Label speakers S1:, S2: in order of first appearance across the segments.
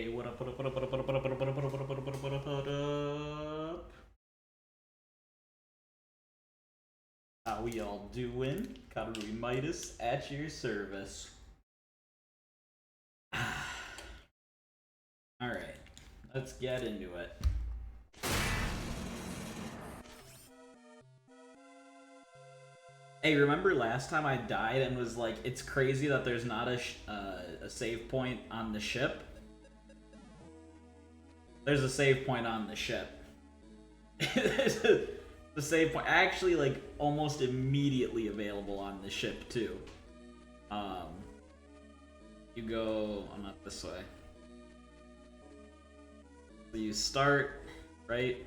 S1: Hey, what up, what up, what up, what up, what up, what up, what up, what up, what up, what up, what up, what up, what up? How we all doing? Katarui Midas at your service. Alright, let's get into it. Hey, remember last time I died and was like, it's crazy that there's not a save point on the ship? There's a save point on the ship. The save point actually like almost immediately available on the ship too. You go, oh, not this way. So you start right.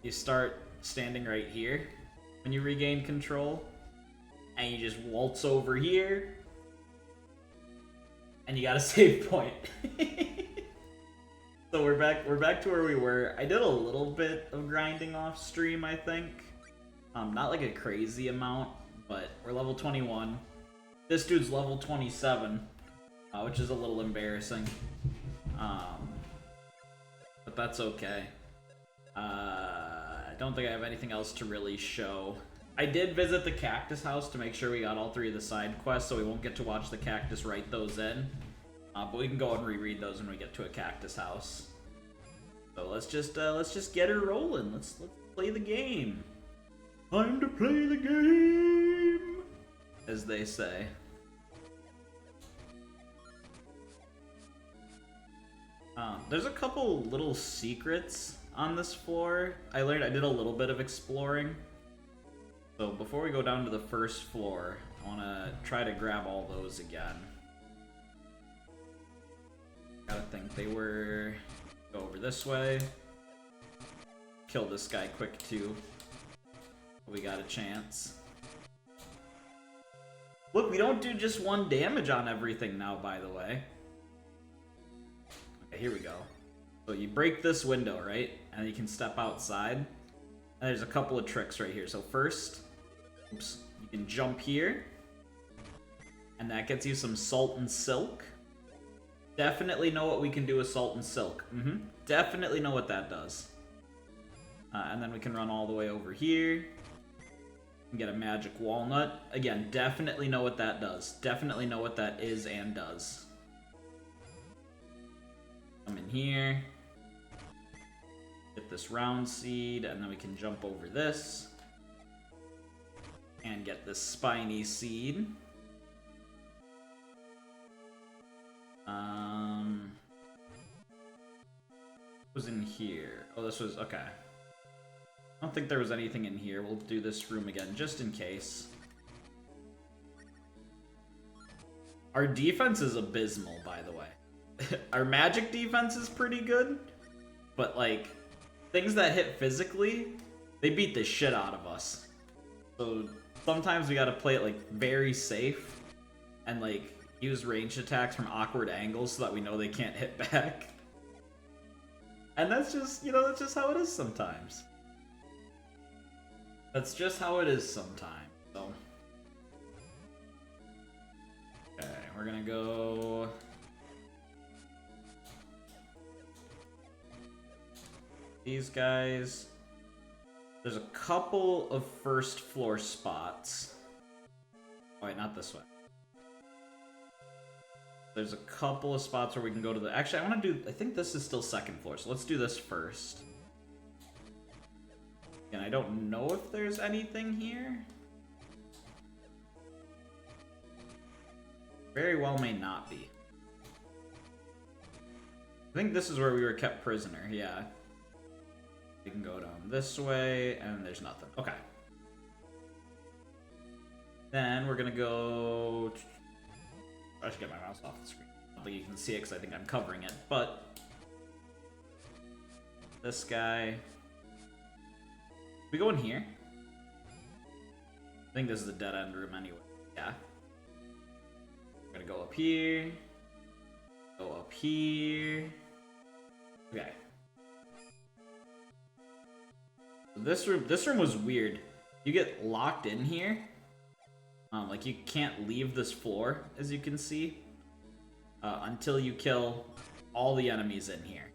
S1: You start standing right here when you regain control, and you just waltz over here, and you got a save point. So we're back to where we were. I did a little bit of grinding off stream, I think. Not like a crazy amount, but we're level 21. This dude's level 27, which is a little embarrassing. But that's okay. I don't think I have anything else to really show. I did visit the cactus house to make sure we got all 3 of the side quests, so we won't get to watch the cactus write those in. But we can go and reread those when we get to a cactus house. So let's just get her rolling. Let's play the game. Time to play the game, as they say. There's a couple little secrets on this floor. I did a little bit of exploring. So before we go down to the first floor, I want to try to grab all those again. Gotta think they were... Go over this way. Kill this guy quick too. We got a chance. Look, we don't do just 1 damage on everything now, by the way. Okay, here we go. So you break this window, right? And you can step outside. And there's a couple of tricks right here. So first, oops, you can jump here. And that gets you some salt and silk. Definitely know what we can do with salt and silk. Definitely know what that does. And then we can run all the way over here. And get a magic walnut. Again, definitely know what that does. Definitely know what that is and does. Come in here. Get this round seed, and then we can jump over this. And get this spiny seed. What was in here? Oh, this was... okay. I don't think there was anything in here. We'll do this room again, just in case. Our defense is abysmal, by the way. Our magic defense is pretty good, but, like, things that hit physically, they beat the shit out of us. So sometimes we gotta play it, like, very safe, and, like, use ranged attacks from awkward angles so that we know they can't hit back. And that's just, you know, that's just how it is sometimes. That's just how it is sometimes, so. Okay, we're gonna go... These guys. There's a couple of first floor spots. Oh, wait, not this way. There's a couple of spots where we can go to the... Actually, I want to do... I think this is still second floor, so let's do this first. And I don't know if there's anything here. Very well may not be. I think this is where we were kept prisoner, yeah. We can go down this way, and there's nothing. Okay. Then we're gonna go... I should get my mouse off the screen. I don't think you can see it because I think I'm covering it, but... This guy... We go in here? I think this is the dead end room anyway. Yeah. We're gonna go up here. Go up here. Okay. This room was weird. You get locked in here. Like you can't leave this floor, as you can see, until you kill all the enemies in here.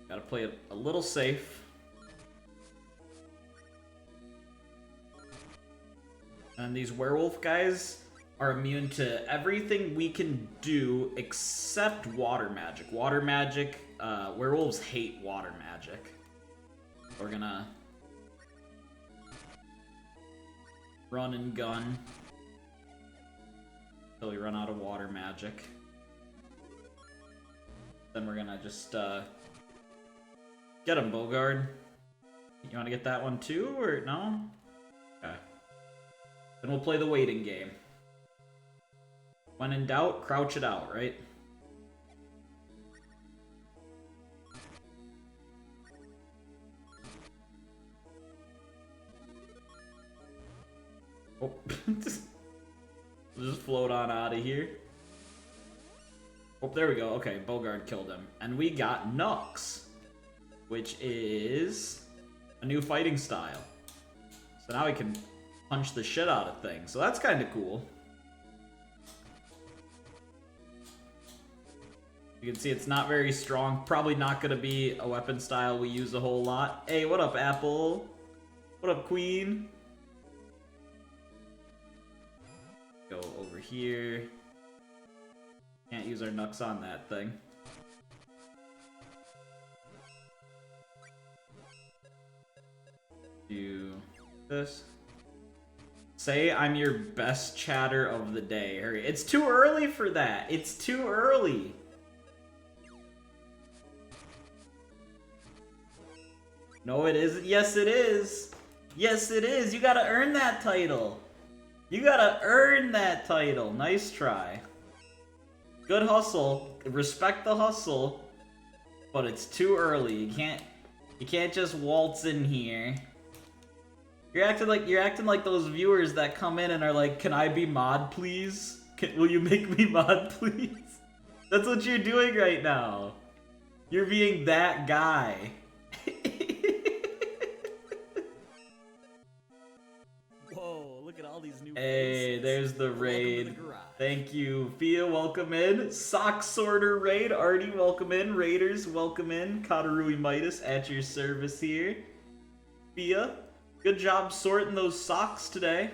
S1: Gotta play it a little safe. And these werewolf guys are immune to everything we can do except water magic. Water magic, werewolves hate water magic. We're gonna run and gun until we run out of water magic. Then we're gonna just get him, Bogard. You wanna get that one too, or no? Okay. Then we'll play the waiting game. When in doubt, crouch it out, right? Oh. Just float on out of here. Oh, there we go. Okay, Bogard killed him. And we got Nux, which is a new fighting style. So now we can punch the shit out of things. So that's kind of cool. You can see it's not very strong. Probably not going to be a weapon style we use a whole lot. Hey, what up, Apple? What up, Queen? Go over here. Can't use our Nux on that thing. Do this. Say I'm your best chatter of the day. Hurry. It's too early for that. It's too early. No, it isn't. Yes, it is. Yes, it is. You gotta earn that title. You gotta earn that title. Nice try. Good hustle. Respect the hustle. But it's too early. You can't just waltz in here. You're acting like those viewers that come in and are like, "Can I be mod, please? Will you make me mod, please?" That's what you're doing right now. You're being that guy.
S2: Whoa, look at all these new
S1: Hey,
S2: faces.
S1: there's the raid.
S2: Welcome to the garage.
S1: Thank you. Fia, welcome in. Sock Sorter raid. Artie, welcome in. Raiders, welcome in. Katarui Midas at your service here. Fia, good job sorting those socks today.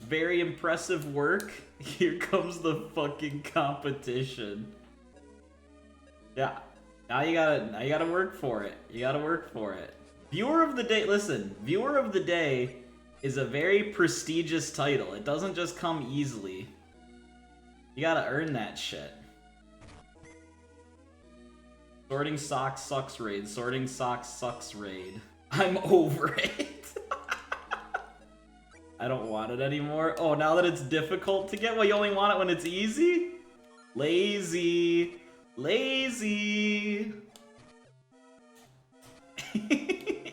S1: Very impressive work. Here comes the fucking competition. Yeah. Now you gotta work for it. You gotta work for it. Viewer of the day, listen, Viewer of the Day is a very prestigious title. It doesn't just come easily. You gotta earn that shit. Sorting socks sucks raid. Sorting socks sucks raid. I'm over it. I don't want it anymore. Oh, now that it's difficult to get? Well, you only want it when it's easy? Lazy. Lazy.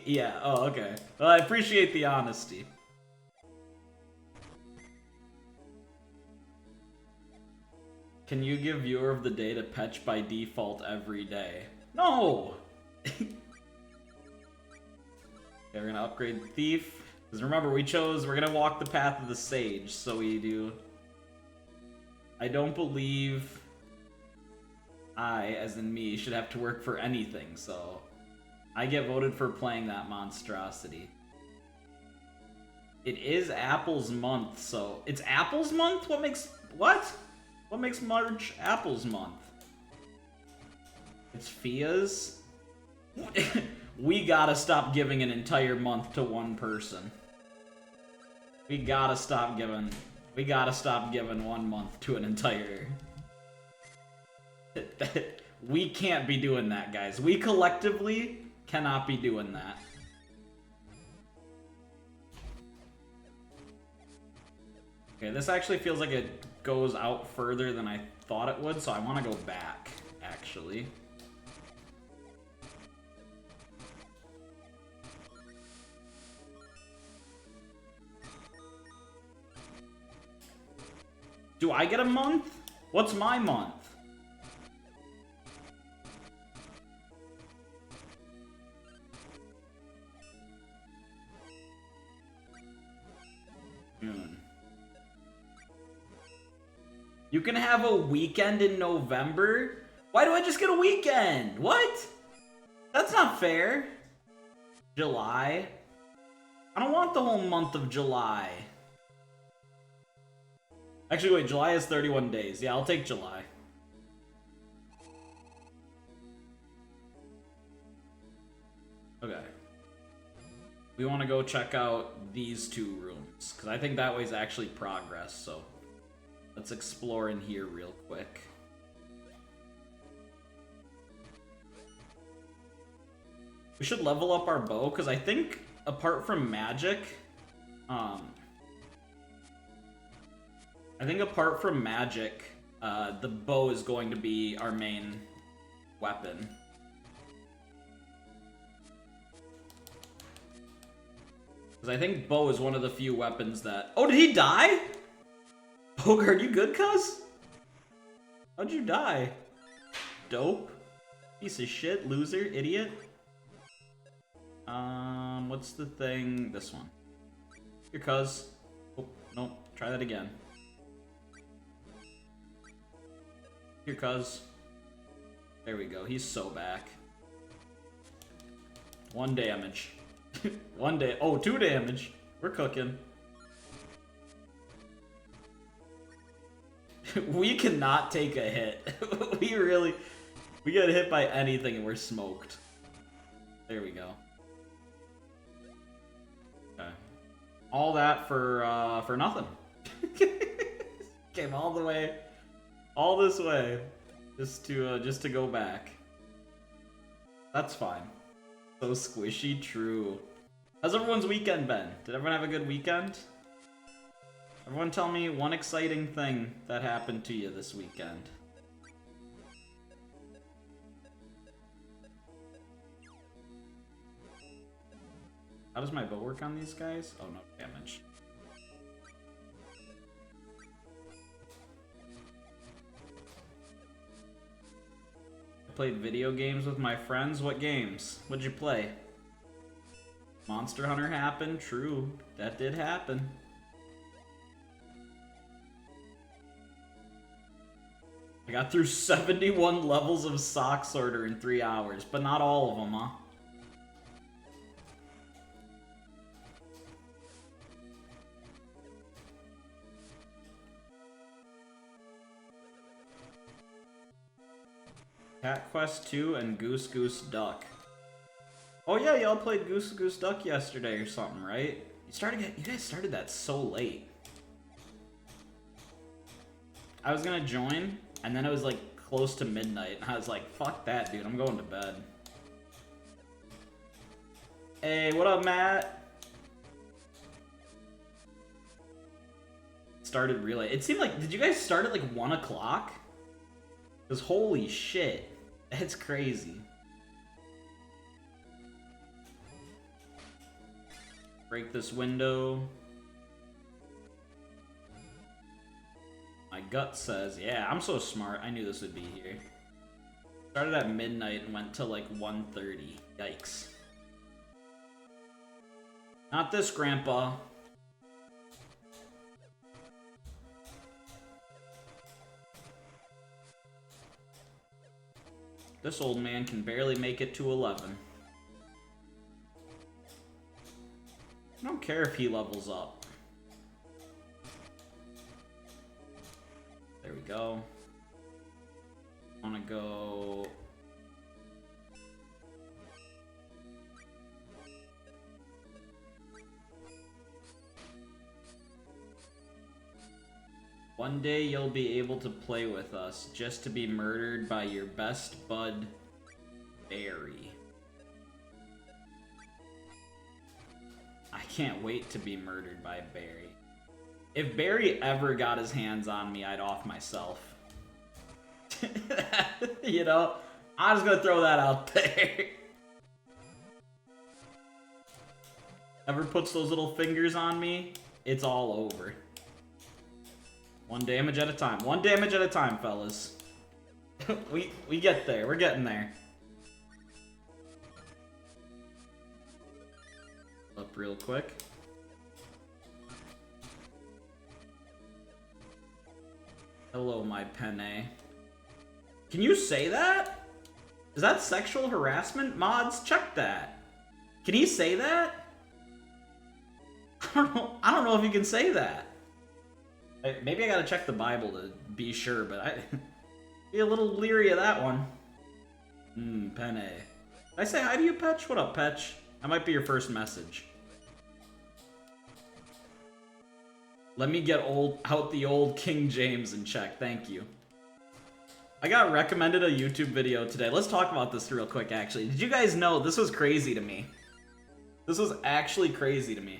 S1: Yeah, oh, okay. Well, I appreciate the honesty. Can you give Viewer of the Day to Petch by default every day? No! Okay, we're gonna upgrade Thief. Because remember, we're gonna walk the path of the Sage, so we do. I don't believe I, as in me, should have to work for anything, so I get voted for playing that monstrosity. It is Apple's month, so it's Apple's month? What makes March Apple's month? It's Fia's? We gotta stop giving an entire month to one person. We gotta stop giving 1 month to an entire... We can't be doing that, guys. We collectively cannot be doing that. Okay, this actually feels like it goes out further than I thought it would, so I want to go back, actually. Do I get a month? What's my month? June. You can have a weekend in November? Why do I just get a weekend? What? That's not fair. July? I don't want the whole month of July. Actually, wait, July is 31 days. Yeah, I'll take July. Okay. We want to go check out these two rooms, because I think that way's actually progress, so let's explore in here real quick. We should level up our bow, because I think, apart from magic, the bow is going to be our main weapon. Because I think bow is one of the few weapons that... Oh, did he die? Bogart, you good, cuz? How'd you die? Dope. Piece of shit, loser, idiot. What's the thing? This one. Here, cuz. Oh, nope. Try that again. Here, cuz. There we go. He's so back. 1 damage. 1 day. Oh, 2 damage. We're cooking. We cannot take a hit. We get hit by anything and we're smoked. There we go. Okay. All that for nothing. Came all the way, all this way, just to go back. That's fine. So squishy, true. How's everyone's weekend been? Did everyone have a good weekend? Everyone tell me one exciting thing that happened to you this weekend. How does my bow work on these guys? Oh, no damage. I played video games with my friends. What games? What'd you play? Monster Hunter happened. True. That did happen. I got through 71 levels of Sock Sorter in 3 hours, but not all of them, huh? Cat Quest 2 and Goose Goose Duck. Oh yeah, y'all played Goose Goose Duck yesterday or something, right? You guys started that so late. I was gonna join, and then it was like close to midnight, and I was like, fuck that, dude, I'm going to bed. Hey, what up, Matt? Started real late. It seemed like, did you guys start at like 1 o'clock? Because holy shit, that's crazy. Break this window. My gut says, yeah, I'm so smart. I knew this would be here. Started at midnight and went to like 1:30. Yikes. Not this, Grandpa. This old man can barely make it to 11. I don't care if he levels up. There we go. I wanna go... One day you'll be able to play with us just to be murdered by your best bud, Barry. I can't wait to be murdered by Barry. If Barry ever got his hands on me, I'd off myself. You know? I'm just gonna throw that out there. Ever puts those little fingers on me, it's all over. 1 damage at a time. 1 damage at a time, fellas. we get there. We're getting there. Up real quick. Hello, my penne. Can you say that? Is that sexual harassment? Mods, check that. Can he say that? I don't know if you can say that. Maybe I gotta check the Bible to be sure, but I'd be a little leery of that one. Penne. Did I say hi to you, Petch? What up, Petch? That might be your first message. Let me get out the old King James and check. Thank you. I got recommended a YouTube video today. Let's talk about this real quick, actually. Did you guys know this was crazy to me? This was actually crazy to me.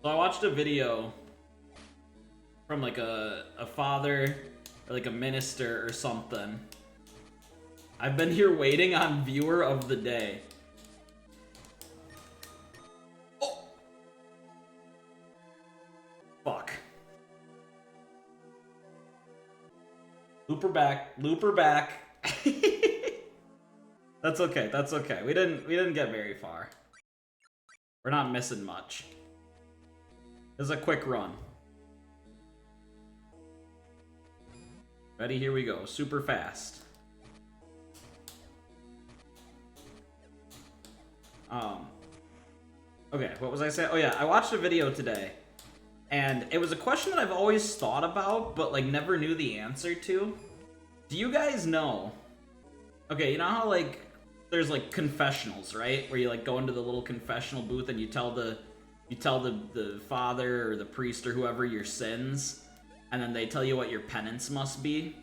S1: So I watched a video from like a father or like a minister or something. I've been here waiting on viewer of the day. Oh! Fuck. Looper back. Looper back. That's okay. That's okay. We didn't get very far. We're not missing much. This is a quick run. Ready? Here we go. Super fast. Okay, what was I saying? Oh yeah, I watched a video today, and it was a question that I've always thought about, but like never knew the answer to. Do you guys know? Okay, you know how like there's like confessionals, right? Where you like go into the little confessional booth and you tell the father or the priest or whoever your sins, and then they tell you what your penance must be.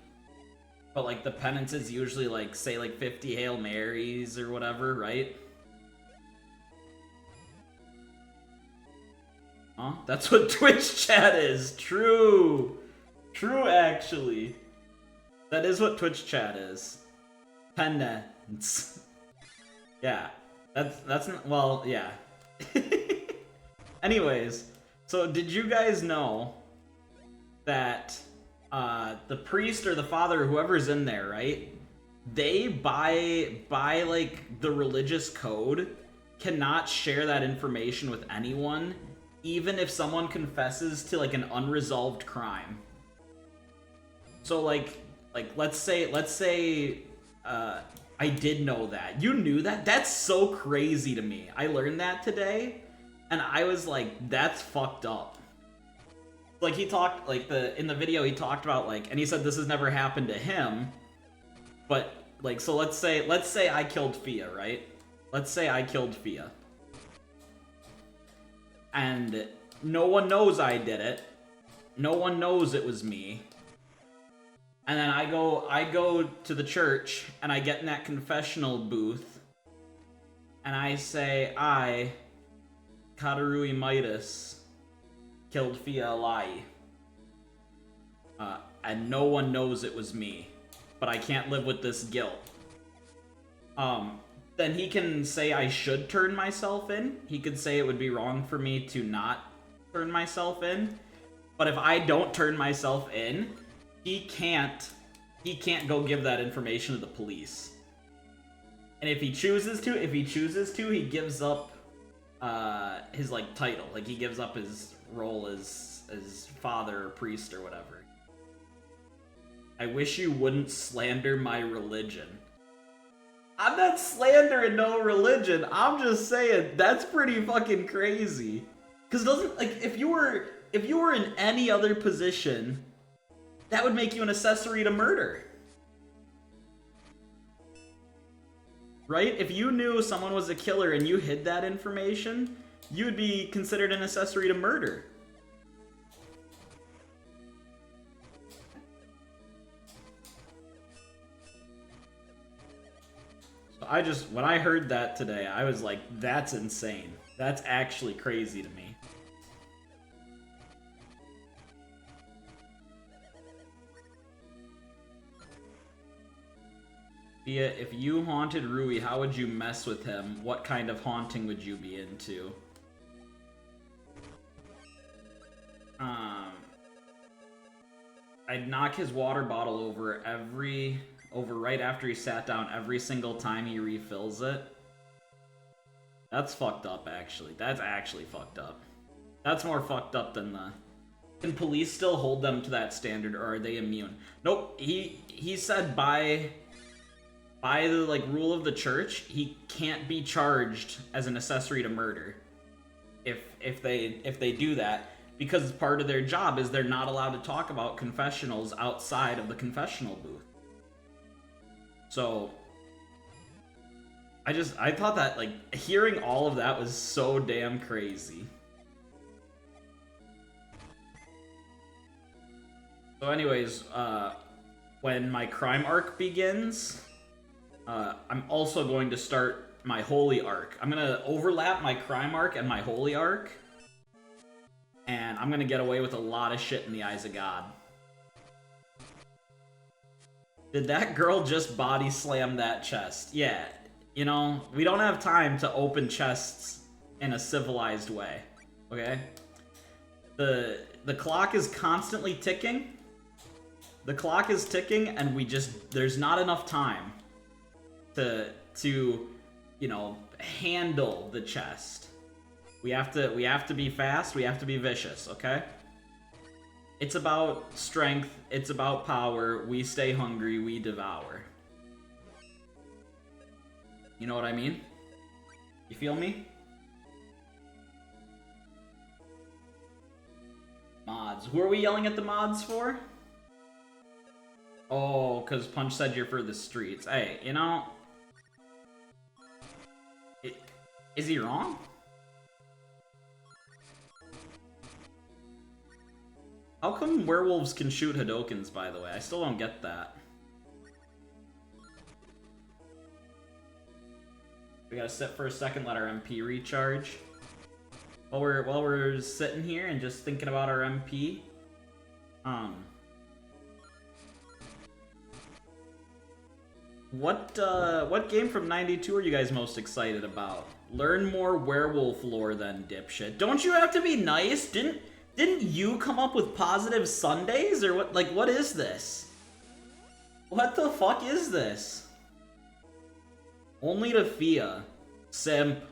S1: But like the penance is usually like, say like 50 Hail Marys or whatever, right? Huh? That's what Twitch chat is. True. True, actually. That is what Twitch chat is. Penance. Yeah. That's not, well, yeah. Anyways, so did you guys know that the priest or the father or whoever's in there, right? They by like the religious code cannot share that information with anyone, even if someone confesses to like an unresolved crime. So like let's say I did know that. You knew that? That's so crazy to me. I learned that today, and I was like, that's fucked up. Like he talked like in the video he talked about like, and he said this has never happened to him, but like, so let's say I killed Fia, right? Let's say I killed Fia. And no one knows I did it. No one knows it was me. And then I go to the church and I get in that confessional booth and I say, I, Katarui Midas, killed Fia Alai. And no one knows it was me. But I can't live with this guilt. Then he can say I should turn myself in. He could say it would be wrong for me to not turn myself in. But if I don't turn myself in, he can't go give that information to the police. And if he chooses to, he gives up his like title. Like he gives up his role as father or priest or whatever. I wish you wouldn't slander my religion. I'm not slandering no religion. I'm just saying that's pretty fucking crazy. Cause doesn't like if you were in any other position, that would make you an accessory to murder. Right? If you knew someone was a killer and you hid that information, you would be considered an accessory to murder. So when I heard that today, I was like, that's insane. That's actually crazy to me. Fia, if you haunted Rui, how would you mess with him? What kind of haunting would you be into? I'd knock his water bottle over right after he sat down every single time he refills it. That's fucked up, actually. That's actually fucked up. That's more fucked up than Can police still hold them to that standard, or are they immune? Nope. He said by the like rule of the church, he can't be charged as an accessory to murder. If they do that, because part of their job is they're not allowed to talk about confessionals outside of the confessional booth. So I thought that, like, hearing all of that was so damn crazy. So anyways, when my crime arc begins, I'm also going to start my holy arc. I'm gonna overlap my crime arc and my holy arc, and I'm gonna get away with a lot of shit in the eyes of God. Did that girl just body slam that chest? Yeah, you know, we don't have time to open chests in a civilized way, okay? The clock is constantly ticking. The clock is ticking, and there's not enough time to you know, handle the chest. We have to be fast, we have to be vicious, okay? It's about strength, it's about power, we stay hungry, we devour. You know what I mean? You feel me? Mods. Who are we yelling at the mods for? Oh, because Punch said you're for the streets. Hey, you know... Is he wrong? How come werewolves can shoot Hadokens, by the way? I still don't get that. We gotta sit for a second, let our MP recharge. While we're sitting here and just thinking about our MP, what game from '92 are you guys most excited about? Learn more werewolf lore then, dipshit. Don't you have to be nice? Didn't you come up with positive Sundays, or what? Like, what is this? What the fuck is this? Only to Fia. Simp.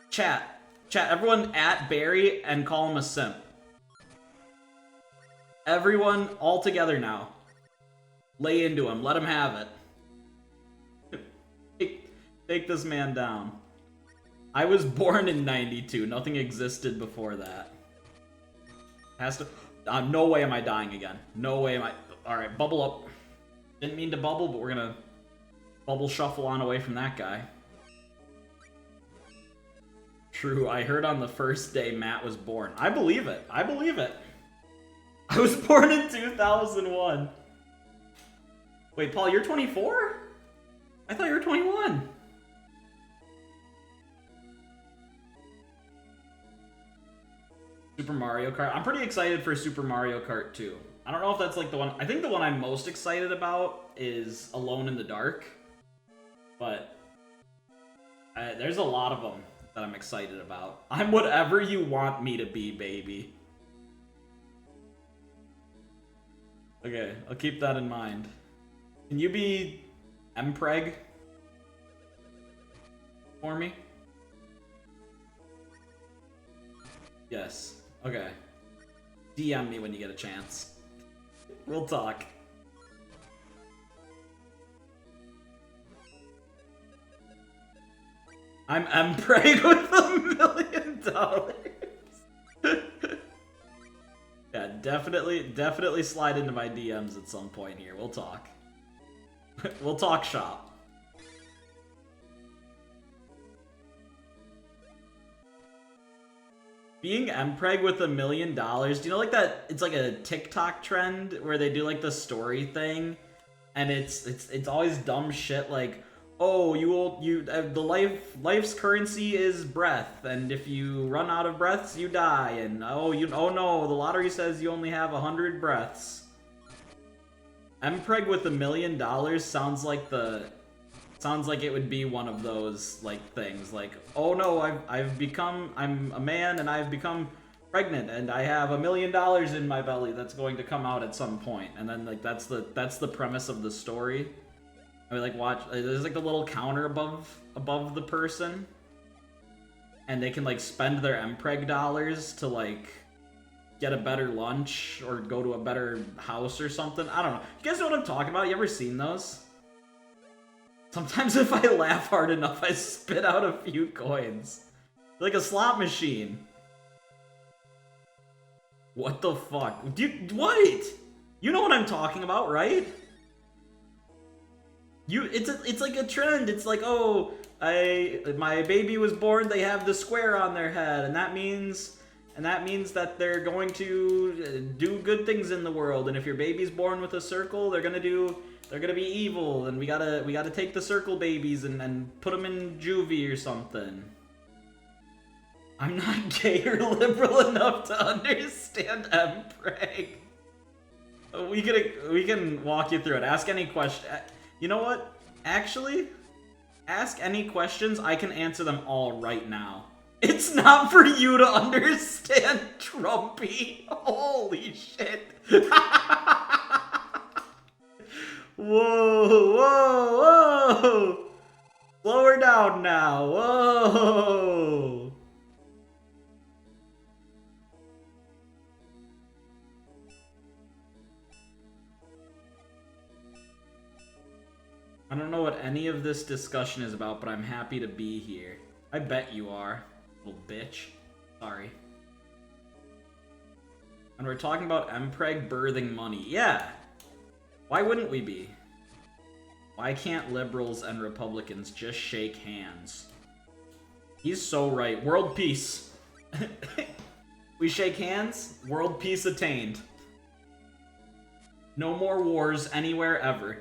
S1: Chat, everyone at Barry and call him a simp. Everyone all together now. Lay into him, let him have it. Take this man down. I was born in '92, nothing existed before that. Has to... no way am I dying again. No way am I... Alright, bubble up. Didn't mean to bubble, but we're gonna bubble shuffle on away from that guy. True, I heard on the first day Matt was born. I believe it. I believe it. I was born in 2001. Wait, Paul, you're 24? I thought you were 21. Super Mario Kart. I'm pretty excited for Super Mario Kart 2. I don't know if that's like the one... I think the one I'm most excited about is Alone in the Dark. But there's a lot of them that I'm excited about. I'm whatever you want me to be, baby. Okay, I'll keep that in mind. Can you be Mpreg for me? Yes. Okay. DM me when you get a chance. We'll talk. I'm Mpreg with $1 million. Yeah, definitely slide into my DMs at some point here. We'll talk. We'll talk shop. Being Mpreg with $1 million, do you know like that? It's like a TikTok trend where they do like the story thing, and it's always dumb shit like, oh, life's currency is breath, and if you run out of breaths, you die, and oh no, the lottery says you only have 100 breaths. Mpreg with $1 million sounds like it would be one of those like things, like, oh no, I'm a man and I've become pregnant and I have $1 million in my belly that's going to come out at some point, and then like that's the premise of the story. I mean, like, watch, there's like the little counter above the person. and they can like spend their mpreg dollars to like get a better lunch or go to a better house or something. I don't know. You guys know what I'm talking about? You ever seen those? Sometimes if I laugh hard enough, I spit out a few coins. Like a slot machine. What the fuck? Dude, what? You know what I'm talking about, right? It's like a trend. It's like, oh, my baby was born, they have the square on their head, and that means that they're going to do good things in the world. And if your baby's born with a circle, they're gonna be evil, and we gotta take the circle babies and put them in juvie or something. I'm not gay or liberal enough to understand mpreg. We can walk you through it. Ask any question. You know what? Actually, ask any questions. I can answer them all right now. It's not for you to understand, Trumpy. Holy shit. Whoa, whoa, whoa. Slow her down now. Whoa. I don't know what any of this discussion is about, but I'm happy to be here. I bet you are, little bitch. Sorry. And we're talking about mpreg birthing money. Yeah. Why wouldn't we be? Why can't liberals and Republicans just shake hands? He's so right. World peace. We shake hands, world peace attained. No more wars anywhere ever.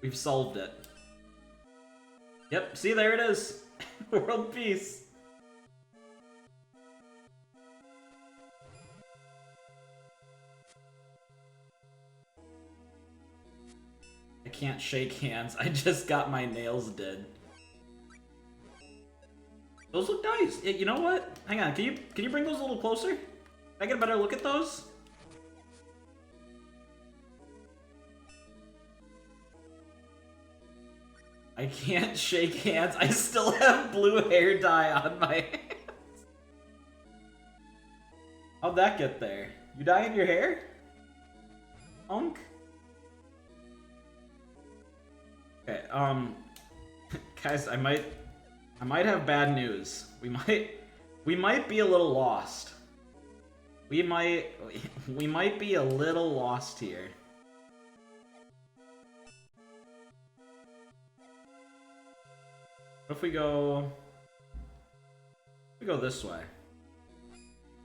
S1: We've solved it. Yep, see, there it is. World peace. I can't shake hands. I just got my nails did. Those look nice. You know what? Hang on, can you bring those a little closer? Can I get a better look at those? I can't shake hands. I still have blue hair dye on my hands. How'd that get there? You dyeing your hair? Unk? Okay, guys, I might have bad news. We might be a little lost. We might be a little lost here. What if we go this way?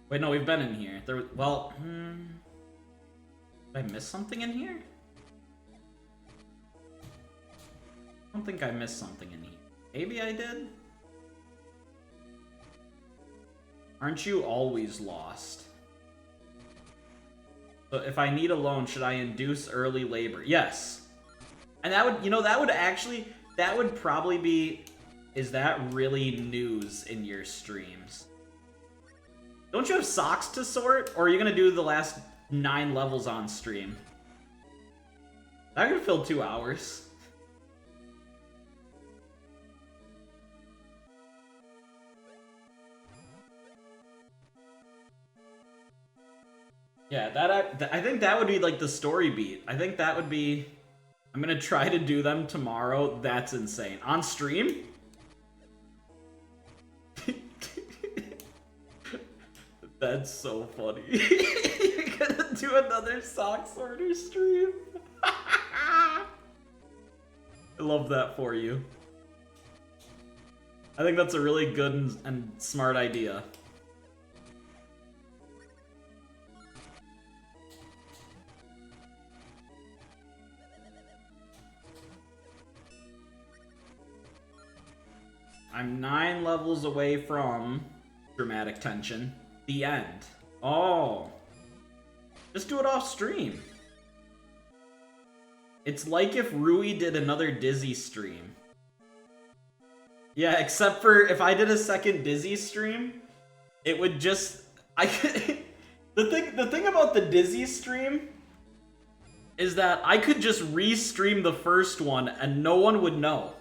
S1: Wait, no, we've been in here. Well, did I miss something in here? I don't think I missed something in here. Maybe I did? Aren't you always lost? So if I need a loan, should I induce early labor? Yes. And that would, that would probably be... Is that really news in your streams? Don't you have socks to sort? Or are you gonna do the last 9 levels on stream? That could fill 2 hours. Yeah, I think that would be like the story beat. I think that would be... I'm gonna try to do them tomorrow. That's insane. On stream? That's so funny. You're gonna do another sock sorter stream? I love that for you. I think that's a really good and smart idea. I'm 9 levels away from dramatic tension. The end. Oh. Just do it off stream. It's like if Rui did another Dizzy stream. Yeah, except for if I did a second Dizzy stream, it would just... The thing about the Dizzy stream is that I could just re-stream the first one and no one would know.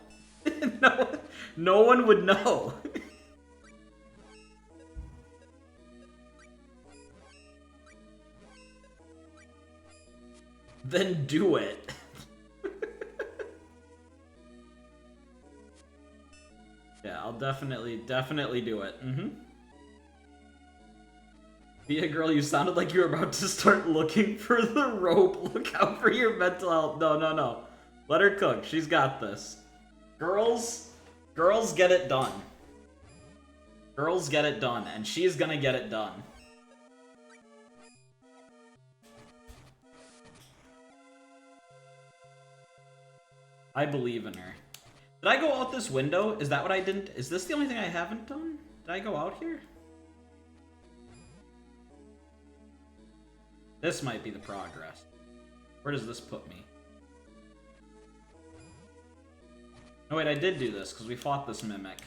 S1: No one would know. Then do it. Yeah, I'll definitely do it. Be a girl, you sounded like you were about to start looking for the rope. Look out for your mental health. No. Let her cook. She's got this. Girls get it done. Girls get it done, and she's gonna get it done. I believe in her. Did I go out this window? Is that what I didn't? Is this the only thing I haven't done? Did I go out here? This might be the progress. Where does this put me? No, wait, I did do this, because we fought this mimic.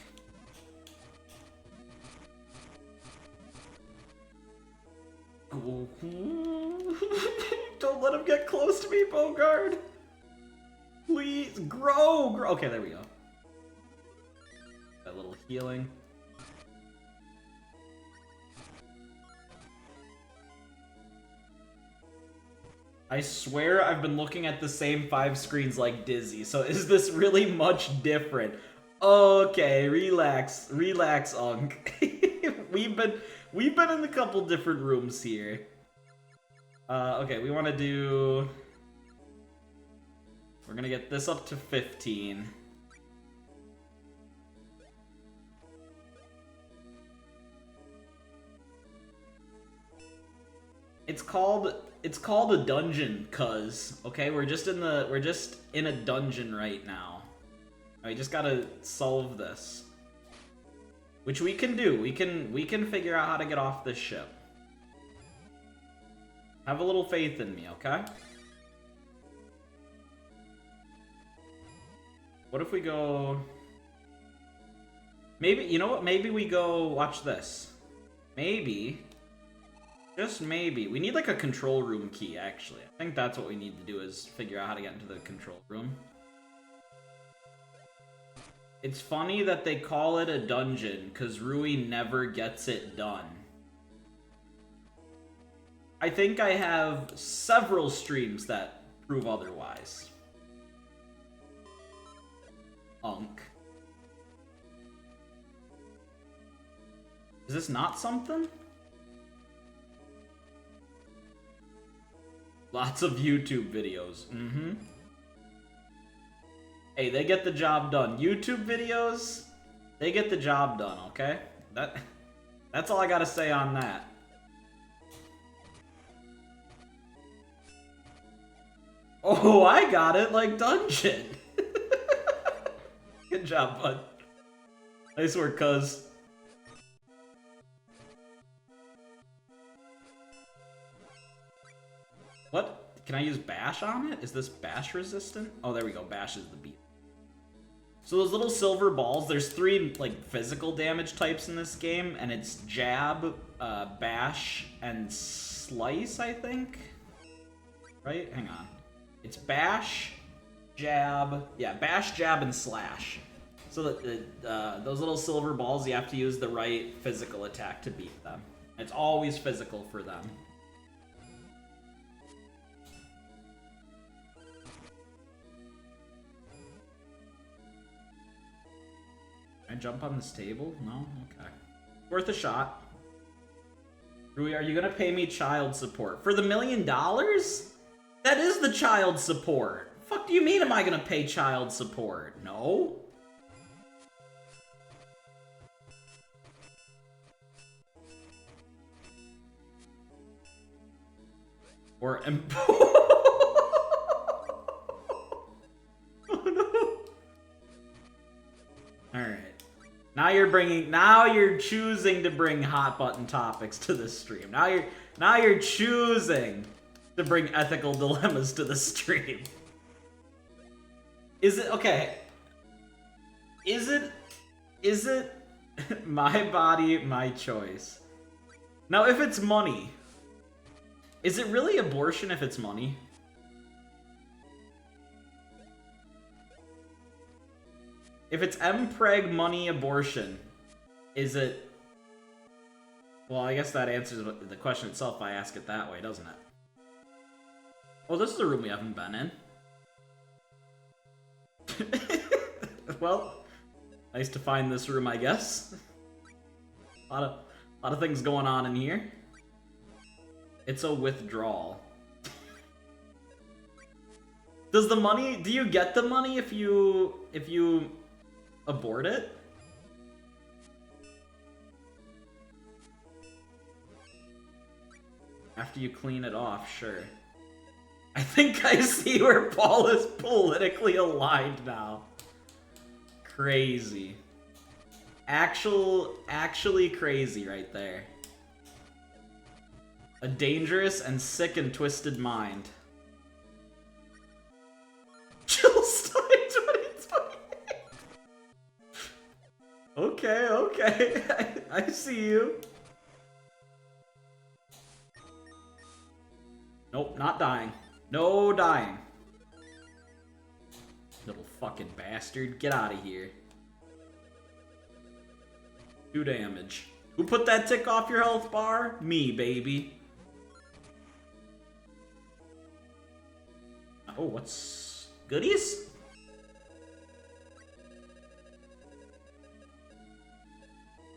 S1: Don't let him get close to me, Bogard! Please, grow! Okay, there we go. That little healing. I swear I've been looking at the same 5 screens like Dizzy, so is this really much different? Okay, relax, Unk. We've been in a couple different rooms here. Okay, we want to do... We're gonna get this up to 15. It's called a dungeon, cuz. Okay, we're just in a dungeon right now. I just gotta solve this. Which we can do. We can figure out how to get off this ship. Have a little faith in me, okay? What if we go... Maybe, you know what? Maybe we go... Watch this. Maybe... Just maybe. We need like a control room key, actually. I think that's what we need to do, is figure out how to get into the control room. It's funny that they call it a dungeon, because Rui never gets it done. I think I have several streams that prove otherwise. Unk. Is this not something? Lots of YouTube videos. Hey, they get the job done. YouTube videos, they get the job done, okay? That's all I gotta say on that. Oh, I got it like dungeon. Good job, bud. Nice work, cuz. What? Can I use bash on it? Is this bash resistant? Oh, there we go. Bash is the beat. So those little silver balls, there's 3 like physical damage types in this game, and it's jab, bash, and slice, I think. Right? Hang on. It's bash, jab, yeah, bash, jab, and slash. So that those little silver balls, you have to use the right physical attack to beat them. It's always physical for them. Can I jump on this table? No? Okay. Worth a shot. Rui, are you gonna pay me child support? For the $1 million? That is the child support. Fuck do you mean am I gonna pay child support? No? Or oh no. Alright. Now you're choosing to bring hot button topics to the stream. Now you're choosing to bring ethical dilemmas to the stream. Is it okay? Is it my body, my choice? Now if it's money, is it really abortion if it's money? If it's mpreg money abortion, is it... Well, I guess that answers the question itself if I ask it that way, doesn't it? Oh, this is a room we haven't been in. Well, nice to find this room, I guess. A lot of things going on in here. It's a withdrawal. Do you get the money if you abort it? After you clean it off, sure. I think I see where Paul is politically aligned now. Crazy. Actually crazy right there. A dangerous and sick and twisted mind. Chillstein 2020. Okay. I see you. Nope, not dying. No dying. Little fucking bastard. Get out of here. 2 damage. Who put that tick off your health bar? Me, baby. Oh, what's... goodies?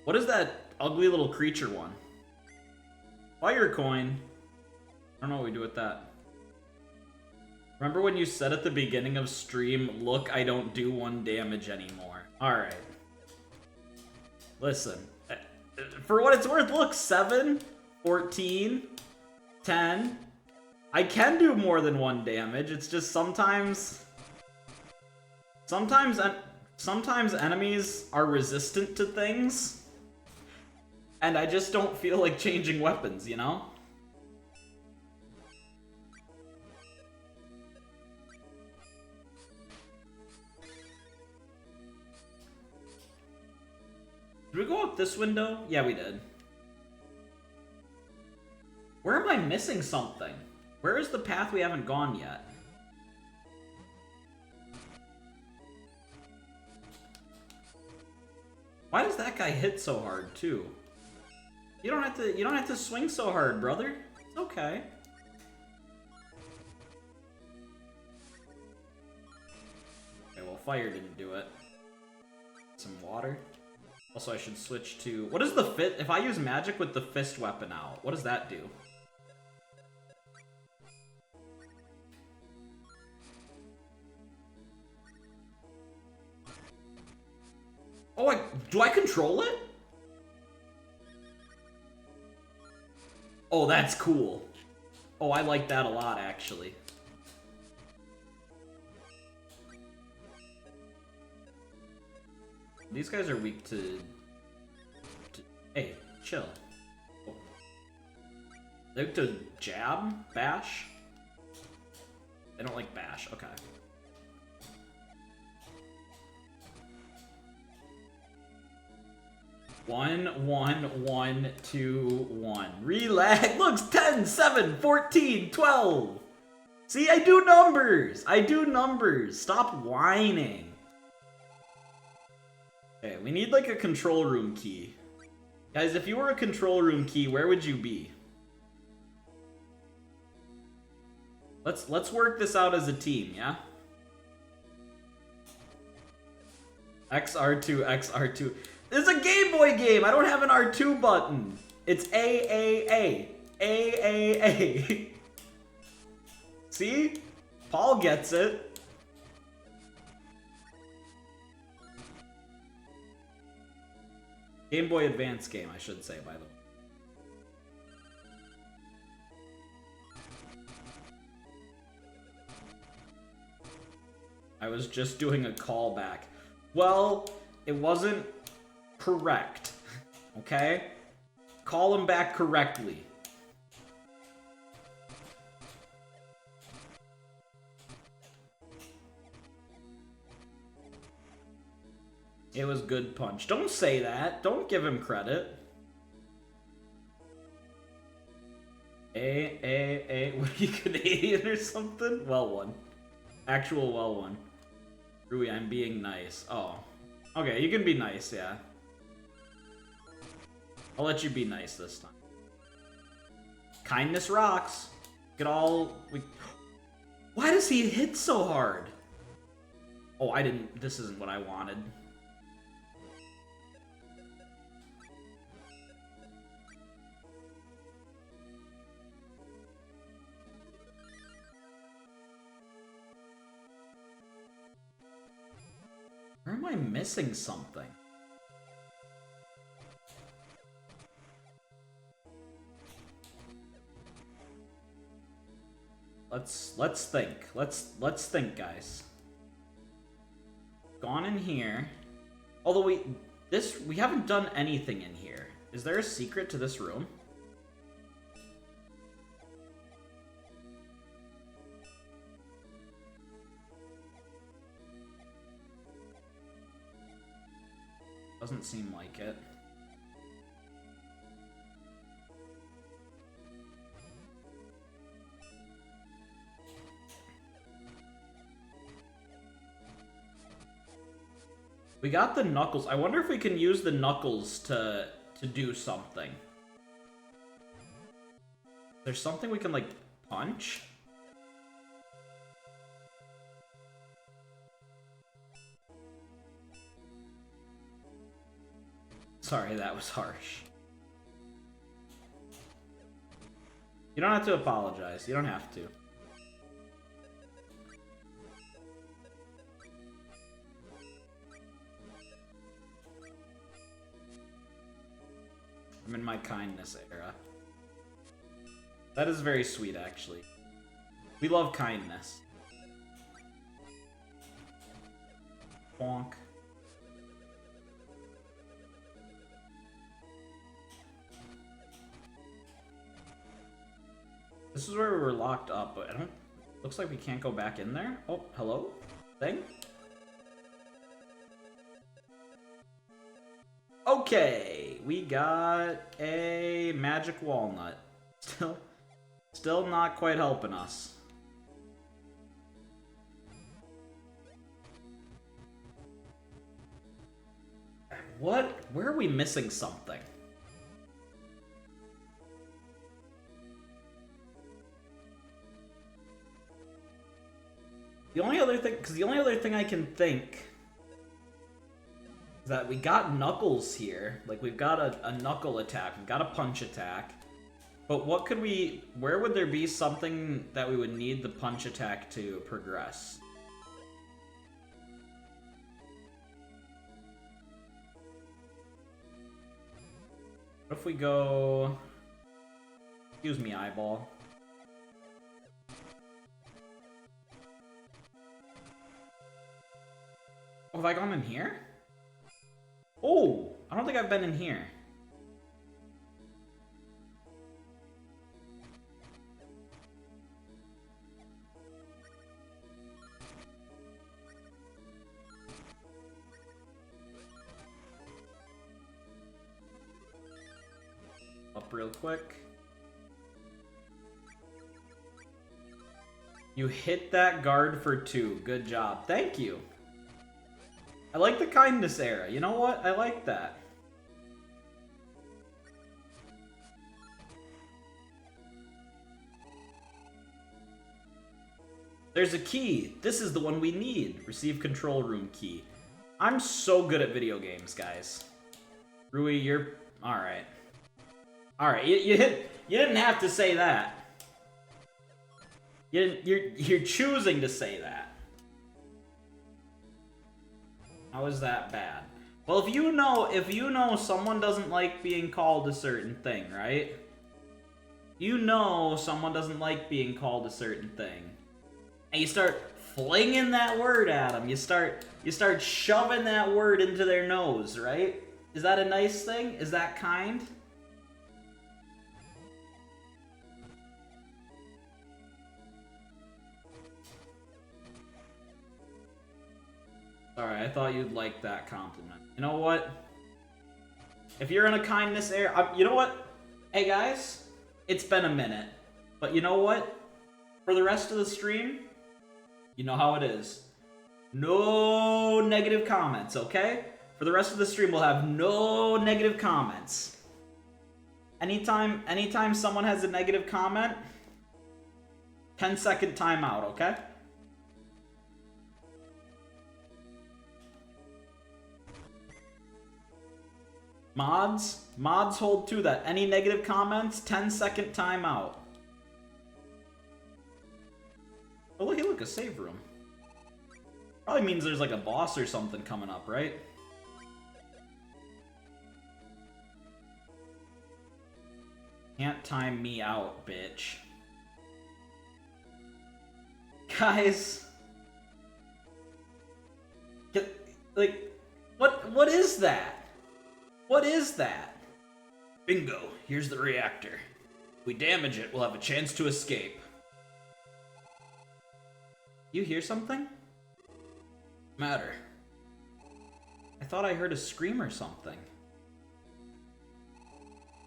S1: What is that ugly little creature one? Fire coin. I don't know what we do with that. Remember when you said at the beginning of stream, look, I don't do 1 damage anymore. Alright. Listen. For what it's worth, look, 7, 14, 10. I can do more than 1 damage. It's just sometimes enemies are resistant to things. And I just don't feel like changing weapons, you know? Did we go up this window? Yeah, we did. Where am I missing something? Where is the path we haven't gone yet? Why does that guy hit so hard too? You don't have to swing so hard, brother. It's okay. Okay, well, fire didn't do it. Some water. Also, I should switch to... What is the fist? If I use magic with the fist weapon out, what does that do? Oh, do I control it? Oh, that's cool. Oh, I like that a lot, actually. These guys are weak to... Hey, chill. Oh. They're weak to jab? Bash? They don't like bash, okay. One, 2, 1. Relax. Looks 10, 7, 14, 12. See, I do numbers. I do numbers. Stop whining. Okay, we need like a control room key. Guys, if you were a control room key, where would you be? Let's work this out as a team, yeah? XR2, XR2. This is a Game Boy game! I don't have an R2 button! It's A. A. See? Paul gets it. Game Boy Advance game, I should say, by the way. I was just doing a callback. Well, it wasn't correct. Okay? Call him back correctly. It was good punch. Don't say that. Don't give him credit. A. What are you, Canadian or something? Well one. Actual well one. Rui, I'm being nice. Oh. Okay, you can be nice, yeah. I'll let you be nice this time. Kindness rocks. Why does he hit so hard? Oh, I didn't... This isn't what I wanted. Or am I missing something? Let's think. Let's think, guys. Gone in here. Although we haven't done anything in here. Is there a secret to this room? Doesn't seem like it. We got the knuckles. I wonder if we can use the knuckles to do something. There's something we can, like, punch? Sorry, that was harsh. You don't have to apologize. You don't have to. I'm in my kindness era. That is very sweet, actually. We love kindness. Bonk. This is where we were locked up, but I don't... Looks like we can't go back in there. Oh, hello? Thing? Okay, we got a magic walnut. Still not quite helping us. What? Where are we missing something? The only other thing I can think is that we got knuckles here. Like, we've got a knuckle attack, we've got a punch attack. But what could we... Where would there be something that we would need the punch attack to progress? What if we go... Excuse me, eyeball. Oh, have I gone in here? Oh, I don't think I've been in here. Up real quick. You hit that guard for 2. Good job. Thank you. I like the kindness era. You know what? I like that. There's a key. This is the one we need. Receive control room key. I'm so good at video games, guys. Rui, you're... Alright. Alright, you didn't have to say that. You're choosing to say that. How is that bad? Well, if you know someone doesn't like being called a certain thing, right? You know someone doesn't like being called a certain thing. And you start flinging that word at them. You start shoving that word into their nose, right? Is that a nice thing? Is that kind? Sorry, I thought you'd like that compliment. You know what? If you're in a kindness era... you know what? Hey guys, it's been a minute. But you know what? For the rest of the stream, you know how it is. No negative comments, okay? For the rest of the stream, we'll have no negative comments. Anytime someone has a negative comment, 10-second timeout, okay? Mods hold to that. Any negative comments, 10-second timeout. Oh, look, a save room. Probably means there's like a boss or something coming up, right? Can't time me out, bitch. Guys. Like, what is that? What is that? Bingo, here's the reactor. If we damage it, we'll have a chance to escape. You hear something? Matter. I thought I heard a scream or something.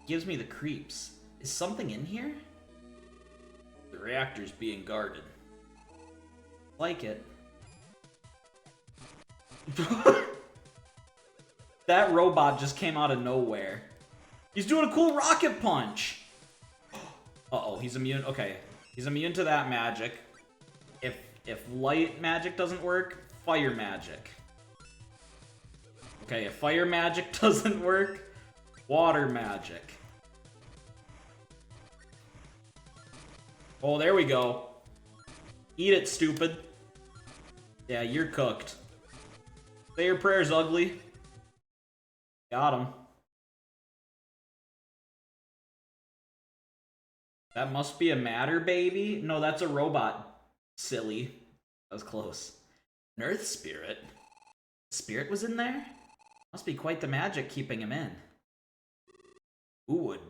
S1: Gives me the creeps. Is something in here? The reactor's being guarded. Like it. That robot just came out of nowhere. He's doing a cool rocket punch! Uh-oh, he's immune. Okay, he's immune to that magic. If light magic doesn't work, fire magic. Okay, if fire magic doesn't work, water magic. Oh, there we go. Eat it, stupid. Yeah, you're cooked. Say your prayers, ugly. Got him. That must be a matter, baby? No, that's a robot. Silly. That was close. An earth spirit? Spirit was in there? Must be quite the magic keeping him in. Who would?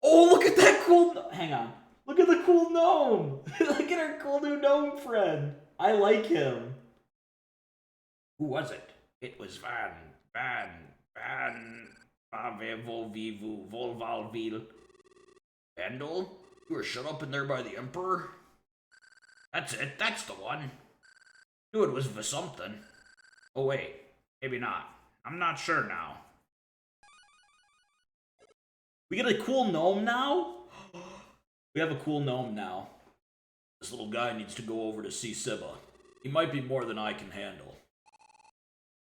S1: Oh, look at that cool... Hang on. Look at the cool gnome! Look at our cool new gnome friend. I like him. Who was it? It was Volvalvil. Vandal? You were shut up in there by the Emperor? That's it, that's the one. Knew it was for something. Oh wait, maybe not. I'm not sure now. We get a cool gnome now? We have a cool gnome now. This little guy needs to go over to see Siba. He might be more than I can handle.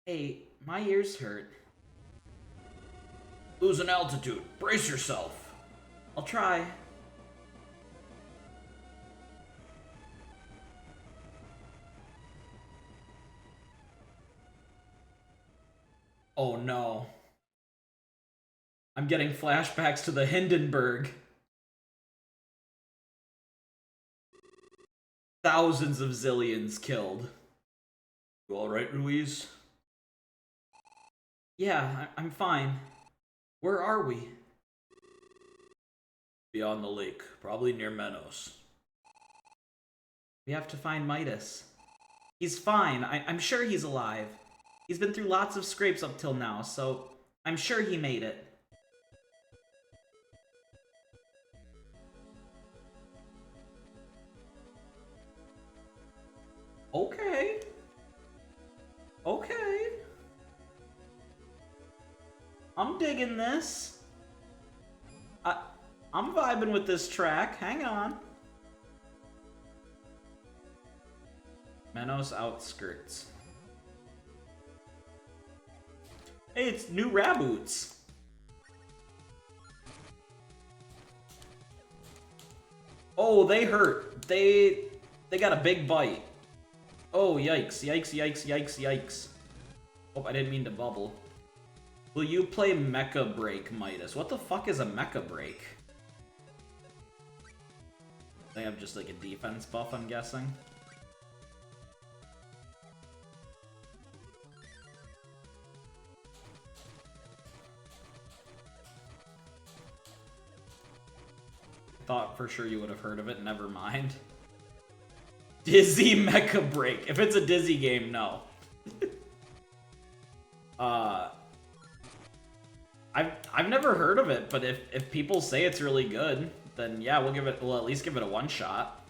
S1: Hey, my ears hurt. Losing altitude. Brace yourself. I'll try. Oh no. I'm getting flashbacks to the Hindenburg. Thousands of zillions killed. You alright, Ruiz? Yeah, I'm fine. Where are we? Beyond the lake, probably near Menos. We have to find Midas. He's fine. I'm sure he's alive. He's been through lots of scrapes up till now, so I'm sure he made it. Okay. Okay. I'm digging this. I'm vibing with this track. Hang on. Menos outskirts. Hey, it's new Raboots. Oh, they hurt. They got a big bite. Oh, yikes, yikes, yikes, yikes, yikes. Oh, I didn't mean to bubble. Will you play Mecha Break, Midas? What the fuck is a Mecha Break? They have just like a defense buff, I'm guessing. Thought for sure you would have heard of it, never mind. Dizzy Mecha Break. If it's a Dizzy game, no. I've never heard of it, but if people say it's really good, then yeah, we'll at least give it a one shot.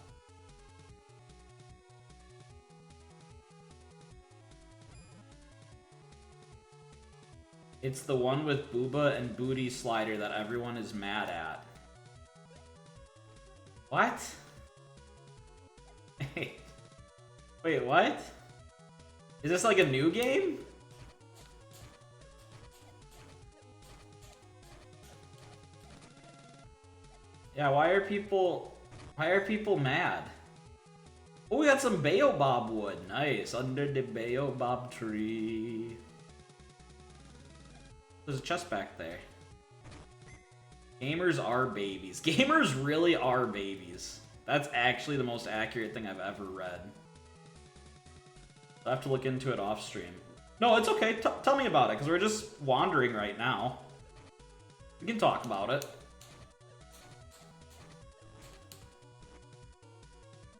S1: It's the one with Booba and Booty Slider that everyone is mad at. What? Wait, what? Is this like a new game? Yeah, why are people mad? Oh, we got some baobab wood. Nice. Under the baobab tree. There's a chest back there. Gamers are babies. Gamers really are babies. That's actually the most accurate thing I've ever read. I have to look into it off stream. No, it's okay. Tell me about it, because we're just wandering right now. We can talk about it.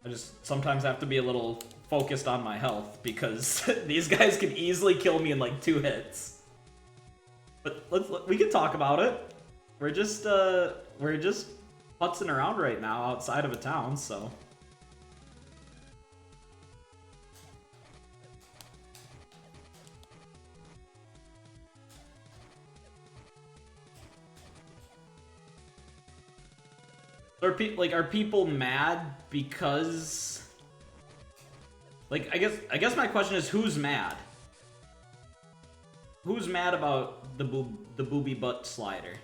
S1: I just sometimes have to be a little focused on my health, because these guys can easily kill me in like 2 hits. But we can talk about it. We're just putzing around right now outside of a town, so. Are people mad because, like, I guess my question is, who's mad? Who's mad about the booby butt slider?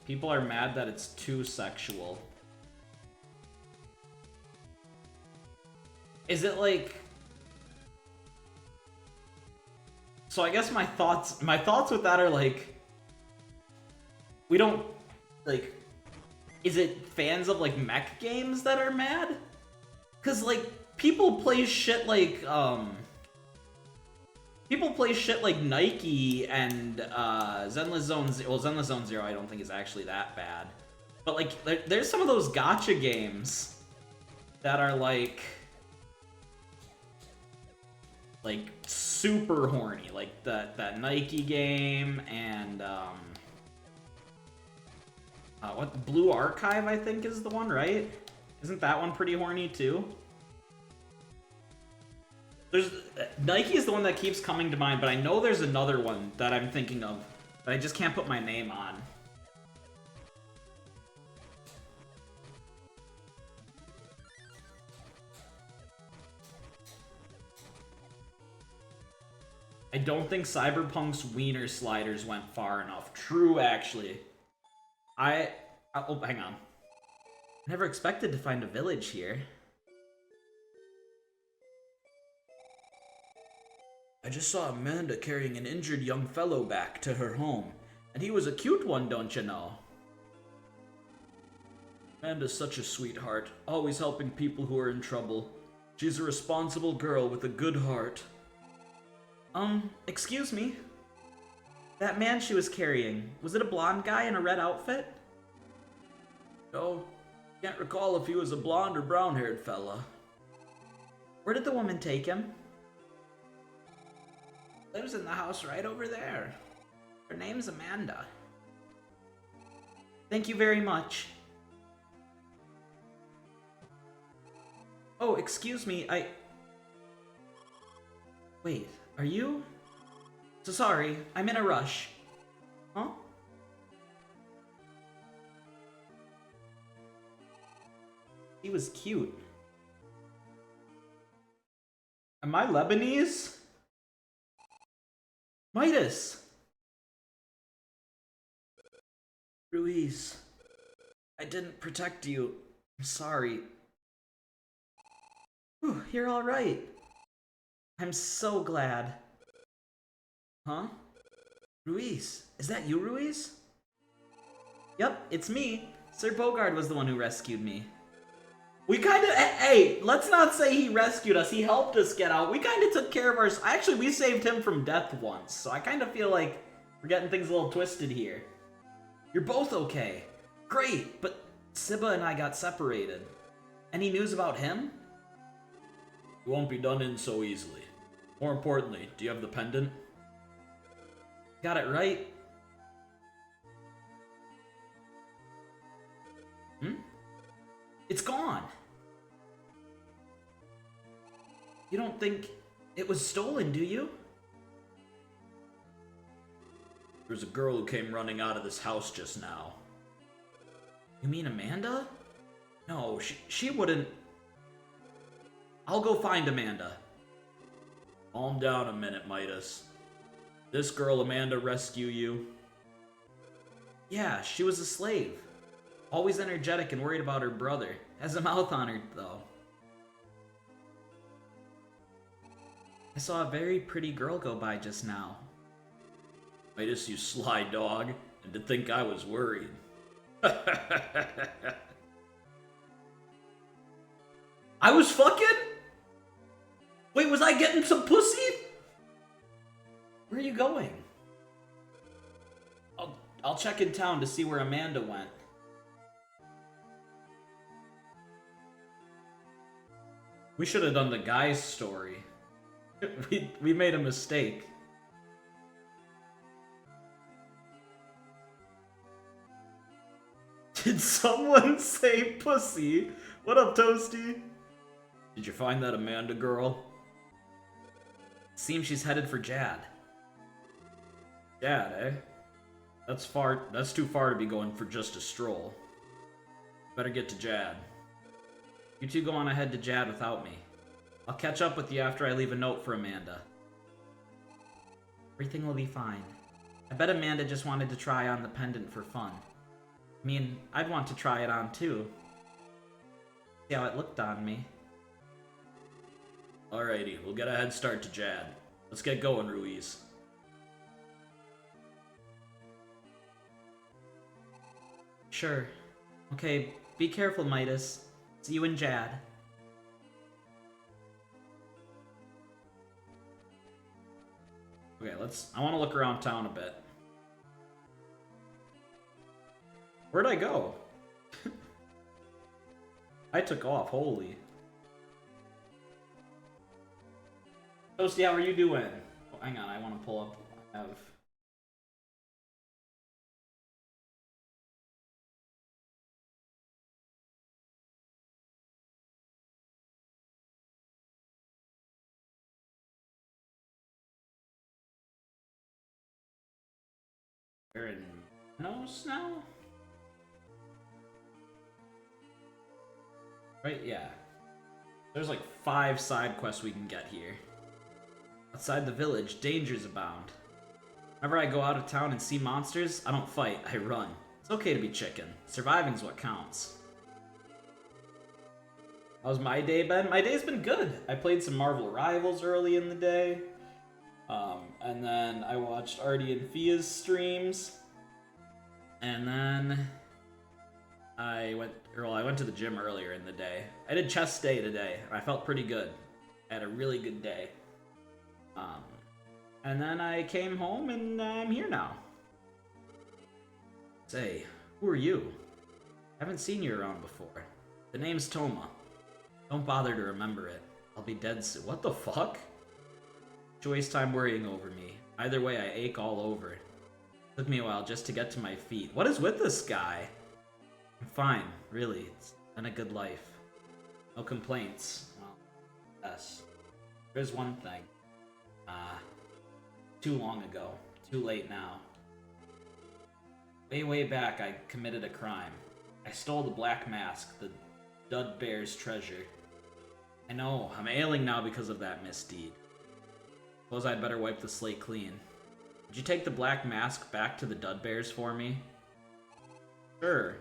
S1: People are mad that it's too sexual. Is it like... So I guess my thoughts with that are like, we don't, like, is it fans of like mech games that are mad? Cause like people play shit like Nike and Zenless Zone Zenless Zone Zero I don't think is actually that bad. But like there's some of those gacha games that are like super horny, like that Nike game and what, Blue Archive I think is the one, right? Isn't that one pretty horny too? There's Nike is the one that keeps coming to mind, but I know there's another one that I'm thinking of that I just can't put my name on. I don't think Cyberpunk's wiener sliders went far enough. True, actually. Oh, hang on. I never expected to find a village here. I just saw Amanda carrying an injured young fellow back to her home. And he was a cute one, don't you know? Amanda's such a sweetheart, always helping people who are in trouble. She's a responsible girl with a good heart. Excuse me? That man she was carrying, was it a blonde guy in a red outfit? No, can't recall if he was a blonde or brown-haired fella. Where did the woman take him? Lives in the house right over there. Her name's Amanda. Thank you very much. Oh, excuse me, Wait, are you? So sorry, I'm in a rush. Huh? He was cute. Am I Lebanese? Midas! Ruiz, I didn't protect you. I'm sorry. Whew, you're alright. I'm so glad. Huh? Ruiz, is that you, Ruiz? Yep, it's me. Sir Bogard was the one who rescued me. We kinda, hey, let's not say he rescued us, he helped us get out. We kinda took care of ours. Actually, we saved him from death once, so I kinda feel like we're getting things a little twisted here. You're both okay. Great, but Sibba and I got separated. Any news about him? You won't be done in so easily. More importantly, do you have the pendant? Got it right. It's gone. You don't think it was stolen, do you? There's a girl who came running out of this house just now. You mean Amanda? No, she wouldn't. I'll go find Amanda. Calm down a minute, Midas. This girl Amanda rescue you? Yeah, she was a slave. Always energetic and worried about her brother. Has a mouth on her, though. I saw a very pretty girl go by just now. Midas, you sly dog, and to think I was worried. I was fucking? Wait, was I getting some pussy? Where are you going? I'll check in town to see where Amanda went. We should have done the guy's story. we made a mistake. Did someone say pussy? What up, Toasty? Did you find that Amanda girl? Seems she's headed for Jad. Jad, eh? That's too far to be going for just a stroll. Better get to Jad. You two go on ahead to Jad without me. I'll catch up with you after I leave a note for Amanda. Everything will be fine. I bet Amanda just wanted to try on the pendant for fun. I mean, I'd want to try it on too. See how it looked on me. Alrighty, we'll get a head start to Jad. Let's get going, Ruiz. Sure. Okay, be careful, Midas. See you in Jad. Okay, I want to look around town a bit. Where'd I go? I took off, holy. Toasty, how are you doing? Oh, hang on, I want to pull up. I have... We're in Minos now? Right, yeah. There's like 5 side quests we can get here. Outside the village, dangers abound. Whenever I go out of town and see monsters, I don't fight, I run. It's okay to be chicken. Surviving's what counts. How's my day been? My day's been good. I played some Marvel Rivals early in the day. And then I watched Artie and Fia's streams. And then I went to the gym earlier in the day. I did chest day today, and I felt pretty good. I had a really good day. And then I came home, and I'm here now. Say, who are you? I haven't seen you around before. The name's Toma. Don't bother to remember it. I'll be dead soon. What the fuck? You waste time worrying over me. Either way, I ache all over. Took me a while just to get to my feet. What is with this guy? I'm fine, really. It's been a good life. No complaints. Well, yes. There's one thing. Too long ago. Too late now. Way back, I committed a crime. I stole the black mask, the Dud Bear's treasure. I know, I'm ailing now because of that misdeed. Suppose I'd better wipe the slate clean. Would you take the black mask back to the Dud Bears for me? Sure.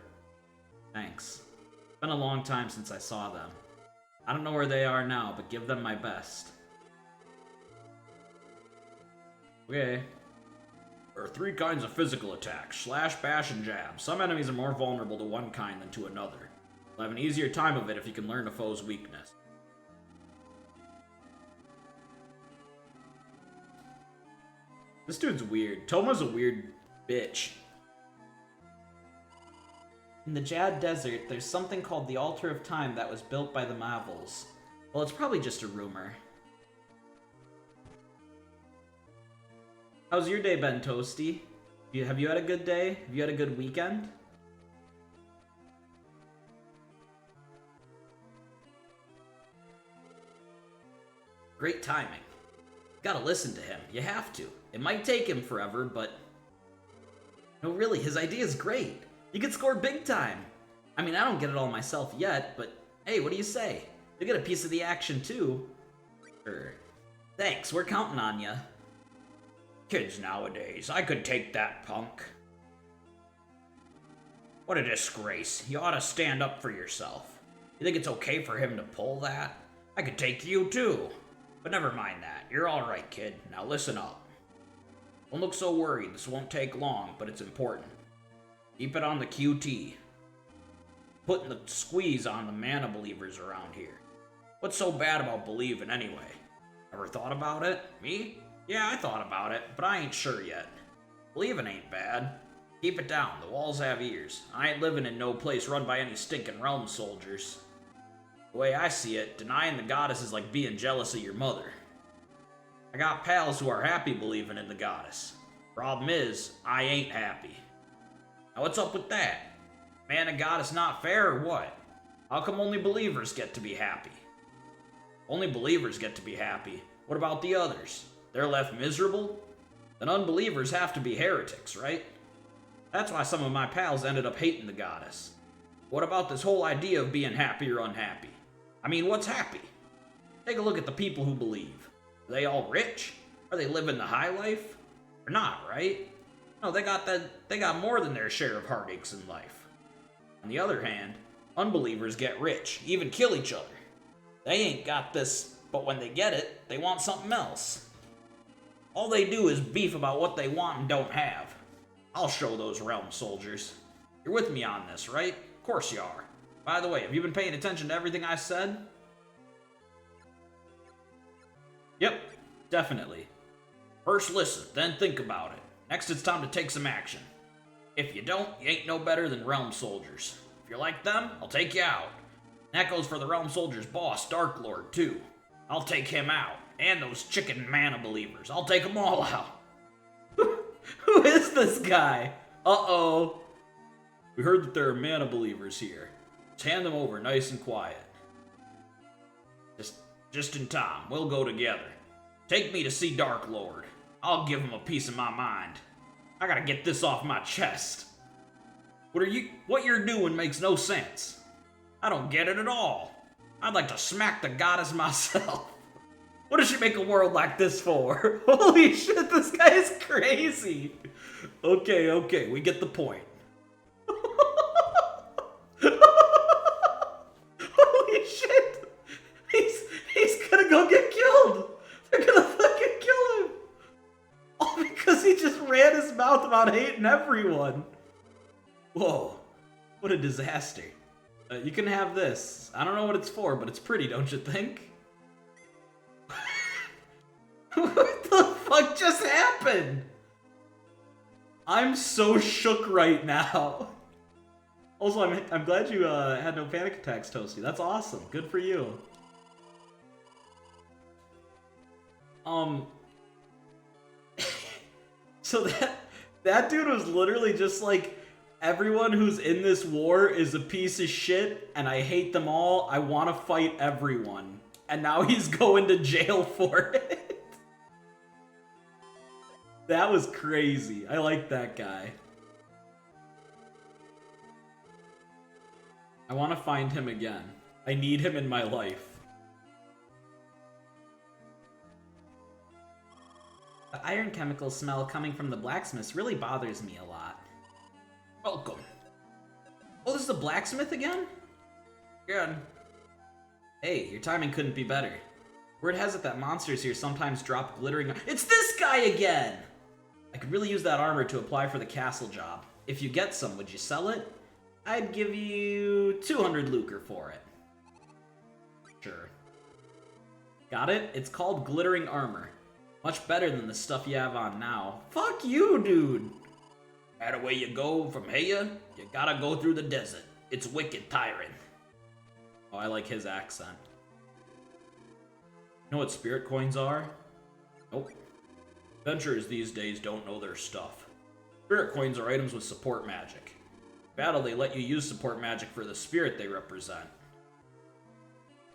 S1: Thanks. It's been a long time since I saw them. I don't know where they are now, but give them my best. Okay. There are 3 kinds of physical attacks: slash, bash, and jab. Some enemies are more vulnerable to one kind than to another. You'll have an easier time of it if you can learn a foe's weakness. This dude's weird. Toma's a weird bitch. In the Jad Desert, there's something called the Altar of Time that was built by the Mavels. Well, it's probably just a rumor. How's your day been, Toasty? Have you had a good day? Have you had a good weekend? Great timing. Gotta listen to him. You have to. It might take him forever, but No, really, his idea is great. You could score big time. I mean, I don't get it all myself yet, but hey, what do you say? You get a piece of the action too. Sure. Thanks, we're counting on ya. Kids nowadays, I could take that punk. What a disgrace. You ought to stand up for yourself. You think it's okay for him to pull that? I could take you too. But never mind that. You're alright, kid. Now listen up. Don't look so worried. This won't take long, but it's important. Keep it on the QT. Putting the squeeze on the mana believers around here. What's so bad about believing anyway? Ever thought about it? Me? Yeah, I thought about it, but I ain't sure yet. Believing ain't bad. Keep it down, the walls have ears. I ain't living in no place run by any stinking realm soldiers. The way I see it, denying the goddess is like being jealous of your mother. I got pals who are happy believing in the goddess. Problem is, I ain't happy. Now what's up with that? Man, a goddess not fair or what? How come only believers get to be happy? Only believers get to be happy. What about the others? They're left miserable? Then unbelievers have to be heretics, right? That's why some of my pals ended up hating the goddess. What about this whole idea of being happy or unhappy? I mean, what's happy? Take a look at the people who believe. Are they all rich? Are they living the high life? Or not, right? No, they got more than their share of heartaches in life. On the other hand, unbelievers get rich, even kill each other. They ain't got this, but when they get it, they want something else. All they do is beef about what they want and don't have. I'll show those realm soldiers. You're with me on this, right? Of course you are. By the way, have you been paying attention to everything I said? Yep, definitely. First listen, then think about it. Next it's time to take some action. If you don't, you ain't no better than realm soldiers. If you're like them, I'll take you out. That goes for the realm soldiers' boss, Dark Lord, too. I'll take him out. And those chicken mana believers. I'll take them all out. Who is this guy? Uh-oh. We heard that there are mana believers here. Let's hand them over nice and quiet. Just in time. We'll go together. Take me to see Dark Lord. I'll give him a piece of my mind. I gotta get this off my chest. What you're doing makes no sense. I don't get it at all. I'd like to smack the goddess myself. What does she make a world like this for? Holy shit, this guy is crazy. Okay, we get the point. Holy shit. He's gonna go get killed. They're gonna fucking kill him. All because he just ran his mouth about hating everyone. Whoa, what a disaster. You can have this. I don't know what it's for, but it's pretty, don't you think? What the fuck just happened? I'm so shook right now. Also, I'm glad you had no panic attacks, Toasty. That's awesome. Good for you. So that dude was literally just like, everyone who's in this war is a piece of shit, and I hate them all. I want to fight everyone. And now he's going to jail for it. That was crazy. I like that guy. I want to find him again. I need him in my life. The iron chemical smell coming from the blacksmiths really bothers me a lot. Welcome. Oh, this is the blacksmith again? Good. Hey, your timing couldn't be better. Word has it that monsters here sometimes drop glittering... It's this guy again! I could really use that armor to apply for the castle job. If you get some, would you sell it? I'd give you 200 lucre for it. Sure. Got it? It's called glittering armor. Much better than the stuff you have on now. Fuck you, dude! That away you go from here, you gotta go through the desert. It's wicked tiring. Oh, I like his accent. You know what spirit coins are? Nope. Adventurers these days don't know their stuff. Spirit coins are items with support magic. In battle, they let you use support magic for the spirit they represent.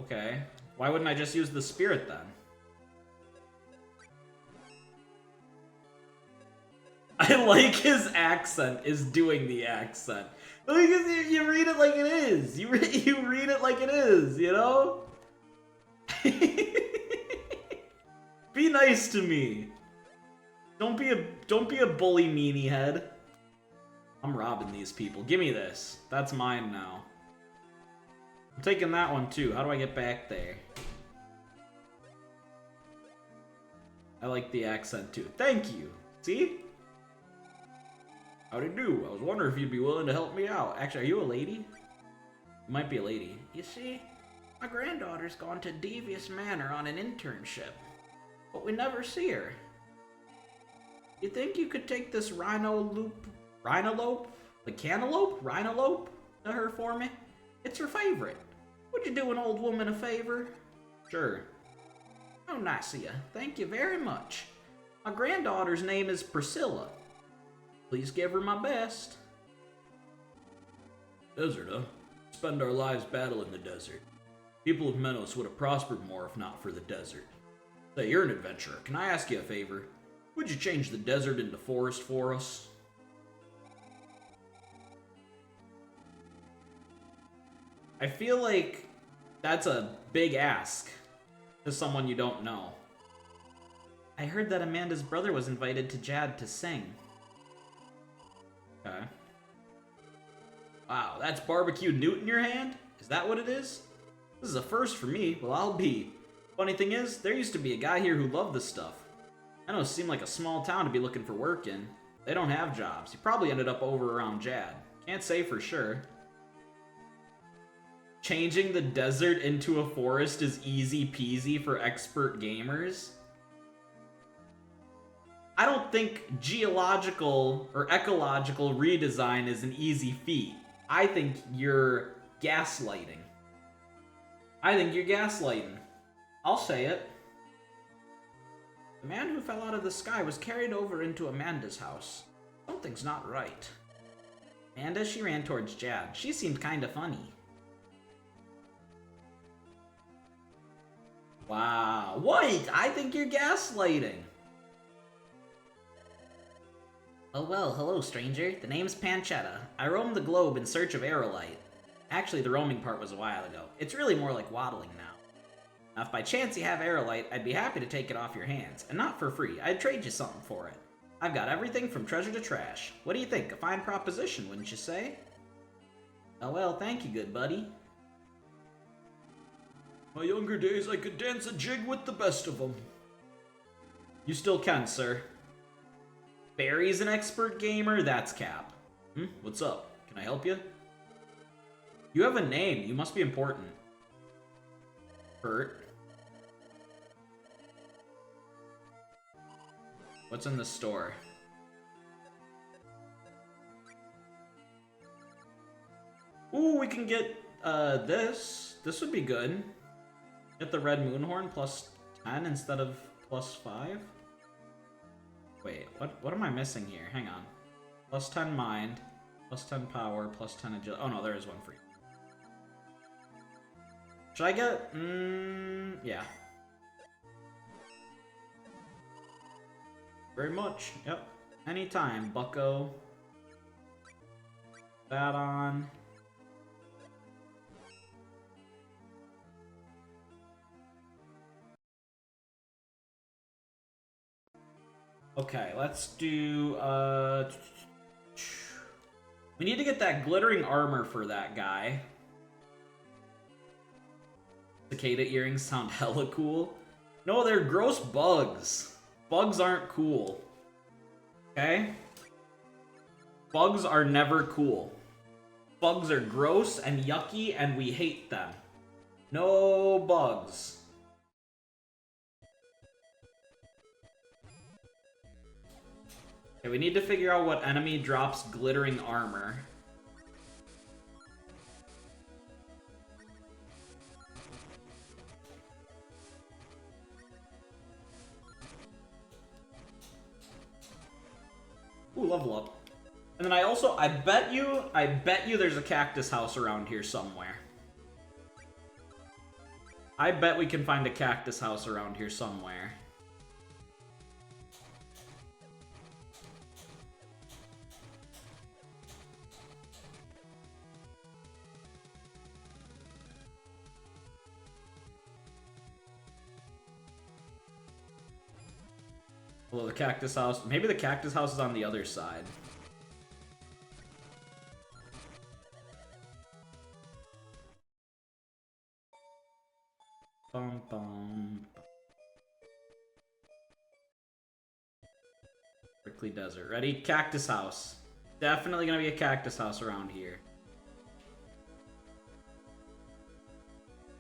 S1: Okay. Why wouldn't I just use the spirit then? I like his accent is doing the accent. Because you read it like it is. You read it like it is, you know? Be nice to me. Don't be a bully meanie head. I'm robbing these people. Give me this. That's mine now. I'm taking that one too. How do I get back there? I like the accent too. Thank you. See? How'd do? I was wondering if you'd be willing to help me out. Actually, are you a lady? You might be a lady. You see, my granddaughter's gone to Devious Manor on an internship, but we never see her. You think you could take this rhinolope to her for me? It's her favorite. Would you do an old woman a favor? Sure. Oh, nice of you. Thank you very much. My granddaughter's name is Priscilla. Please give her my best. Desert, huh? Spend our lives battling the desert. People of Menos would have prospered more if not for the desert. Say, you're an adventurer. Can I ask you a favor? Would you change the desert into forest for us? I feel like that's a big ask to someone you don't know. I heard that Amanda's brother was invited to Jad to sing. Okay. Wow, that's barbecued newt in your hand? Is that what it is? This is a first for me. Well, I'll be. Funny thing is, there used to be a guy here who loved this stuff. I know it seemed like a small town to be looking for work in. They don't have jobs. He probably ended up over around Jad. Can't say for sure. Changing the desert into a forest is easy peasy for expert gamers. I don't think geological or ecological redesign is an easy feat. I think you're gaslighting. I'll say it. The man who fell out of the sky was carried over into Amanda's house. Something's not right. Amanda, she ran towards Jad. She seemed kinda funny. Wow. What? I think you're gaslighting. Oh well, hello stranger. The name's Pancetta. I roamed the globe in search of aerolite. Actually, the roaming part was a while ago. It's really more like waddling now. Now, if by chance you have aerolite, I'd be happy to take it off your hands. And not for free. I'd trade you something for it. I've got everything from treasure to trash. What do you think? A fine proposition, wouldn't you say? Oh well, thank you, good buddy. My younger days, I could dance a jig with the best of them. You still can, sir. Barry's an expert gamer? That's cap. What's up? Can I help you? You have a name. You must be important. Bert. What's in the store? Ooh, we can get this. This would be good. Get the red moonhorn plus 10 instead of plus 5. Wait, what am I missing here? Hang on. Plus 10 mind, plus 10 power, plus 10 agility. Oh no, there is one for you. Should I get... yeah. Very much. Yep. Anytime, bucko. That on. Okay, let's do, we need to get that glittering armor for that guy. Cicada earrings sound hella cool. No, they're gross bugs. Bugs aren't cool. Okay? Bugs are never cool. Bugs are gross and yucky, and we hate them. No bugs. Okay, we need to figure out what enemy drops glittering armor. Ooh, level up. And then I bet you there's a cactus house around here somewhere. I bet we can find a cactus house around here somewhere. Well, the cactus house... Maybe the cactus house is on the other side. Bum, bum. Prickly desert. Ready? Cactus house. Definitely gonna be a cactus house around here.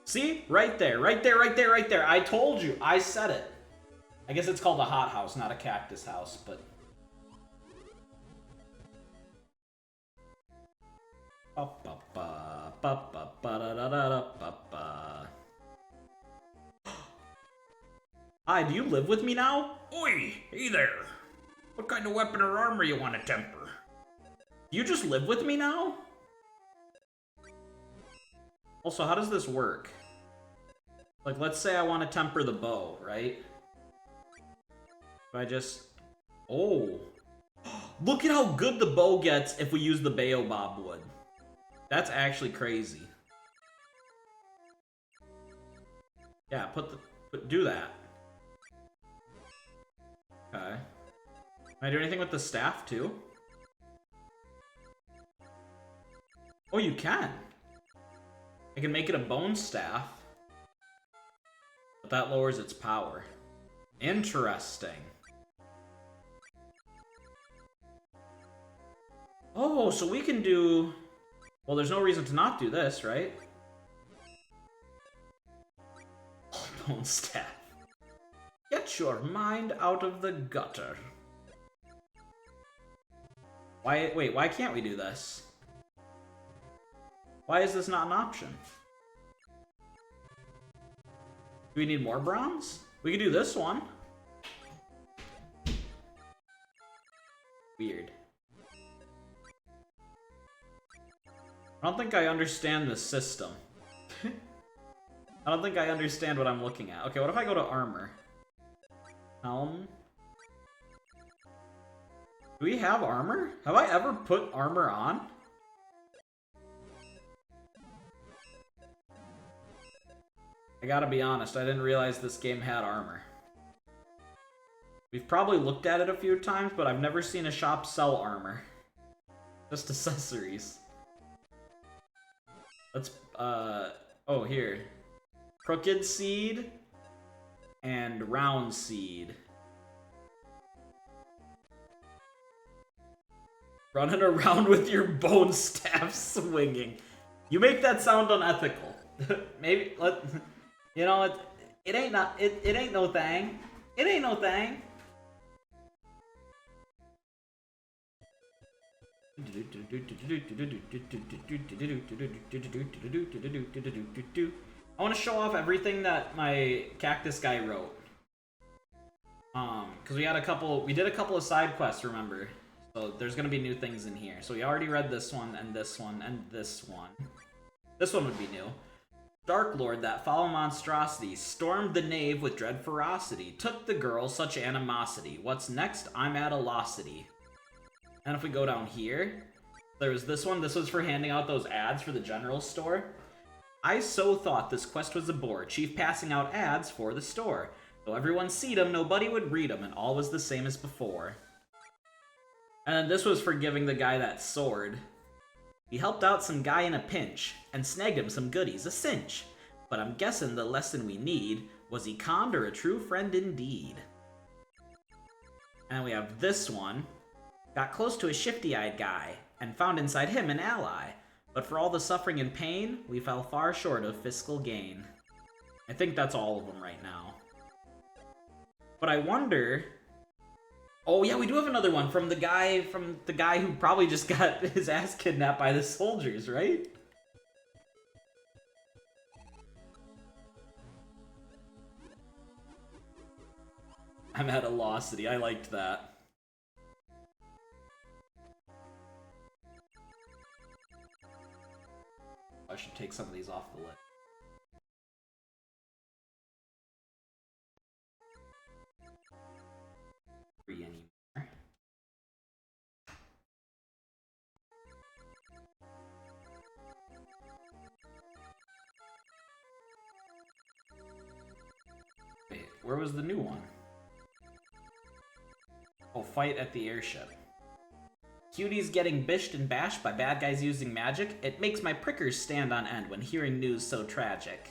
S1: See? Right there. Right there, right there, right there. I told you. I said it. I guess it's called a hot house, not a cactus house, but... Hi, do you live with me now?
S3: Oi, hey there. What kind of weapon or armor you want to temper?
S1: Do you just live with me now? Also, how does this work? Like, let's say I want to temper the bow, right? If I just... Oh! Look at how good the bow gets if we use the baobab wood. That's actually crazy. Yeah, do that. Okay. Can I do anything with the staff, too? Oh, you can! I can make it a bone staff. But that lowers its power. Interesting. Oh, so we can do... Well, there's no reason to not do this, right? Bone staff. Get your mind out of the gutter. Wait, why can't we do this? Why is this not an option? Do we need more bronze? We could do this one. Weird. I don't think I understand this system. I don't think I understand what I'm looking at. Okay, what if I go to armor? Helm? Do we have armor? Have I ever put armor on? I gotta be honest, I didn't realize this game had armor. We've probably looked at it a few times, but I've never seen a shop sell armor. Just accessories. Let's, oh, here. Crooked seed and round seed. Running around with your bone staff swinging. You make that sound unethical. Maybe, you know, it ain't no thing. It ain't no thing. I want to show off everything that my cactus guy wrote. Because we did a couple of side quests, remember? So there's gonna be new things in here. So we already read this one, and this one, and this one. This one would be new. Dark Lord, that foul monstrosity, stormed the nave with dread ferocity, took the girl such animosity. What's next? I'm at a lossity. And if we go down here, there was this one. This was for handing out those ads for the general store. I so thought this quest was a bore, chief passing out ads for the store. Though everyone seed 'em, nobody would read 'em, and all was the same as before. And then this was for giving the guy that sword. He helped out some guy in a pinch, and snagged him some goodies, a cinch. But I'm guessing the lesson we need, was he conned or a true friend indeed? And we have this one. Got close to a shifty-eyed guy, and found inside him an ally. But for all the suffering and pain, we fell far short of fiscal gain. I think that's all of them right now. But I wonder... Oh yeah, we do have another one from the guy who probably just got his ass kidnapped by the soldiers, right? I'm at a lossity. I liked that. I should take some of these off the list. Anymore. Wait, where was the new one? Oh, fight at the airship. Cuties getting bished and bashed by bad guys using magic. It makes my prickers stand on end when hearing news so tragic.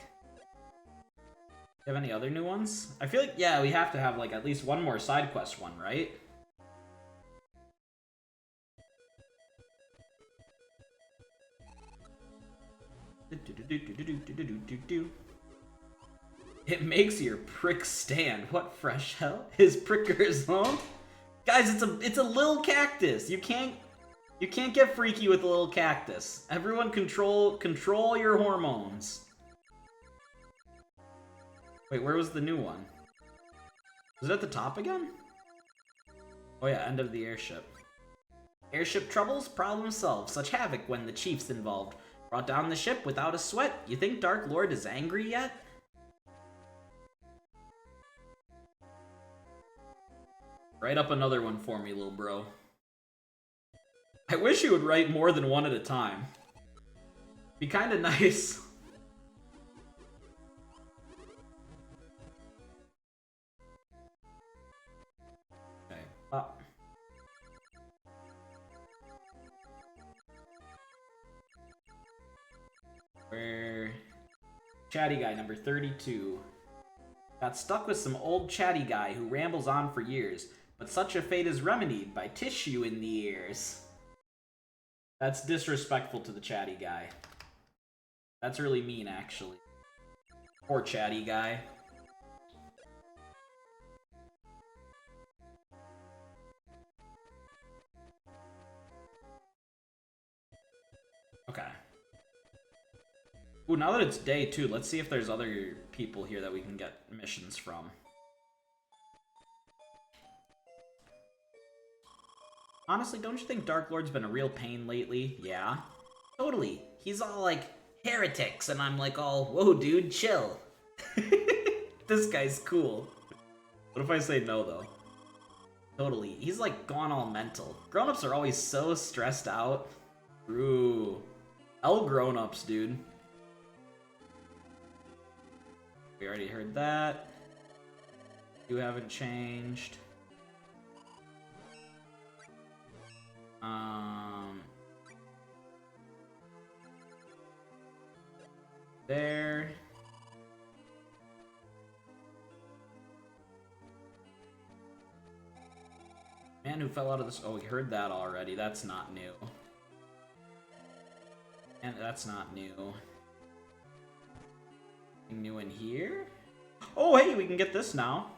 S1: Do you have any other new ones? I feel like, yeah, we have to have, like, at least one more side quest one, right? It makes your prick stand. What fresh hell? His prickers, huh? Guys, it's a little cactus. You can't get freaky with a little cactus. Everyone control your hormones. Wait, where was the new one? Was it at the top again? Oh yeah, end of the airship. Airship troubles, problem solved. Such havoc when the chief's involved. Brought down the ship without a sweat. You think Dark Lord is angry yet? Write up another one for me, little bro. I wish you would write more than one at a time. Be kinda nice. Okay, up. Where... Chatty guy, number 32. Got stuck with some old chatty guy who rambles on for years, but such a fate is remedied by tissue in the ears. That's disrespectful to the chatty guy. That's really mean, actually. Poor chatty guy. Okay. Ooh, now that it's day 2, let's see if there's other people here that we can get missions from. Honestly, don't you think Dark Lord's been a real pain lately? Yeah. Totally. He's all like, heretics, and I'm like all, whoa dude, chill. This guy's cool. What if I say no, though? Totally. He's like gone all mental. Grown-ups are always so stressed out. Ooh. L grown-ups, dude. We already heard that. You haven't changed. There. Man who fell out of this. Oh, we heard that already. That's not new. And that's not new. Anything new in here? Oh, hey, we can get this now.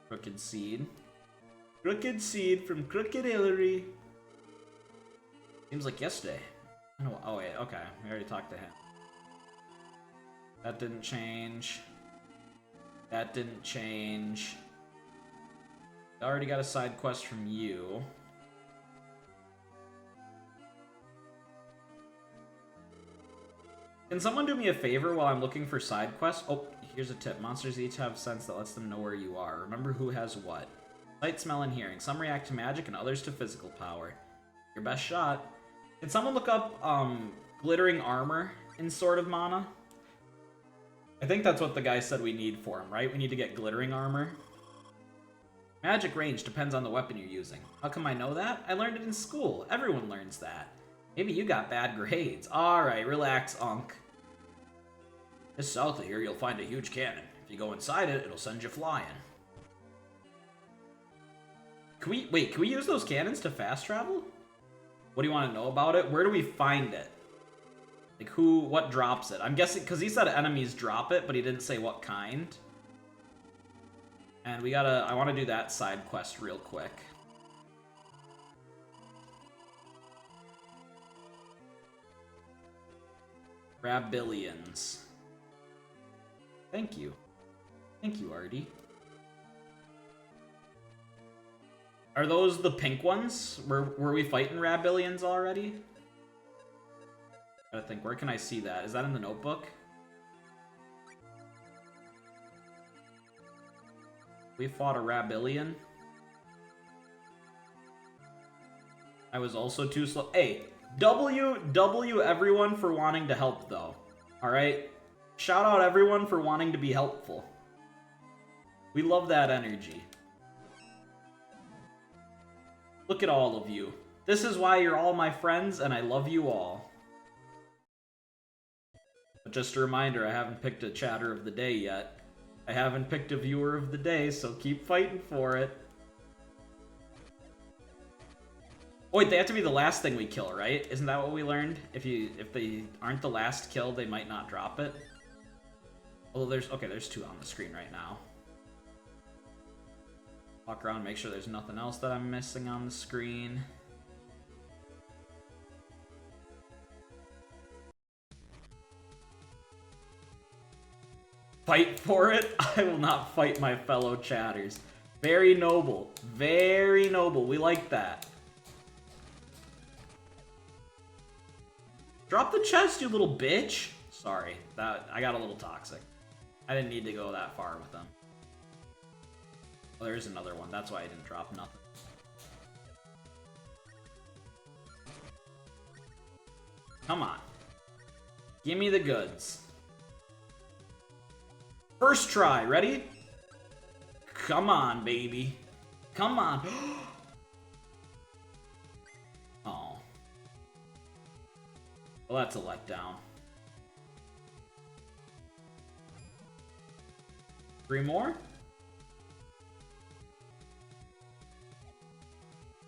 S1: Crooked Seed. Crooked Seed from Crooked Hillary. Seems like yesterday. Oh, wait, okay. We already talked to him. That didn't change. That didn't change. I already got a side quest from you. Can someone do me a favor while I'm looking for side quests? Oh, here's a tip. Monsters each have sense that lets them know where you are. Remember who has what. Sight, smell, and hearing. Some react to magic and others to physical power. Your best shot. Can someone look up glittering armor in Sword of Mana? I think that's what the guy said we need for him, right? We need to get glittering armor. Magic range depends on the weapon you're using. How come I know that? I learned it in school. Everyone learns that. Maybe you got bad grades. Alright, relax, Unk. Just south of here, you'll find a huge cannon. If you go inside it, it'll send you flying. Can we use those cannons to fast travel? What do you want to know about it? Where do we find it? Like, what drops it? I'm guessing, because he said enemies drop it, but he didn't say what kind. And I want to do that side quest real quick. Rabillions. Thank you. Thank you, Artie. Are those the pink ones? Were we fighting Rabillions already? I think, where can I see that? Is that in the notebook? We fought a Rabillion. I was also too slow. Hey, W everyone for wanting to help, though. Alright? Shout out everyone for wanting to be helpful. We love that energy. Look at all of you. This is why you're all my friends, and I love you all. But just a reminder, I haven't picked a chatter of the day yet. I haven't picked a viewer of the day, so keep fighting for it. Oh, wait, they have to be the last thing we kill, right? Isn't that what we learned? If they aren't the last kill, they might not drop it. Although there's 2 on the screen right now. Walk around, make sure there's nothing else that I'm missing on the screen. Fight for it? I will not fight my fellow chatters. Very noble. Very noble. We like that. Drop the chest, you little bitch. Sorry, I got a little toxic. I didn't need to go that far with them. Oh, there's another one. That's why I didn't drop nothing. Come on. Give me the goods. First try, ready? Come on, baby. Come on. Oh. Well, that's a letdown. 3 more?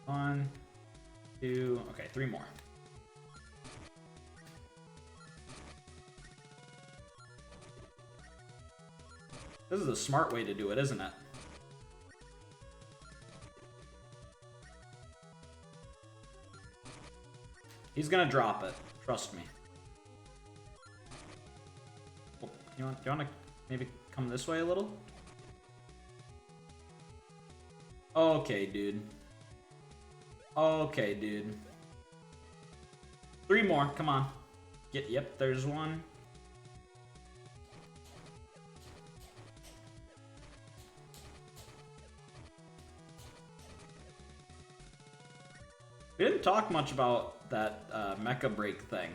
S1: 1, 2, okay, 3 more. This is a smart way to do it, isn't it? He's gonna drop it. Trust me. Oh, do you want to maybe come this way a little? Okay, dude. Okay, dude. 3 more. Come on. Yep, there's 1. We didn't talk much about that mecha break thing.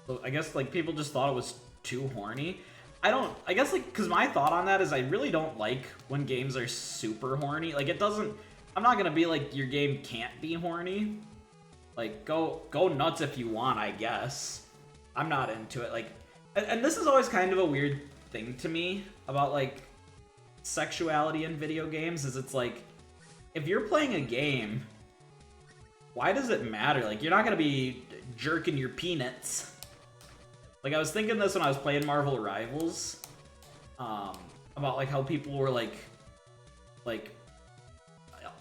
S1: So I guess like people just thought it was too horny. I guess like, cause my thought on that is I really don't like when games are super horny. Like it doesn't, I'm not gonna be like your game can't be horny. Like go nuts if you want, I guess. I'm not into it. Like, and this is always kind of a weird thing to me about like sexuality in video games is it's like, if you're playing a game, why does it matter? Like, you're not gonna be jerking your peanuts. Like, I was thinking this when I was playing Marvel Rivals, about like how people were like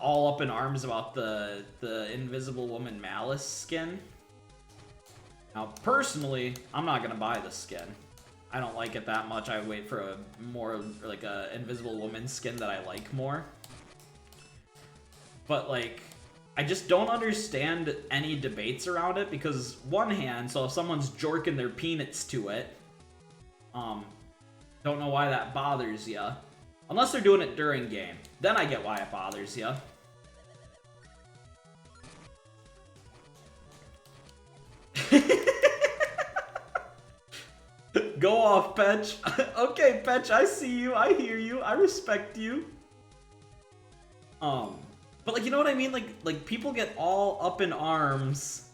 S1: all up in arms about the Invisible Woman Malice skin. Now, personally, I'm not gonna buy the skin. I don't like it that much. I would wait for a more, like, a Invisible Woman skin that I like more. But, like, I just don't understand any debates around it, because, one hand, so if someone's jorking their peanuts to it, don't know why that bothers ya. Unless they're doing it during game. Then I get why it bothers ya. Go off, Petch. Okay, Petch, I see you, I hear you, I respect you. But like, you know what I mean? Like people get all up in arms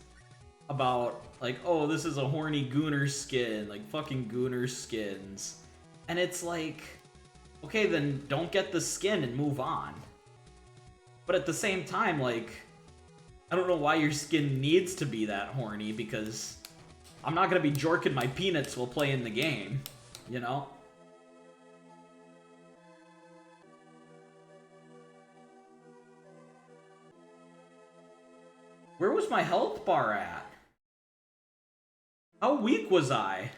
S1: about like, oh, this is a horny Gooner skin, like fucking Gooner skins. And it's like, okay, then don't get the skin and move on. But at the same time, like, I don't know why your skin needs to be that horny, because I'm not gonna be jorking my peanuts while playing the game, you know? Where was my health bar at? How weak was I?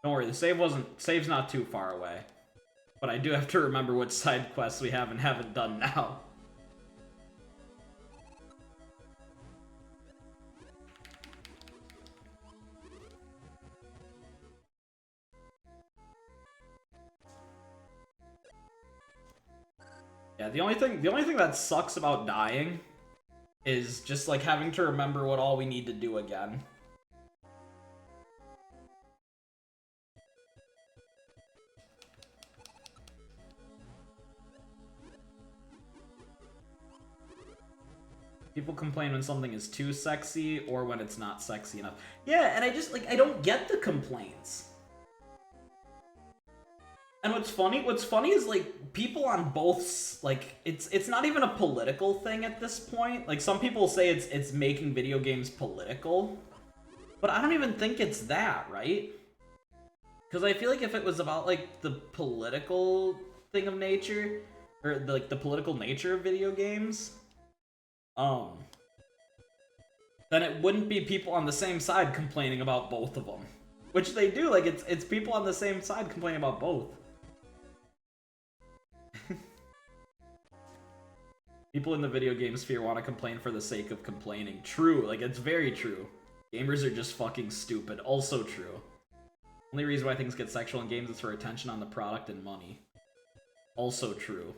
S1: Don't worry, the save's not too far away. But I do have to remember what side quests we have and haven't done now. Yeah, the only thing that sucks about dying is just like having to remember what all we need to do again. People complain when something is too sexy or when it's not sexy enough. Yeah, and I just, like, I don't get the complaints. And what's funny is, like, people on both, like, it's not even a political thing at this point. Like, some people say it's making video games political. But I don't even think it's that, right? Because I feel like if it was about, like, the political thing of nature, or, like, the political nature of video games, then it wouldn't be people on the same side complaining about both of them. Which they do, like, it's people on the same side complaining about both. People in the video game sphere want to complain for the sake of complaining. True, like, it's very true. Gamers are just fucking stupid. Also true. Only reason why things get sexual in games is for attention on the product and money. Also true.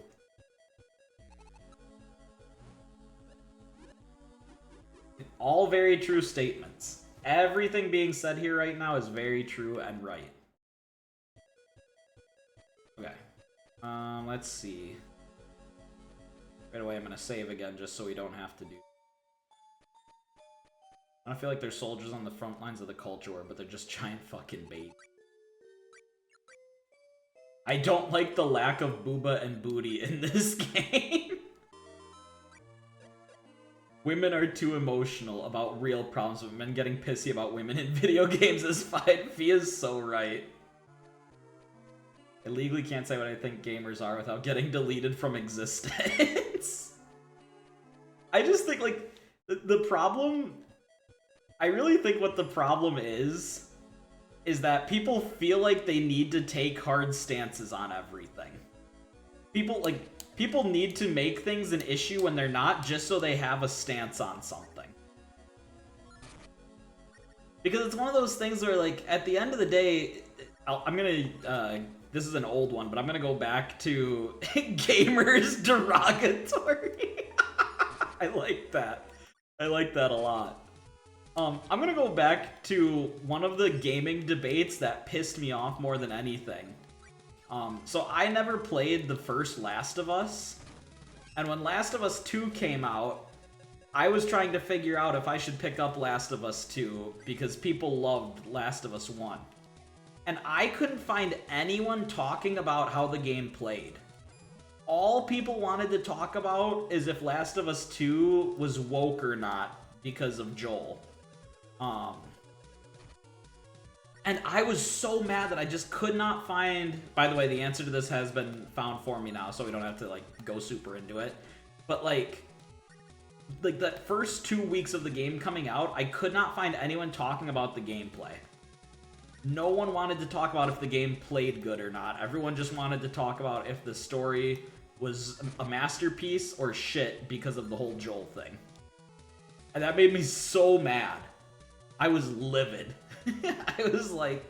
S1: All very true statements. Everything being said here right now is very true and right. Okay. Let's see. Right away, I'm gonna save again just so we don't have to do. I don't feel like they're soldiers on the front lines of the culture war, but they're just giant fucking babies. I don't like the lack of booba and booty in this game. Women are too emotional about real problems with men getting pissy about women in video games is fine. Fia's so right. I legally can't say what I think gamers are without getting deleted from existence. I just think, like, the problem... I really think what the problem is that people feel like they need to take hard stances on everything. People need to make things an issue when they're not, just so they have a stance on something. Because it's one of those things where, like, at the end of the day, I'm gonna, this is an old one, but I'm gonna go back to gamers derogatory. I like that. I like that a lot. I'm gonna go back to one of the gaming debates that pissed me off more than anything. So I never played the first Last of Us, and when Last of Us 2 came out, I was trying to figure out if I should pick up Last of Us 2, because people loved Last of Us 1. And I couldn't find anyone talking about how the game played. All people wanted to talk about is if Last of Us 2 was woke or not because of Joel. And I was so mad that I just could not find... By the way, the answer to this has been found for me now, so we don't have to, like, go super into it. But, like that first 2 weeks of the game coming out, I could not find anyone talking about the gameplay. No one wanted to talk about if the game played good or not. Everyone just wanted to talk about if the story was a masterpiece or shit because of the whole Joel thing. And that made me so mad. I was livid. I was like,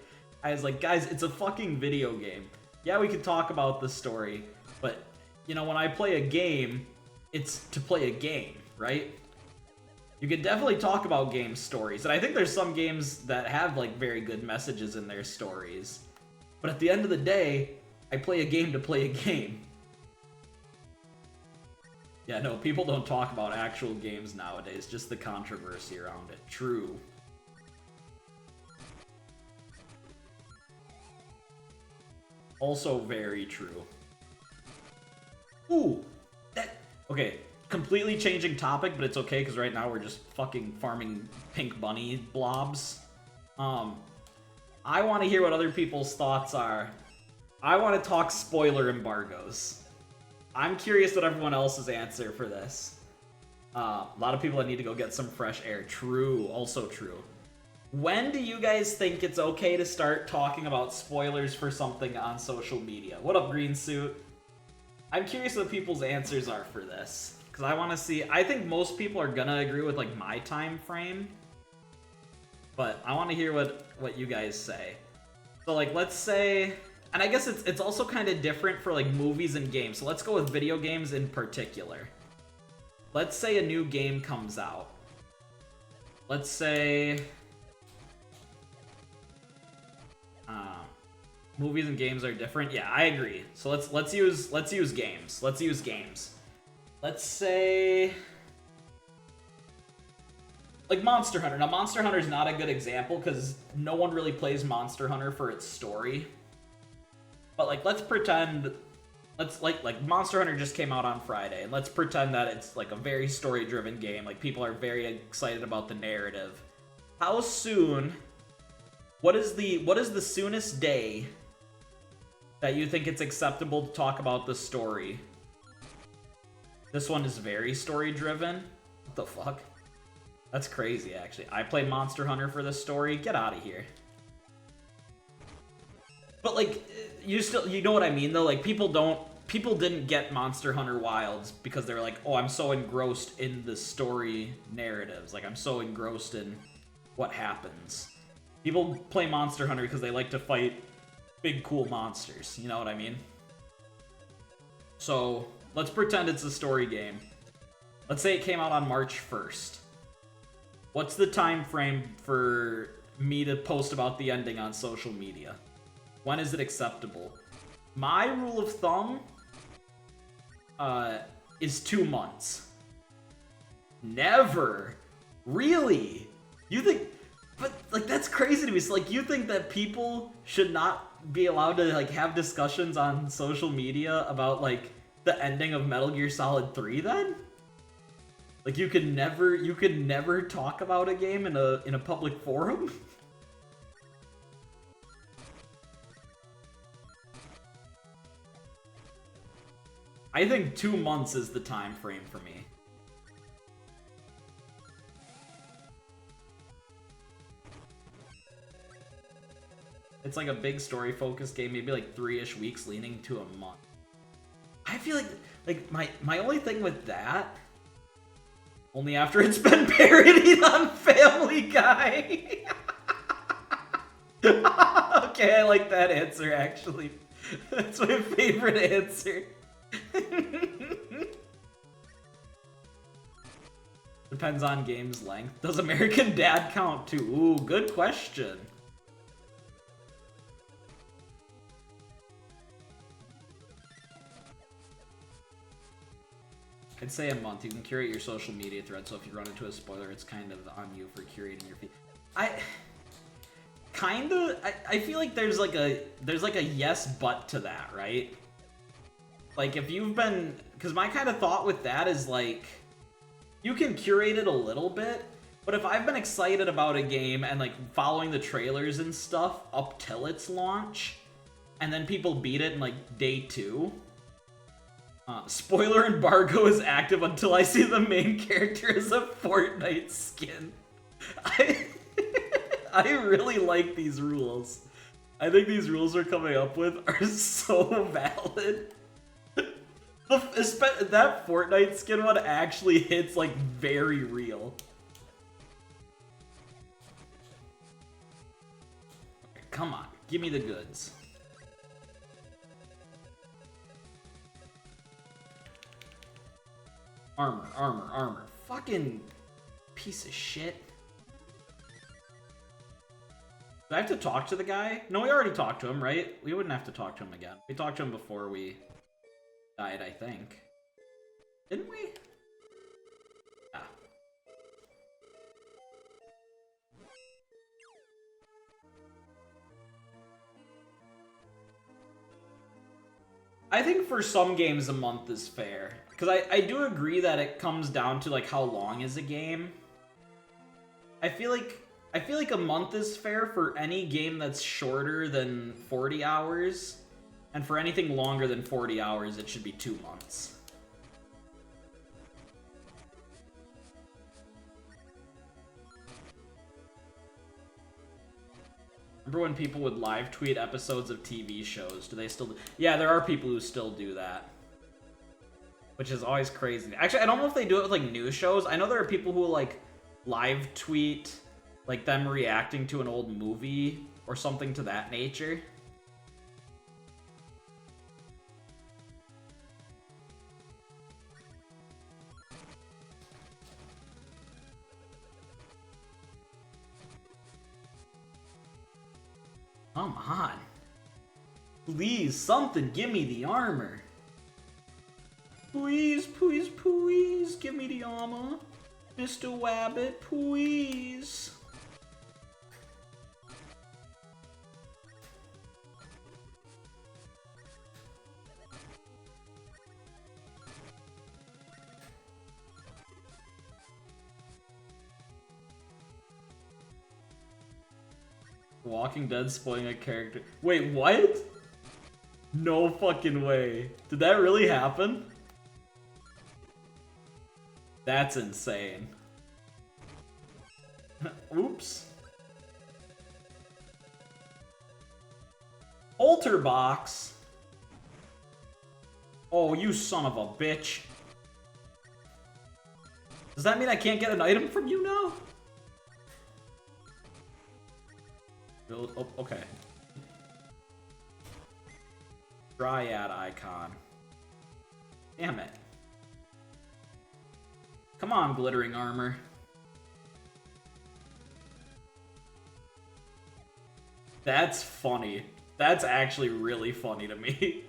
S1: guys, it's a fucking video game. Yeah, we could talk about the story, but, you know, when I play a game, it's to play a game, right? You could definitely talk about game stories, and I think there's some games that have, like, very good messages in their stories. But at the end of the day, I play a game to play a game. Yeah, no, people don't talk about actual games nowadays, just the controversy around it. True. Also very true. Ooh, okay, completely changing topic, but it's okay because right now we're just fucking farming pink bunny blobs. I want to hear what other people's thoughts are. I want to talk spoiler embargoes. I'm curious what everyone else's answer for this. A lot of people that need to go get some fresh air. True, also true. When do you guys think it's okay to start talking about spoilers for something on social media? What up, Green Suit? I'm curious what people's answers are for this, because I want to see. I think most people are gonna agree with, like, my time frame, but I want to hear what you guys say. So, like, let's say, and I guess it's also kind of different for, like, movies and games. So let's go with video games in particular. Let's say a new game comes out. Let's say movies and games are different. Yeah, I agree. So let's use games. Let's use games. Let's say like Monster Hunter. Now, Monster Hunter is not a good example because no one really plays Monster Hunter for its story. But like, let's pretend, like Monster Hunter just came out on Friday, and let's pretend that it's like a very story-driven game. Like people are very excited about the narrative. How soon? What is the soonest day that you think it's acceptable to talk about the story? This one is very story-driven. What the fuck? That's crazy, actually. I play Monster Hunter for the story. Get out of here. But like, you know what I mean though? Like people didn't get Monster Hunter Wilds because they're like, oh, I'm so engrossed in the story narratives. Like I'm so engrossed in what happens. People play Monster Hunter because they like to fight big cool monsters. You know what I mean? So let's pretend it's a story game. Let's say it came out on March 1st. What's the time frame for me to post about the ending on social media? When is it acceptable? My rule of thumb is 2 months. Never. Really? You think... But, like, that's crazy to me. So, like, you think that people should not be allowed to, like, have discussions on social media about, like, the ending of Metal Gear Solid 3, then? Like, you could never talk about a game in a public forum? I think 2 months is the time frame for me. It's like a big story-focused game, maybe like 3-ish weeks leaning to a month. I feel like my only thing with that, only after it's been parodied on Family Guy. Okay, I like that answer, actually. That's my favorite answer. Depends on game's length. Does American Dad count too? Ooh, good question. I'd say a month. You can curate your social media thread, so if you run into a spoiler, it's kind of on you for curating your feed. I feel like there's like a yes but to that, right? Like if you've been, because my kind of thought with that is like, you can curate it a little bit, but if I've been excited about a game and like following the trailers and stuff up till its launch, and then people beat it in like day 2, spoiler embargo is active until I see the main character as a Fortnite skin. I really like these rules. I think these rules we're coming up with are so valid. That Fortnite skin one actually hits like very real. Okay, come on, give me the goods. Armor. Fucking piece of shit. Do I have to talk to the guy? No, we already talked to him, right? We wouldn't have to talk to him again. We talked to him before we died, I think. Didn't we? Yeah. I think for some games a month is fair. Because I do agree that it comes down to like how long is a game. I feel like a month is fair for any game that's shorter than 40 hours. And for anything longer than 40 hours, it should be 2 months. Remember when people would live tweet episodes of TV shows? Do they still do? Yeah, there are people who still do that. Which is always crazy. Actually, I don't know if they do it with like news shows. I know there are people who like live tweet like them reacting to an old movie or something to that nature. Come on. Please, something, give me the armor. Please, please, please, give me the armor. Mr. Wabbit, please. Walking Dead spoiling a character. Wait, what? No fucking way. Did that really happen? That's insane. Oops. Altar box? Oh, you son of a bitch. Does that mean I can't get an item from you now? Build, oh, okay. Dryad icon. Damn it. Come on, glittering armor. That's funny. That's actually really funny to me.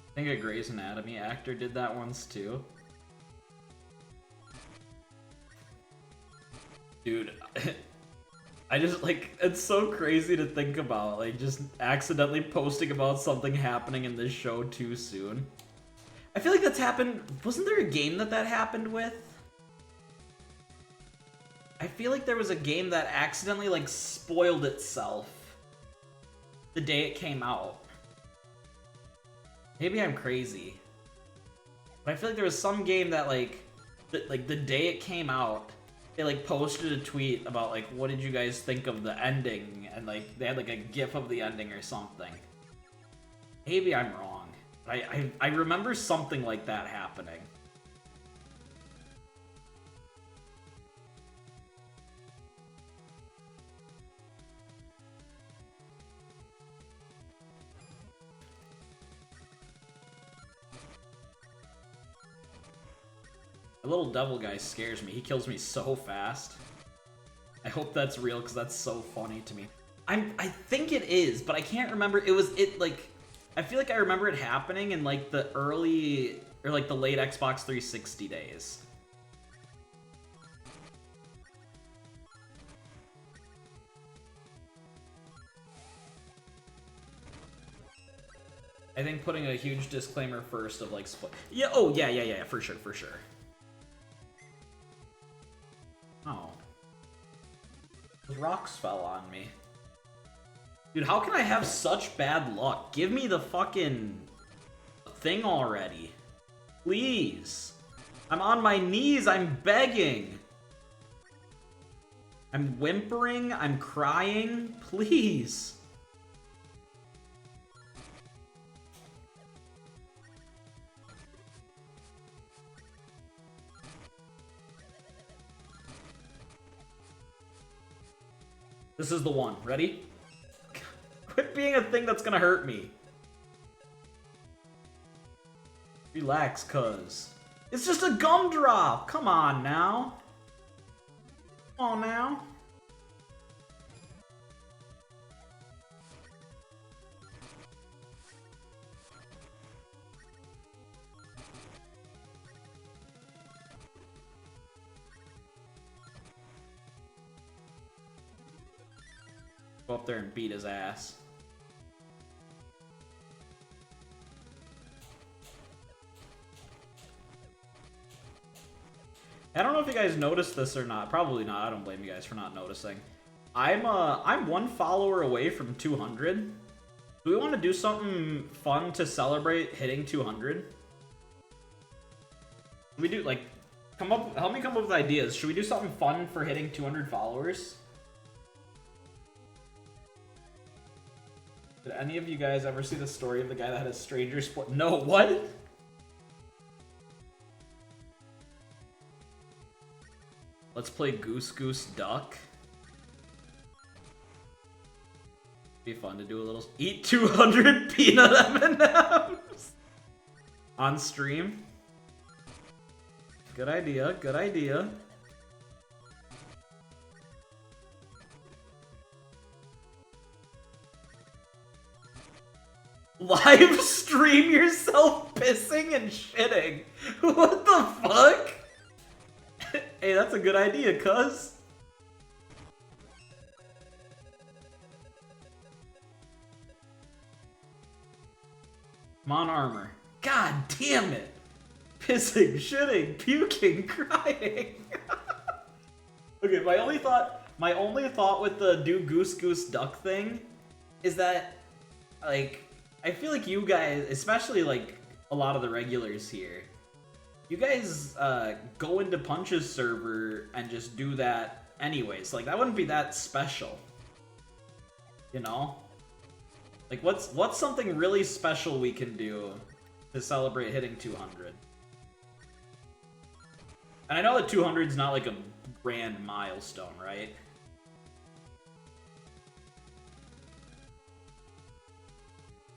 S1: I think a Grey's Anatomy actor did that once too. Dude, I just, like, it's so crazy to think about, like, just accidentally posting about something happening in this show too soon. I feel like that's happened, wasn't there a game that happened with? I feel like there was a game that accidentally, like, spoiled itself the day it came out. Maybe I'm crazy. But I feel like there was some game that, like, the day it came out, they, like, posted a tweet about, like, what did you guys think of the ending? And, like, they had, like, a gif of the ending or something. Maybe I'm wrong. I remember something like that happening. The little devil guy scares me. He kills me so fast. I hope that's real because that's so funny to me. I think it is, but I can't remember. Like, I feel like I remember it happening in, like, the early, or, like, the late Xbox 360 days. I think putting a huge disclaimer first of, like, yeah, oh, yeah, for sure. Oh. Those rocks fell on me. Dude, how can I have such bad luck? Give me the fucking thing already. Please. I'm on my knees. I'm begging. I'm whimpering. I'm crying. Please. This is the one. Ready? Quit being a thing that's gonna hurt me. Relax, cuz. It's just a gumdrop! Come on now. Come on now. Go up there and beat his ass. I don't know if you guys noticed this or not. Probably not. I don't blame you guys for not noticing. I'm one follower away from 200. Do we want to do something fun to celebrate hitting 200? Should we do, like, help me come up with ideas. Should we do something fun for hitting 200 followers? Did any of you guys ever see the story of the guy that had a stranger sport? No, what? Let's play Goose Goose Duck. Be fun to do a little eat 200 peanut M&Ms on stream. Good idea, good idea. Live stream yourself pissing and shitting. What the fuck? Hey, that's a good idea, cuz. Come on, armor. God damn it. Pissing, shitting, puking, crying. Okay, my only thought with the do goose goose duck thing is that, like, I feel like you guys, especially like a lot of the regulars here, you guys go into Punch's server and just do that anyways. Like, that wouldn't be that special, you know? Like, what's something really special we can do to celebrate hitting 200? And I know that 200 is not like a grand milestone, right?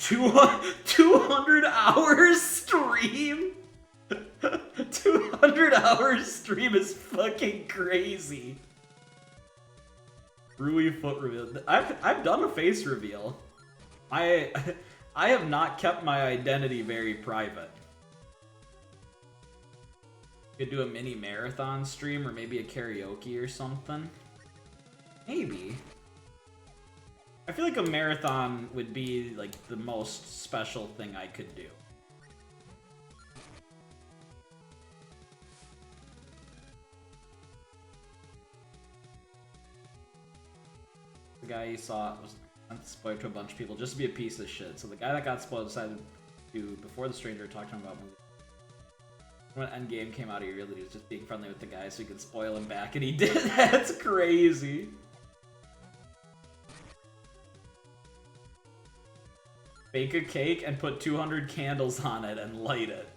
S1: $200 hours stream? 200 hours stream is fucking crazy. Rui foot reveal. I've done a face reveal. I have not kept my identity very private. Could do a mini marathon stream or maybe a karaoke or something. Maybe. I feel like a marathon would be like the most special thing I could do. The guy you saw was spoiled to a bunch of people just to be a piece of shit. So the guy that got spoiled decided to, before the stranger, talk to him about movies. When Endgame came out, he really was just being friendly with the guy so he could spoil him back, and he did. That's crazy. Bake a cake and put 200 candles on it and light it.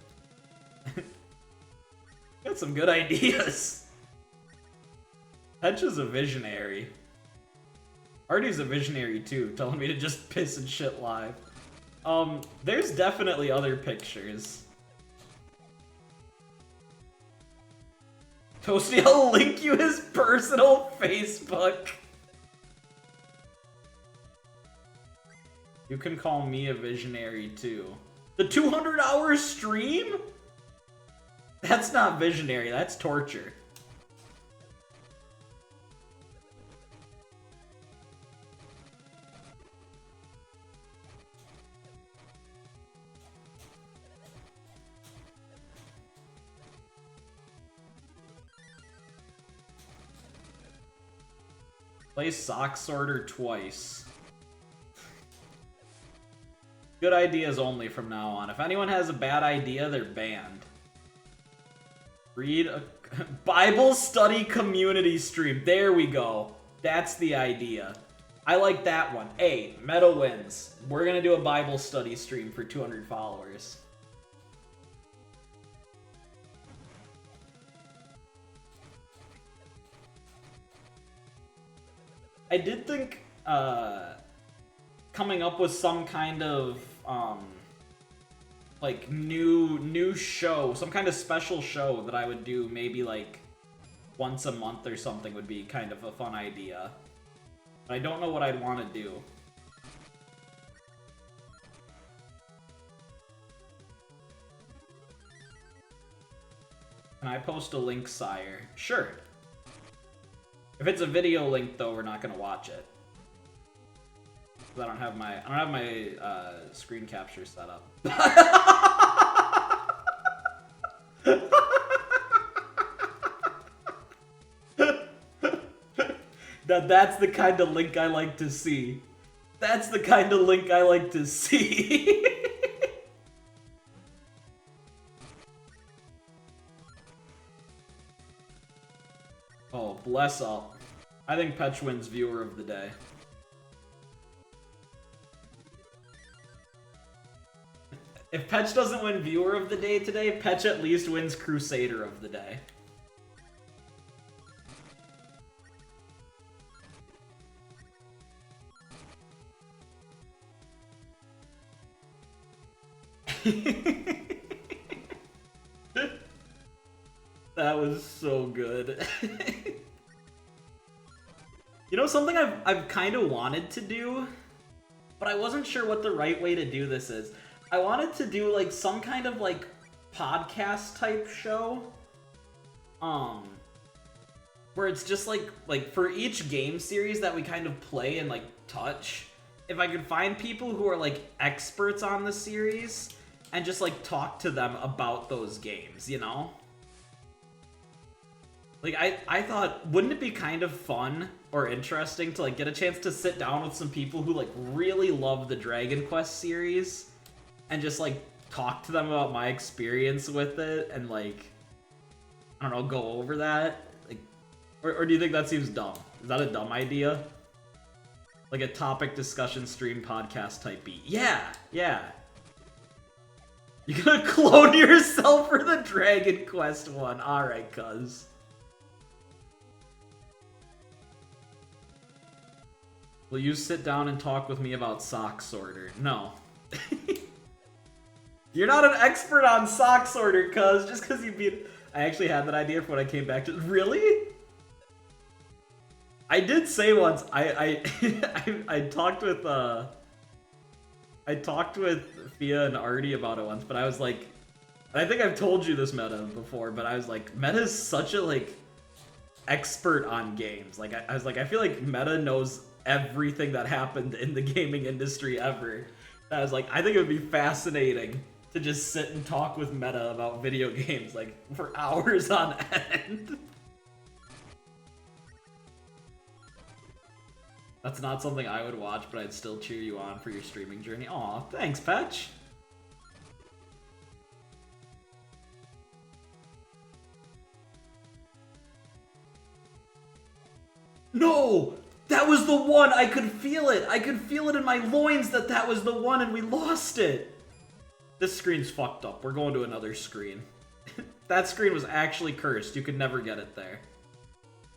S1: Got some good ideas. Petch is a visionary. Artie's a visionary too, telling me to just piss and shit live. There's definitely other pictures. Toasty, I'll link you his personal Facebook. You can call me a visionary too. The 200-hour stream? That's not visionary, that's torture. Play sock sorter twice. Good ideas only from now on. If anyone has a bad idea, they're banned. Read a Bible study community stream. There we go. That's the idea. I like that one. Hey, Meta wins. We're gonna do a Bible study stream for 200 followers. I did think coming up with some kind of like new show, some kind of special show that I would do maybe like once a month or something would be kind of a fun idea. But I don't know what I'd want to do. Can I post a link, sire? Sure. If it's a video link, though, we're not gonna watch it. I don't have my screen capture set up. That's the kind of link I like to see. That's the kind of link I like to see. Oh, bless up. I think Petch wins viewer of the day. If Petch doesn't win viewer of the day today, Petch at least wins crusader of the day. That was so good. You know, something I've kind of wanted to do, but I wasn't sure what the right way to do this is. I wanted to do like some kind of like podcast type show, where it's just like for each game series that we kind of play and like touch, if I could find people who are like experts on the series and just like talk to them about those games, you know? Like, I thought, wouldn't it be kind of fun or interesting to, like, get a chance to sit down with some people who, like, really love the Dragon Quest series and just, like, talk to them about my experience with it and, like, I don't know, go over that? Like, or do you think that seems dumb? Is that a dumb idea? Like a topic discussion stream podcast type beat. Yeah, yeah. You're gonna clone yourself for the Dragon Quest one. Alright, cuz. Will you sit down and talk with me about sock sorter? No. You're not an expert on sock sorter, cuz. Just because you beat... I actually had that idea for when I came back to... Really? I did say once, I talked with, I talked with Fia and Artie about it once, but I was like... I think I've told you this, Meta, before, but I was like, Meta's such a, like, expert on games. Like, I was like, I feel like Meta knows everything that happened in the gaming industry ever. I was like, I think it would be fascinating to just sit and talk with Meta about video games, like, for hours on end. That's not something I would watch, but I'd still cheer you on for your streaming journey. Aw, thanks, Petch. No! That was the one! I could feel it! I could feel it in my loins that that was the one and we lost it! This screen's fucked up. We're going to another screen. That screen was actually cursed. You could never get it there.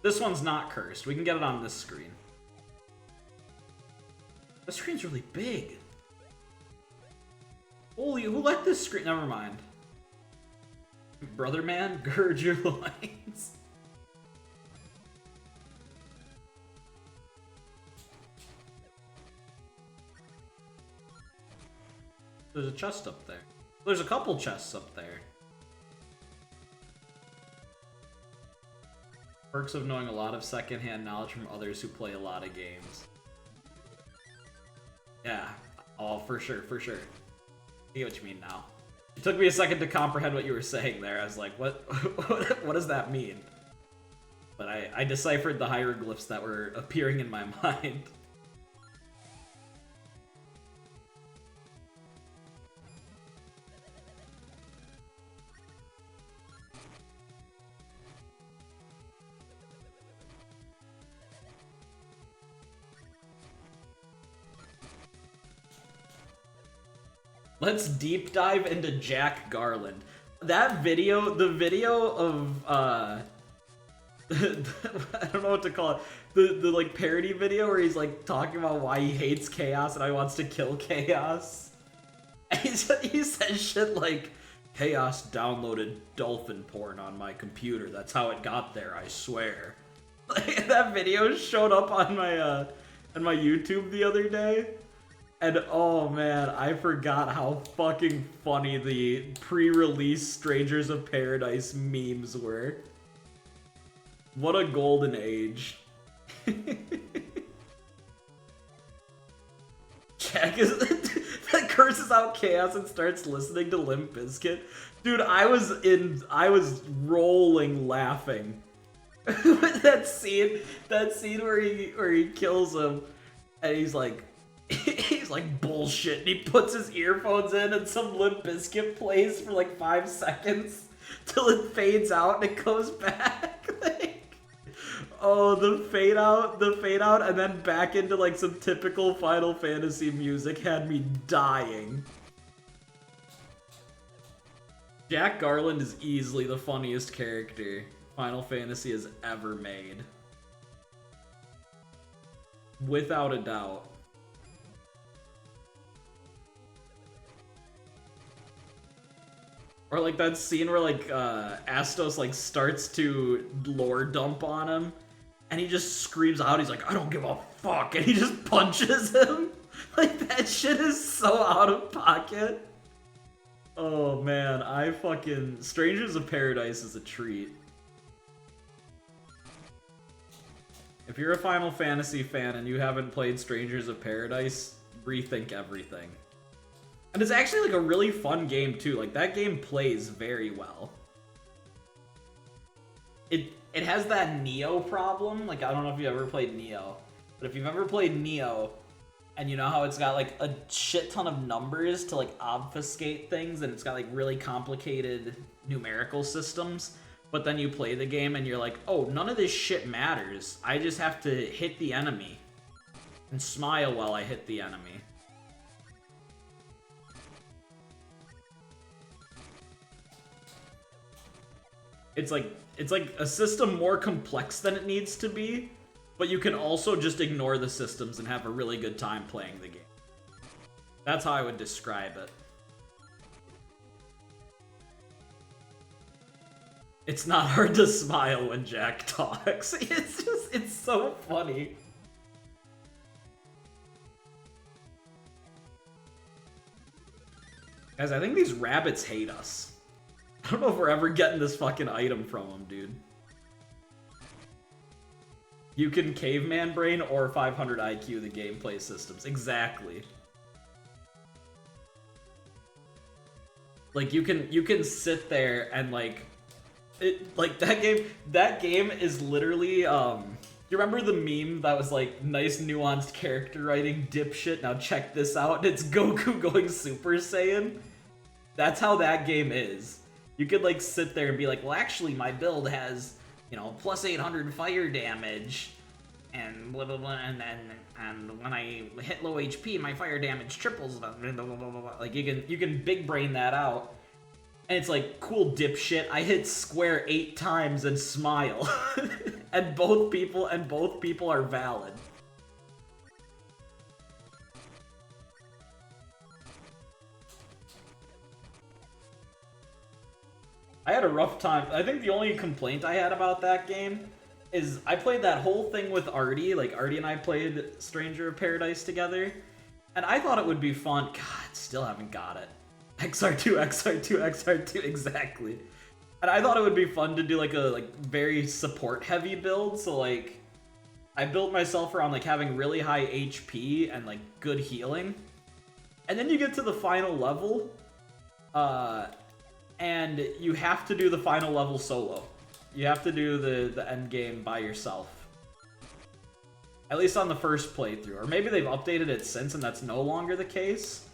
S1: This one's not cursed. We can get it on this screen. The screen's really big. Holy, who let this screen? Never mind. Brother man, gird your loins. There's a chest up there. There's a couple chests up there. Perks of knowing a lot of secondhand knowledge from others who play a lot of games. Yeah. Oh, for sure, for sure. I get what you mean now. It took me a second to comprehend what you were saying there. I was like, what what does that mean? But I deciphered the hieroglyphs that were appearing in my mind. Let's deep dive into Jack Garland. That video, the video of, I don't know what to call it, the like parody video where he's like talking about why he hates chaos and how he wants to kill chaos. And he says shit like, chaos downloaded dolphin porn on my computer. That's how it got there, I swear. Like, that video showed up on my YouTube the other day. And oh man, I forgot how fucking funny the pre-release Strangers of Paradise memes were. What a golden age. Jack is that curses out chaos and starts listening to Limp Bizkit. Dude, I was rolling laughing. that scene where he kills him and he's like bullshit, and he puts his earphones in and some Limp Bizkit plays for like 5 seconds till it fades out and it goes back. Like, oh, the fade out and then back into like some typical Final Fantasy music had me dying. Jack Garland is easily the funniest character Final Fantasy has ever made. Without a doubt. Or like that scene where like Astos like starts to lore dump on him and he just screams out, he's like, I don't give a fuck, and he just punches him. Like that shit is so out of pocket. Oh man, Strangers of Paradise is a treat. If you're a Final Fantasy fan and you haven't played Strangers of Paradise, rethink everything. And it's actually like a really fun game too. Like that game plays very well. It has that Neo problem. Like I don't know if you ever played Neo, but if you've ever played Neo, and you know how it's got like a shit ton of numbers to like obfuscate things, and it's got like really complicated numerical systems, but then you play the game and you're like, oh, none of this shit matters. I just have to hit the enemy and smile while I hit the enemy. It's like a system more complex than it needs to be, but you can also just ignore the systems and have a really good time playing the game. That's how I would describe it. It's not hard to smile when Jack talks. It's so funny. Guys, I think these rabbits hate us. I don't know if we're ever getting this fucking item from them, dude. You can caveman brain or 500 IQ the gameplay systems. Exactly. Like you can sit there and like that game is literally you remember the meme that was like nice nuanced character writing dipshit, now check this out, and it's Goku going Super Saiyan? That's how that game is. You could like sit there and be like, well actually my build has, you know, plus 800 fire damage and blah blah blah, and when I hit low HP my fire damage triples, blah, blah, blah, blah, blah. Like you can big brain that out. And it's like, cool dipshit, I hit square 8 times and smile. and both people are valid. I had a rough time. I think the only complaint I had about that game is I played that whole thing with Artie. Like, Artie and I played Stranger of Paradise together. And I thought it would be fun. God, still haven't got it. XR2, XR2, XR2, exactly. And I thought it would be fun to do like a very support heavy build. So like, I built myself around like having really high HP and like good healing. And then you get to the final level, and you have to do the final level solo. You have to do the end game by yourself. At least on the first playthrough. Or maybe they've updated it since and that's no longer the case.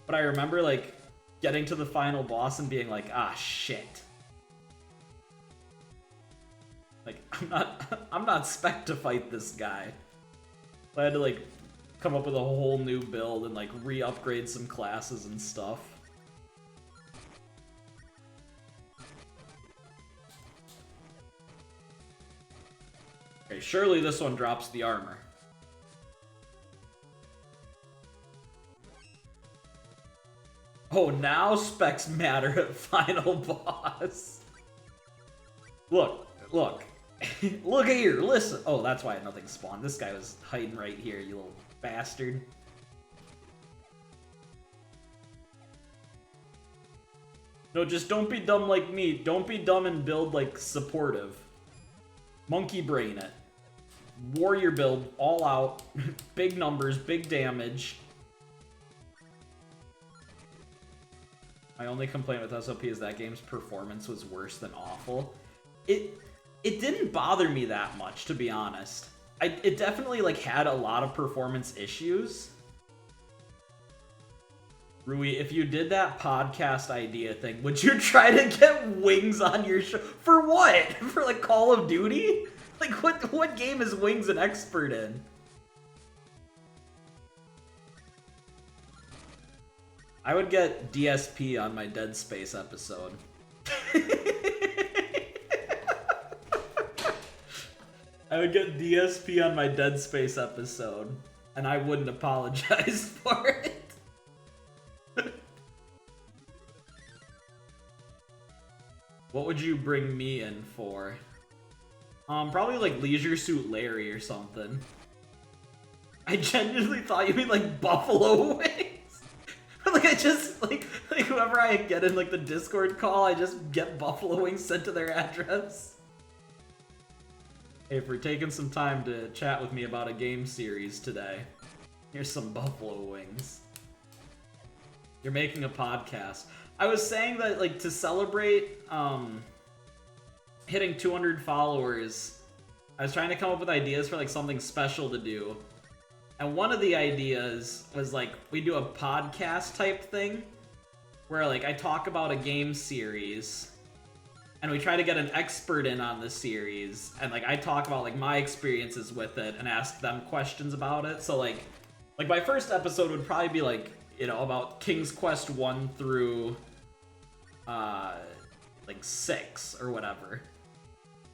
S1: But I remember like getting to the final boss and being like, ah, shit. Like, I'm not spec to fight this guy. So I had to like come up with a whole new build and like re-upgrade some classes and stuff. Okay, surely this one drops the armor. Oh, now specs matter at final boss. Look. Look here, listen. Oh, that's why nothing spawned. This guy was hiding right here, you little bastard. No, just don't be dumb like me. Don't be dumb and build like supportive. Monkey brain it. Warrior build, all out. Big numbers, big damage. My only complaint with SOP is that game's performance was worse than awful. It didn't bother me that much, to be honest. It definitely like had a lot of performance issues. Rui, if you did that podcast idea thing, would you try to get wings on your show? For what? For like Call of Duty? Like what game is Wings an expert in? I would get DSP on my Dead Space episode. I would get DSP on my Dead Space episode, and I wouldn't apologize for it. What would you bring me in for? Probably like Leisure Suit Larry or something. I genuinely thought you mean like buffalo wings. Like I just like whoever I get in like the Discord call, I just get buffalo wings sent to their address. Hey, for taking some time to chat with me about a game series today, here's some buffalo wings. You're making a podcast. I was saying that, like, to celebrate hitting 200 followers, I was trying to come up with ideas for, like, something special to do. And one of the ideas was, like, we do a podcast type thing where, like, I talk about a game series and we try to get an expert in on the series, and, like, I talk about, like, my experiences with it and ask them questions about it. So, like my first episode would probably be, like, you know, about King's Quest 1 through, like, 6 or whatever.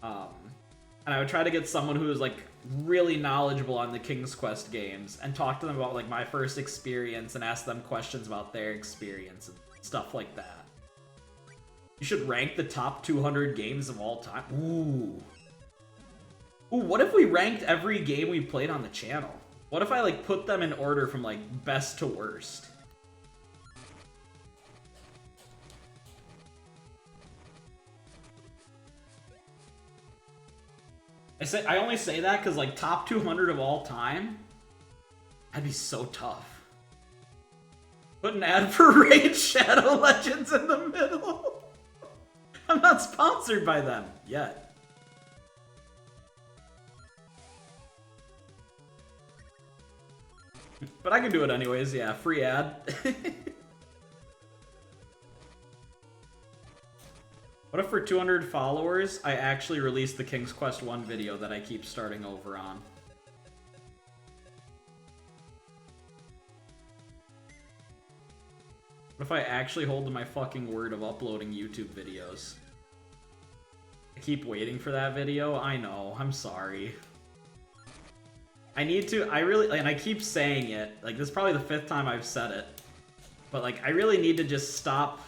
S1: And I would try to get someone who was, like, really knowledgeable on the King's Quest games and talk to them about, like, my first experience and ask them questions about their experience and stuff like that. You should rank the top 200 games of all time. Ooh. Ooh, what if we ranked every game we played on the channel? What if I, like, put them in order from, like, best to worst? I only say that because, like, top 200 of all time? That'd be so tough. Put an ad for Raid Shadow Legends in the middle. I'm not sponsored by them yet. But I can do it anyways, yeah, free ad. What if for 200 followers, I actually release the King's Quest 1 video that I keep starting over on? What if I actually hold to my fucking word of uploading YouTube videos? I keep waiting for that video? I know, I'm sorry. I need to, and I keep saying it, like, this is probably the 5th time I've said it, but, like, I really need to just stop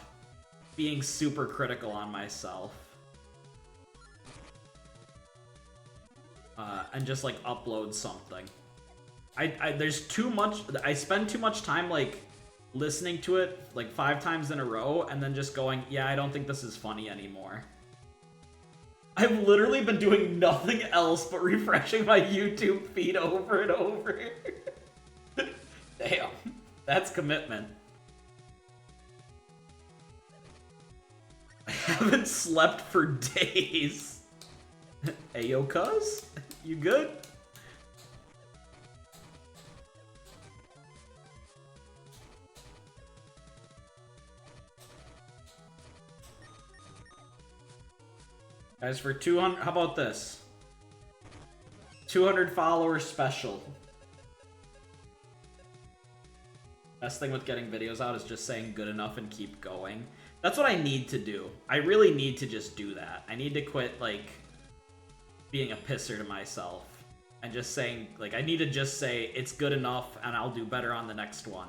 S1: being super critical on myself. And just, like, upload something. There's too much, I spend too much time, like, listening to it, like, 5 times in a row, and then just going, yeah, I don't think this is funny anymore. I've literally been doing nothing else but refreshing my YouTube feed over and over. Damn, that's commitment. I haven't slept for days. Ayo, cuz? You good? Guys, for 200, how about this? 200 followers special. Best thing with getting videos out is just saying good enough and keep going. That's what I need to do. I really need to just do that. I need to quit, like, being a pisser to myself. And just saying, like, I need to just say it's good enough and I'll do better on the next one.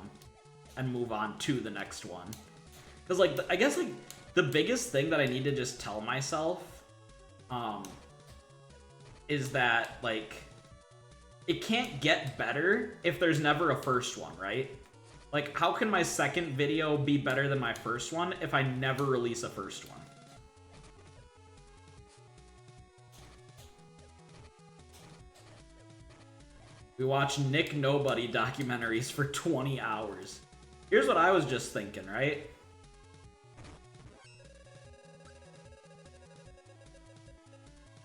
S1: And move on to the next one. Because, like, I guess, like, the biggest thing that I need to just tell myself is that, like, it can't get better if there's never a first one, right? Like, how can my second video be better than my first one if I never release a first one? We watch Nick Nobody documentaries for 20 hours. Here's what I was just thinking, right?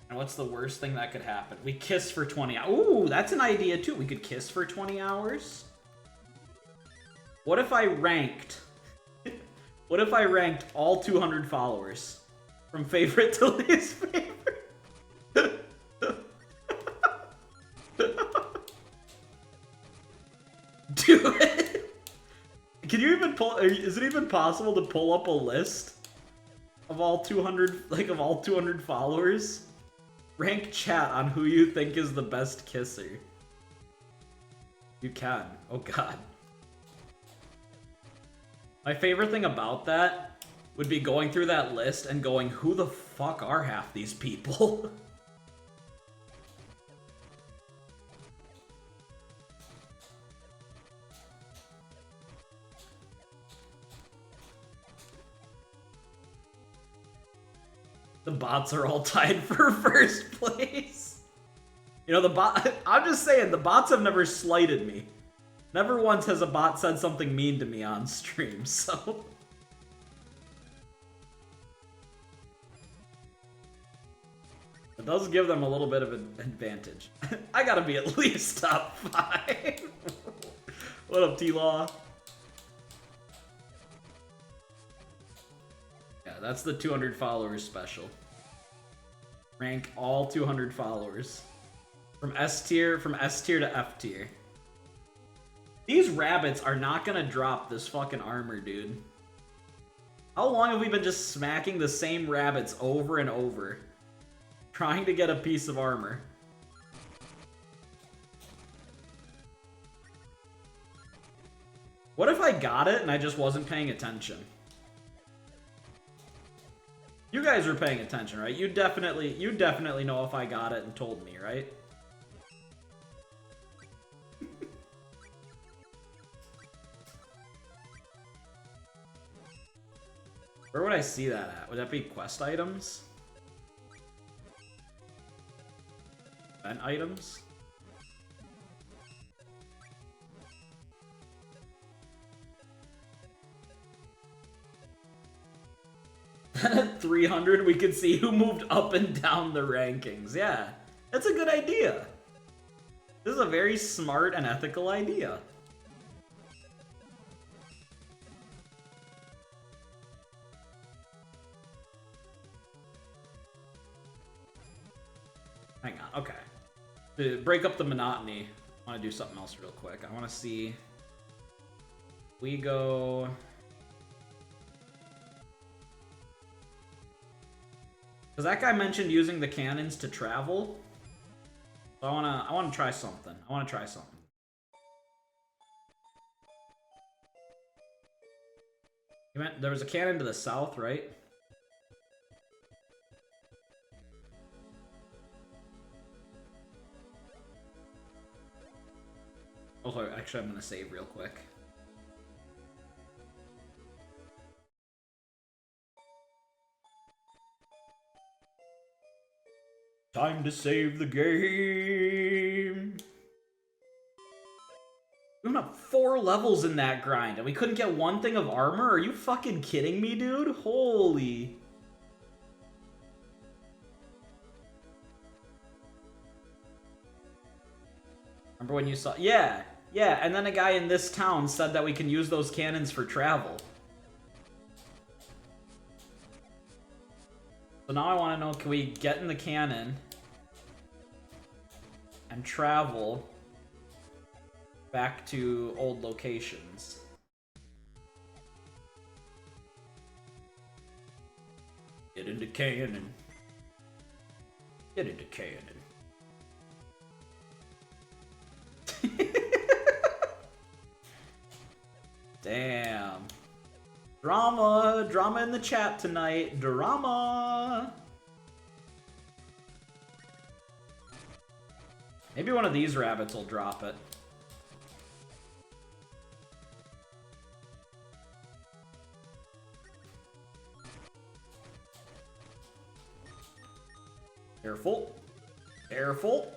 S1: And what's the worst thing that could happen? We kiss for 20 hours. Ooh, that's an idea too. We could kiss for 20 hours. What if I ranked... What if I ranked all 200 followers? From favorite to least favorite? Do it! Can you even pull... Is it even possible to pull up a list? Of all 200... Like, of all 200 followers? Rank chat on who you think is the best kisser. You can. Oh god. My favorite thing about that would be going through that list and going, who the fuck are half these people? The bots are all tied for first place. You know, I'm just saying, the bots have never slighted me. Never once has a bot said something mean to me on stream, so... It does give them a little bit of an advantage. I gotta be at least top 5. What up, T-Law? Yeah, that's the 200 followers special. Rank all 200 followers. From S tier to F tier. These rabbits are not gonna drop this fucking armor, dude. How long have we been just smacking the same rabbits over and over? Trying to get a piece of armor. What if I got it and I just wasn't paying attention? You guys were paying attention, right? You definitely know if I got it and told me, right? Where would I see that at? Would that be quest items? Event items? At 300, we could see who moved up and down the rankings. Yeah, that's a good idea. This is a very smart and ethical idea. Hang on, okay. To break up the monotony, I want to do something else real quick. I want to see... We go... Because that guy mentioned using the cannons to travel. So I wanna try something. There was a cannon to the south, right? Oh, actually, I'm gonna save real quick. Time to save the game. We went up 4 levels in that grind, and we couldn't get one thing of armor? Are you fucking kidding me, dude? Holy... Remember when you saw... Yeah, and then a guy in this town said that we can use those cannons for travel. So now I want to know, can we get in the cannon and travel back to old locations? Get into cannon. Get into cannon. Damn. Drama in the chat tonight. Drama. Maybe one of these rabbits will drop it. Careful. Careful.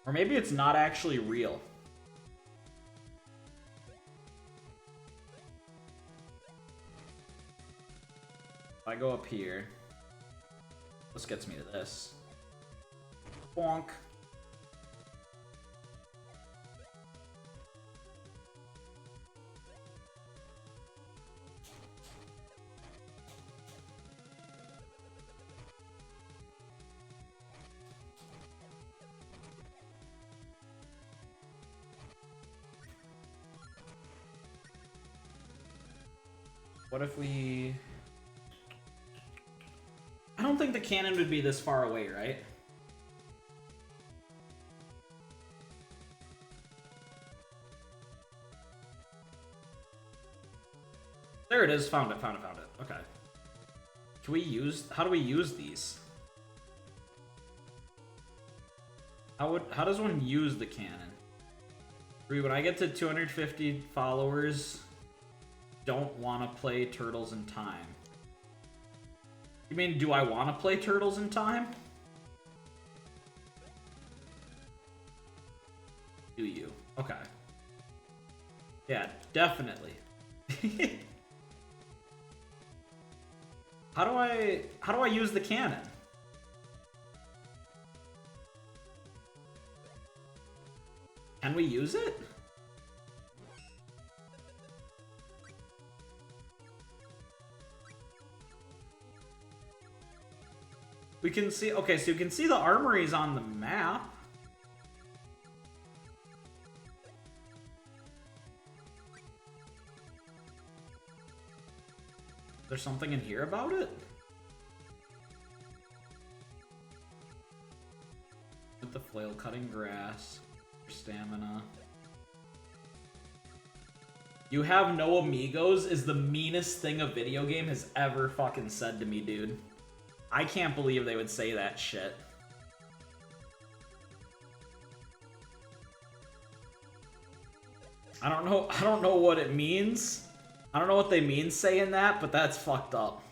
S1: Or maybe it's not actually real. If I go up here, this gets me to this. Bonk. What if we... think the cannon would be this far away, right? There it is. Found it. Found it. Found it. Okay. Can we use? How do we use these? How does one use the cannon? When I get to 250 followers, don't want to play Turtles in Time. You mean, do I want to play Turtles in Time? Do you? Okay. Yeah, definitely. How do I use the cannon? Can we use it? We can see, okay, so you can see the armories on the map. There's something in here about it? With the flail cutting grass, stamina. You have no amigos is the meanest thing a video game has ever fucking said to me, dude. I can't believe they would say that shit. I don't know what it means. I don't know what they mean saying that, but that's fucked up.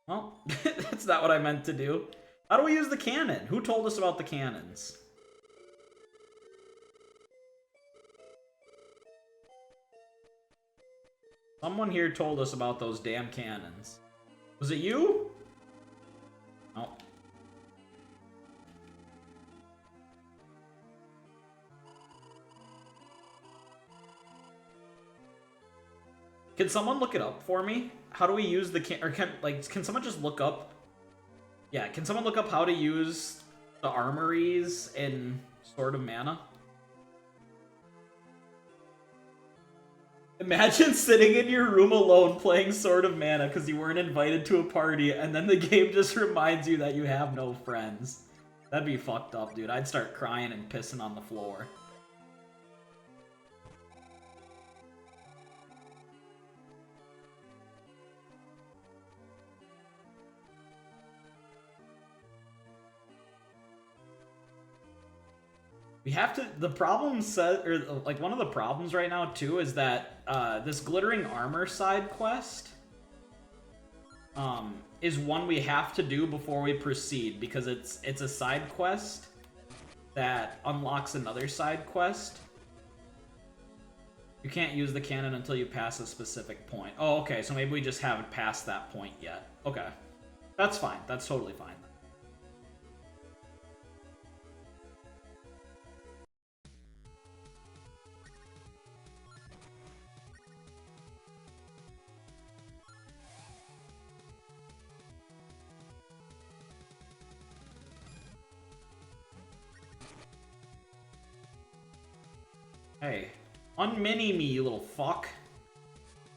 S1: Well, that's not what I meant to do. How do we use the cannon? Who told us about the cannons? Someone here told us about those damn cannons. Was it you? Oh. Can someone look it up for me? How do we use the can someone just look up? Yeah, can someone look up how to use the armories in Sword of Mana? Imagine sitting in your room alone playing Sword of Mana because you weren't invited to a party, and then the game just reminds you that you have no friends. That'd be fucked up, dude. I'd start crying and pissing on the floor. We have to, the problem said, or like one of the problems right now too is that this glittering armor side quest is one we have to do before we proceed because it's a side quest that unlocks another side quest. You can't use the cannon until you pass a specific point. Oh, okay, so maybe we just haven't passed that point yet. Okay, that's fine. That's totally fine. Hey, unmini me, you little fuck.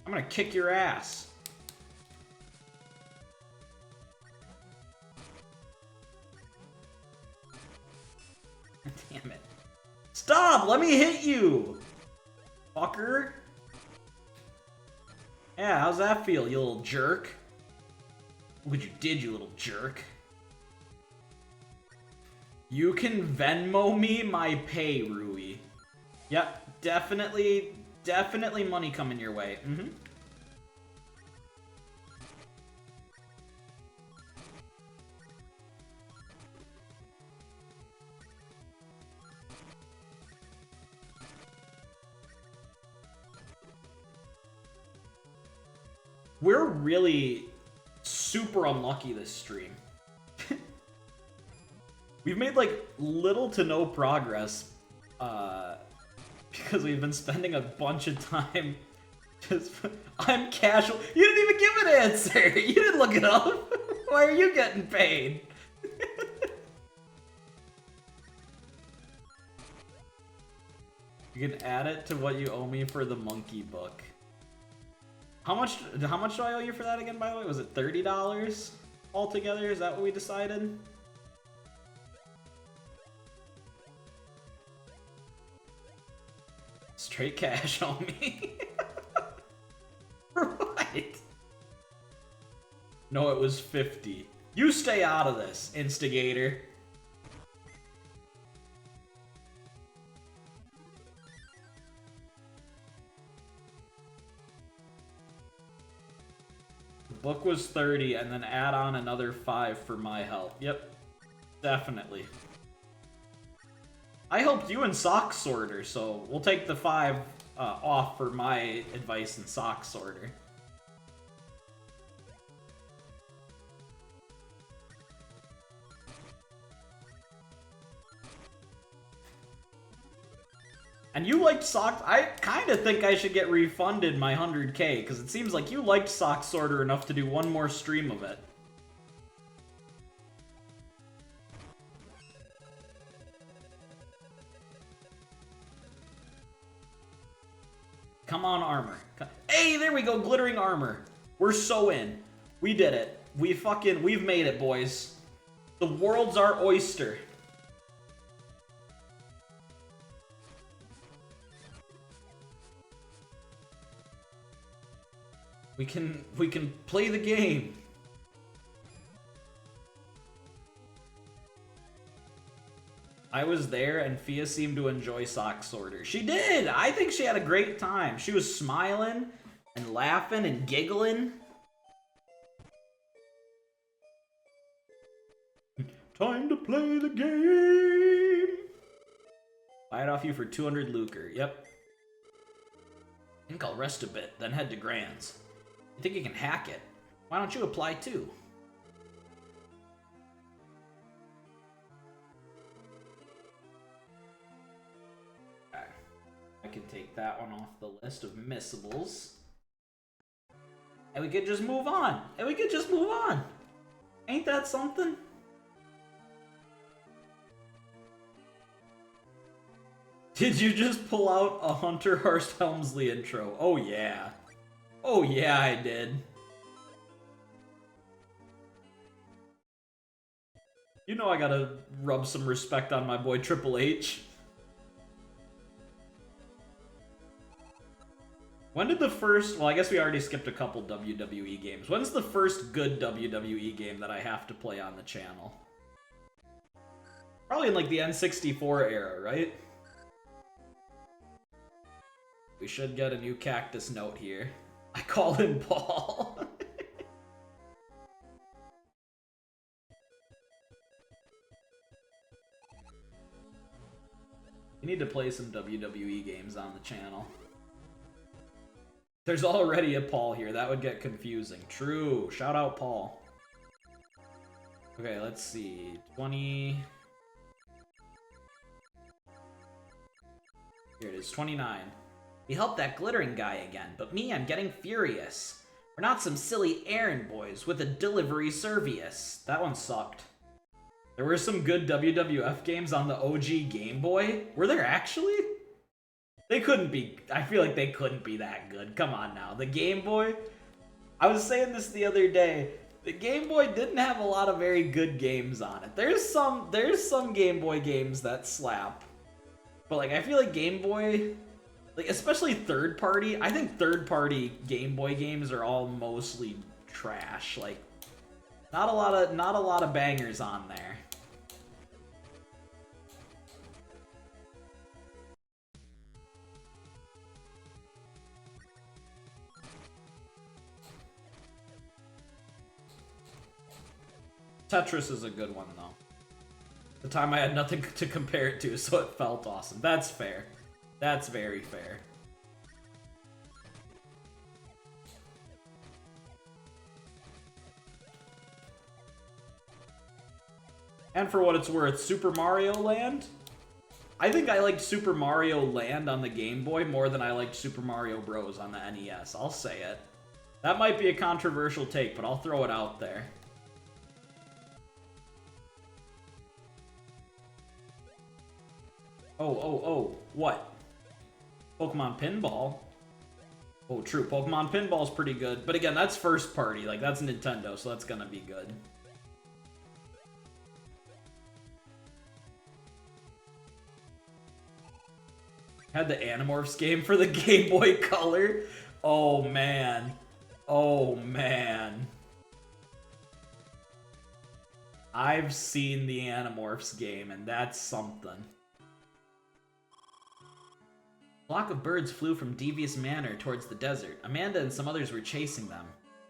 S1: I'm gonna kick your ass. Damn it. Stop! Let me hit you! Fucker. Yeah, how's that feel, you little jerk? Look what you did, you little jerk. You can Venmo me my pay, Rui. Yep, definitely money coming your way. Mm-hmm. We're really super unlucky this stream. We've made like little to no progress because we've been spending a bunch of time just I'm casual. You didn't even give an answer. You didn't look it up. Why are you getting paid? You can add it to what you owe me for the monkey book. How much do I owe you for that again, by the way? Was it $30 altogether? Is that what we decided? Straight cash on me. Right. No, it was 50. You stay out of this, instigator. The book was 30, and then add on another 5 for my help. Yep, definitely. I helped you in Sock Sorter, so we'll take the 5 off for my advice in Sock Sorter. And you liked Sock... I kind of think I should get refunded my 100k, because it seems like you liked Sock Sorter enough to do one more stream of it. Come on, armor. Hey, there we go, glittering armor. We're so in. We did it. We've made it, boys. The world's our oyster. We can play the game. I was there and Fia seemed to enjoy Sock Sorter. She did! I think she had a great time. She was smiling and laughing and giggling. Time to play the game! Buy it off you for 200 lucre. Yep. I think I'll rest a bit, then head to Grands. You think you can hack it? Why don't you apply too? Okay. I can take that one off the list of missables. And we could just move on. Ain't that something? Did you just pull out a Hunter Hearst Helmsley intro? Oh yeah. Oh yeah, I did. You know I gotta rub some respect on my boy Triple H. When did the first... Well, I guess we already skipped a couple WWE games. When's the first good WWE game that I have to play on the channel? Probably in like the N64 era, right? We should get a new cactus note here. I call him Paul. We need to play some WWE games on the channel. There's already a Paul here. That would get confusing. True. Shout out Paul. Okay, let's see. 20... Here it is. 29. We helped that glittering guy again, but me, I'm getting furious. We're not some silly errand boys with a delivery service. That one sucked. There were some good WWF games on the OG Game Boy. Were there actually? They couldn't be. I feel like they couldn't be that good. Come on now. The Game Boy? I was saying this the other day. The Game Boy didn't have a lot of very good games on it. There's some Game Boy games that slap. But like I feel like Game Boy... Like, especially third-party, I think third-party Game Boy games are all mostly trash. Like, not a lot of bangers on there. Tetris is a good one, though. The time I had nothing to compare it to, so it felt awesome. That's fair. That's very fair. And for what it's worth, Super Mario Land? I think I liked Super Mario Land on the Game Boy more than I liked Super Mario Bros. On the NES. I'll say it. That might be a controversial take, but I'll throw it out there. Oh, what? Pokemon Pinball? Oh, true. Pokemon Pinball's pretty good. But again, that's first party. Like, that's Nintendo, so that's gonna be good. Had the Animorphs game for the Game Boy Color. Oh, man. Oh, man. I've seen the Animorphs game, and that's something. A flock of birds flew from Devious Manor towards the desert. Amanda and some others were chasing them.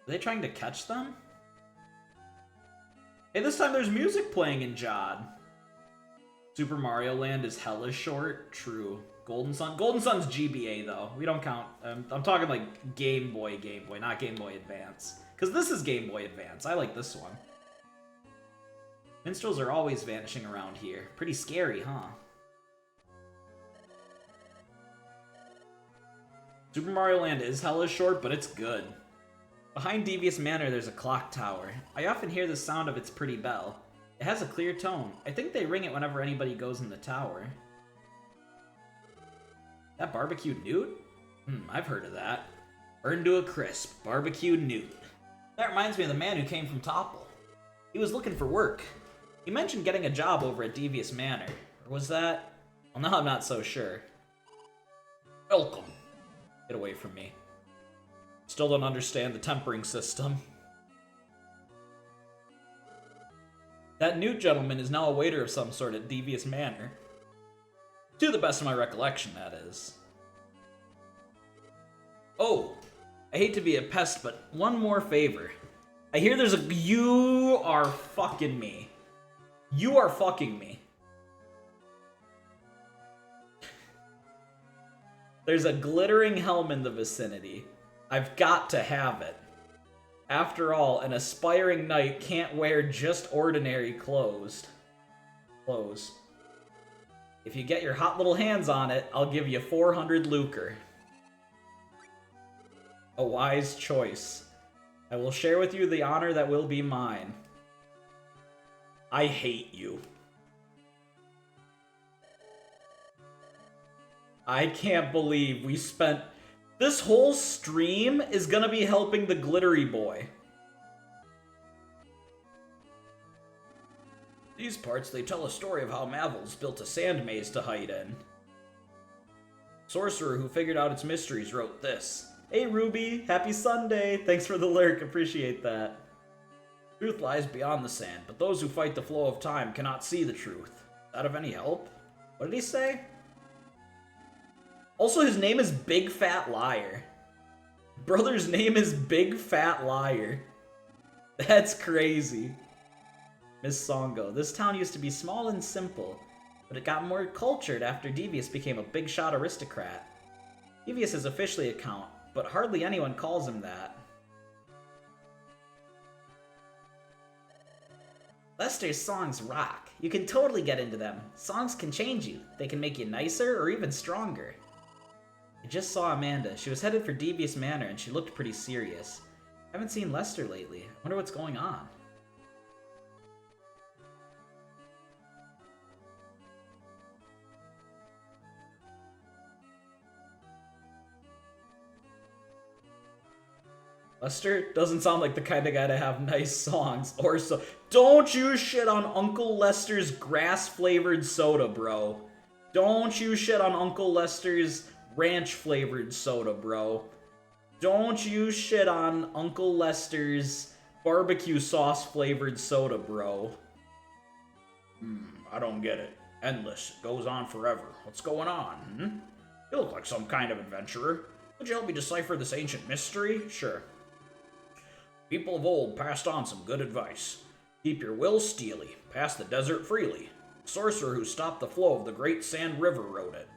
S1: Were they trying to catch them? Hey, this time there's music playing in Jod. Super Mario Land is hella short. True. Golden Sun. Golden Sun's GBA, though. We don't count. I'm talking like Game Boy, not Game Boy Advance. Because this is Game Boy Advance. I like this one. Minstrels are always vanishing around here. Pretty scary, huh? Super Mario Land is hella short, but it's good. Behind Devious Manor, there's a clock tower. I often hear the sound of its pretty bell. It has a clear tone. I think they ring it whenever anybody goes in the tower. That barbecued newt? I've heard of that. Burned to a crisp, barbecued newt. That reminds me of the man who came from Topple. He was looking for work. He mentioned getting a job over at Devious Manor. Or was that? Well, now I'm not so sure. Welcome. Get away from me. Still don't understand the tempering system. That newt gentleman is now a waiter of some sort at Devious Manor. To the best of my recollection, that is. Oh, I hate to be a pest, but one more favor. I hear there's a... You are fucking me. You are fucking me. There's a glittering helm in the vicinity. I've got to have it. After all, an aspiring knight can't wear just ordinary clothes. If you get your hot little hands on it, I'll give you 400 lucre. A wise choice. I will share with you the honor that will be mine. I hate you. I can't believe we spent... This whole stream is gonna be helping the Glittery Boy. These parts, they tell a story of how Mavels built a sand maze to hide in. Sorcerer who figured out its mysteries wrote this. Hey Ruby, happy Sunday! Thanks for the lurk, appreciate that. Truth lies beyond the sand, but those who fight the flow of time cannot see the truth. Is that of any help? What did he say? Also, his name is Big Fat Liar. Brother's name is Big Fat Liar. That's crazy. Miss Songo. This town used to be small and simple, but it got more cultured after Devious became a big shot aristocrat. Devious is officially a count, but hardly anyone calls him that. Lester's songs rock. You can totally get into them. Songs can change you. They can make you nicer or even stronger. I just saw Amanda. She was headed for Devious Manor and she looked pretty serious. I haven't seen Lester lately. I wonder what's going on. Lester doesn't sound like the kind of guy to have nice songs or so. Don't you shit on Uncle Lester's grass-flavored soda, bro. Don't you shit on Uncle Lester's ranch-flavored soda, bro. Don't you shit on Uncle Lester's barbecue sauce-flavored soda, bro.
S3: I don't get it. Endless. It goes on forever. What's going on, You look like some kind of adventurer. Would you help me decipher this ancient mystery? Sure. People of old passed on some good advice. Keep your will steely. Pass the desert freely. The sorcerer who stopped the flow of the great sand river wrote it.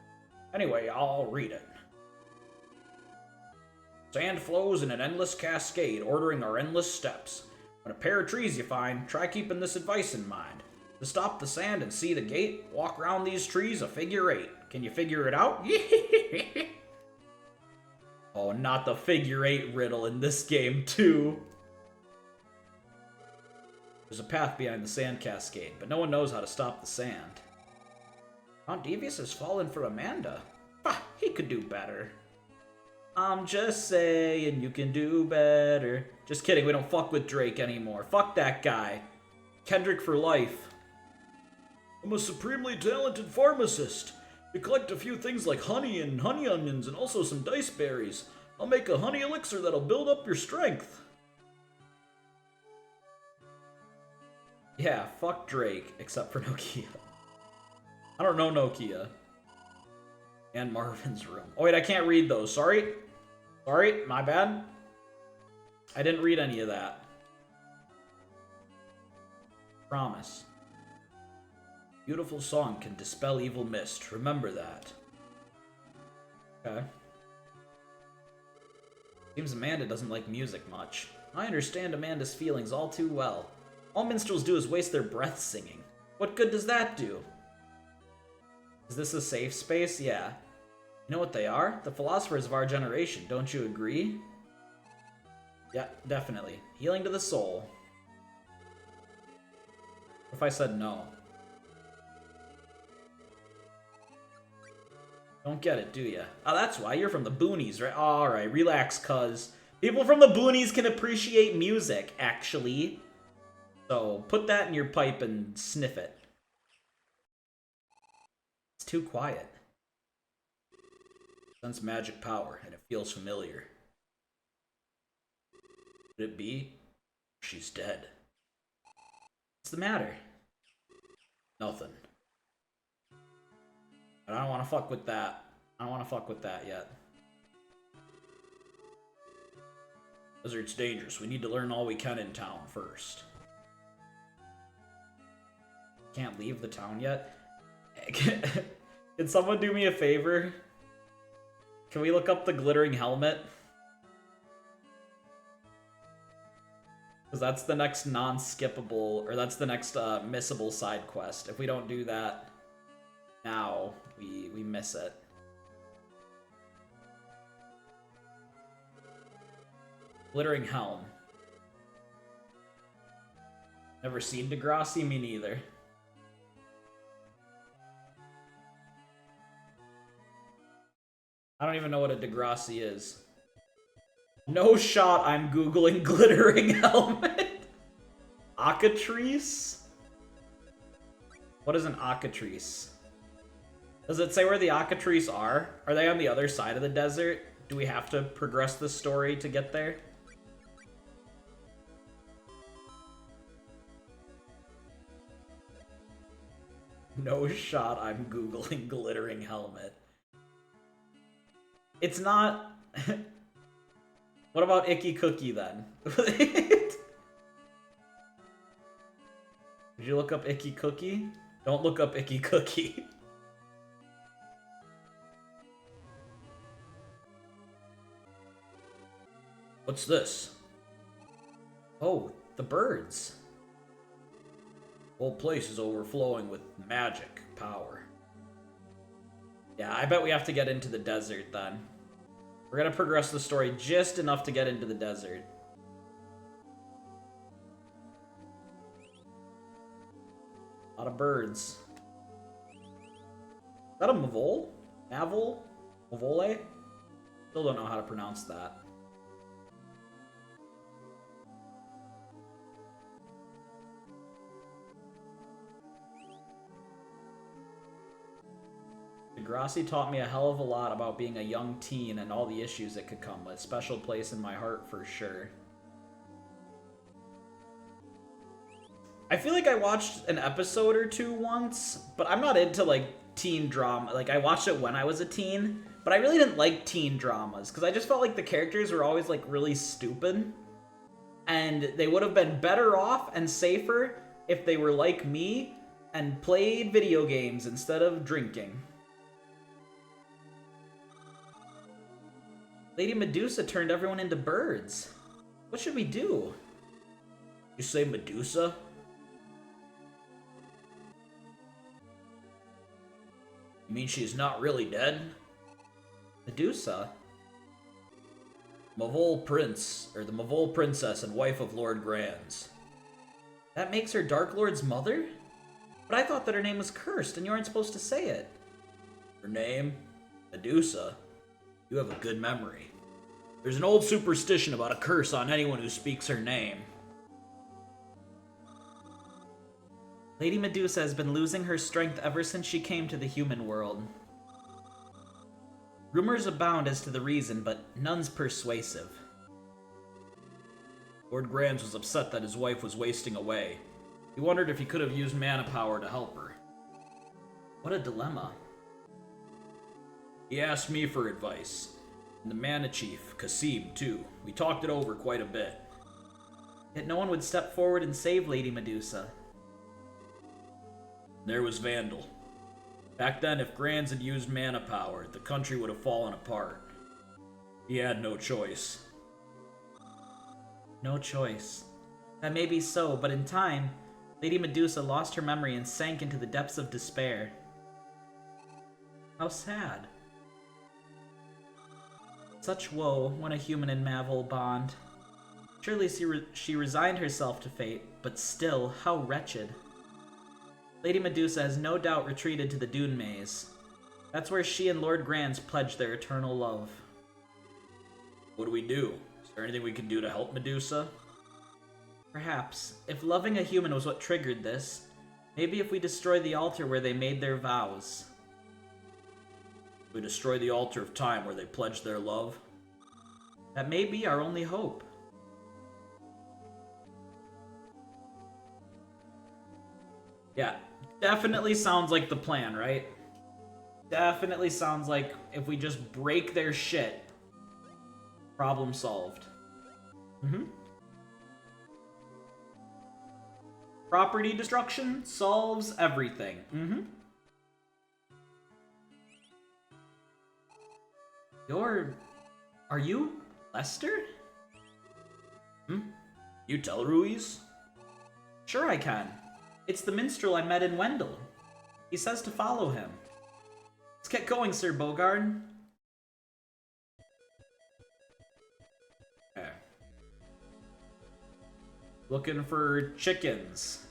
S3: Anyway, I'll read it. Sand flows in an endless cascade, ordering our endless steps. When a pair of trees you find, try keeping this advice in mind. To stop the sand and see the gate, walk around these trees a figure 8. Can you figure it out?
S1: Oh, not the figure 8 riddle in this game, too. There's a path behind the sand cascade, but no one knows how to stop the sand. Count Devious has fallen for Amanda. Bah, he could do better. I'm just saying you can do better. Just kidding, we don't fuck with Drake anymore. Fuck that guy. Kendrick for life.
S3: I'm a supremely talented pharmacist. You collect a few things like honey and honey onions and also some dice berries. I'll make a honey elixir that'll build up your strength.
S1: Yeah, fuck Drake, except for Nokia. I don't know Nokia. And Marvin's Room. Oh wait, I can't read those. Sorry. Sorry, my bad. I didn't read any of that. Promise.
S3: Beautiful song can dispel evil mist. Remember that.
S1: Okay. Seems Amanda doesn't like music much. I understand Amanda's feelings all too well. All minstrels do is waste their breath singing. What good does that do? Is this a safe space? Yeah. You know what they are? The philosophers of our generation, don't you agree? Yeah, definitely. Healing to the soul. What if I said no? Don't get it, do ya? Oh, that's why. You're from the boonies, right? Alright, relax, cuz. People from the boonies can appreciate music, actually. So, put that in your pipe and sniff it. It's too quiet.
S3: Sense magic power, and it feels familiar. Could it be? She's dead.
S1: What's the matter?
S3: Nothing.
S1: But I don't want to fuck with that. I don't want to fuck with that yet.
S3: Desert's dangerous. We need to learn all we can in town first.
S1: Can't leave the town yet? Can someone do me a favor? Can we look up the glittering helmet? Because that's the next non-skippable, or that's the next missable side quest. If we don't do that now, we miss it. Glittering helm. Never seen Degrassi? Me neither. I don't even know what a Degrassi is. No shot I'm Googling glittering helmet. Occatrice? What is an Occatrice? Does it say where the Occatrice are? Are they on the other side of the desert? Do we have to progress the story to get there? No shot I'm Googling glittering helmet. It's not... What about Icky Cookie then? Did you look up Icky Cookie? Don't look up Icky Cookie.
S3: What's this?
S1: Oh, the birds.
S3: The whole place is overflowing with magic power.
S1: Yeah, I bet we have to get into the desert then. We're gonna progress the story just enough to get into the desert. A lot of birds. Is that a Mavole? Mavole? Mavole? Still don't know how to pronounce that. Degrassi taught me a hell of a lot about being a young teen and all the issues it could come with. Special place in my heart for sure. I feel like I watched an episode or two once, but I'm not into like teen drama. Like I watched it when I was a teen, but I really didn't like teen dramas because I just felt like the characters were always like really stupid. And they would have been better off and safer if they were like me and played video games instead of drinking. Lady Medusa turned everyone into birds. What should we do?
S3: You say Medusa? You mean she's not really dead?
S1: Medusa?
S3: Mavole Prince, or the Mavole Princess and wife of Lord Grands.
S1: That makes her Dark Lord's mother? But I thought that her name was cursed and you aren't supposed to say it.
S3: Her name? Medusa. You have a good memory. There's an old superstition about a curse on anyone who speaks her name.
S1: Lady Medusa has been losing her strength ever since she came to the human world. Rumors abound as to the reason, but none's persuasive.
S3: Lord Granz was upset that his wife was wasting away. He wondered if he could have used mana power to help her.
S1: What a dilemma.
S3: He asked me for advice. And the mana chief, Kasim, too. We talked it over quite a bit.
S1: Yet no one would step forward and save Lady Medusa.
S3: There was Vandal. Back then, if Granz had used mana power, the country would have fallen apart. He had no choice.
S1: No choice. That may be so, but in time, Lady Medusa lost her memory and sank into the depths of despair. How sad. Such woe when a human and Mavil bond. Surely she resigned herself to fate, but still, how wretched. Lady Medusa has no doubt retreated to the Dune Maze. That's where she and Lord Granz pledged their eternal love.
S3: What do we do? Is there anything we can do to help Medusa?
S1: Perhaps. If loving a human was what triggered this, maybe if we destroy the altar where they made their vows.
S3: We destroy the altar of time where they pledged their love?
S1: That may be our only hope. Yeah, definitely sounds like the plan, right? Definitely sounds like if we just break their shit, problem solved. Property destruction solves everything. Are you Lester?
S3: You tell Ruiz?
S1: Sure I can. It's the minstrel I met in Wendell. He says to follow him. Let's get going, Sir Bogard.
S3: Okay.
S1: Looking for chickens.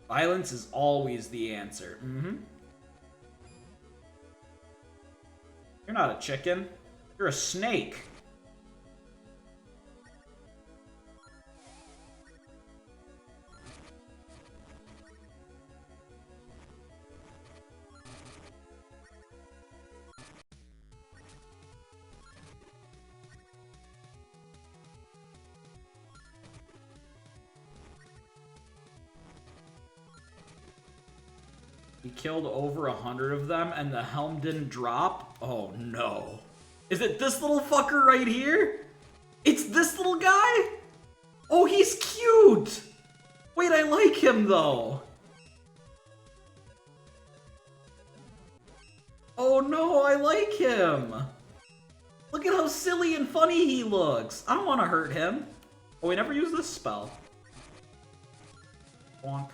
S1: Violence is always the answer. You're not a chicken. You're a snake. He killed over 100 of them and the helm didn't drop? Oh no. Is it this little fucker right here? It's this little guy? Oh, he's cute! Wait, I like him though. Oh no, I like him. Look at how silly and funny he looks. I don't want to hurt him. Oh, we never used this spell. Bonk.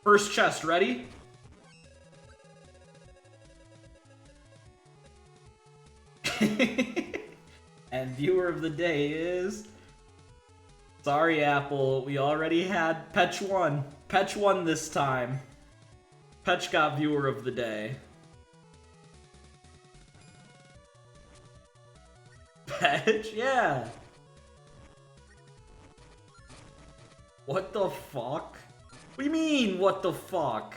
S1: First chest, ready? And viewer of the day is... Sorry, Apple. We already had Petch won. Petch won this time. Petch got viewer of the day. Petch? Yeah. What the fuck? What do you mean, what the fuck?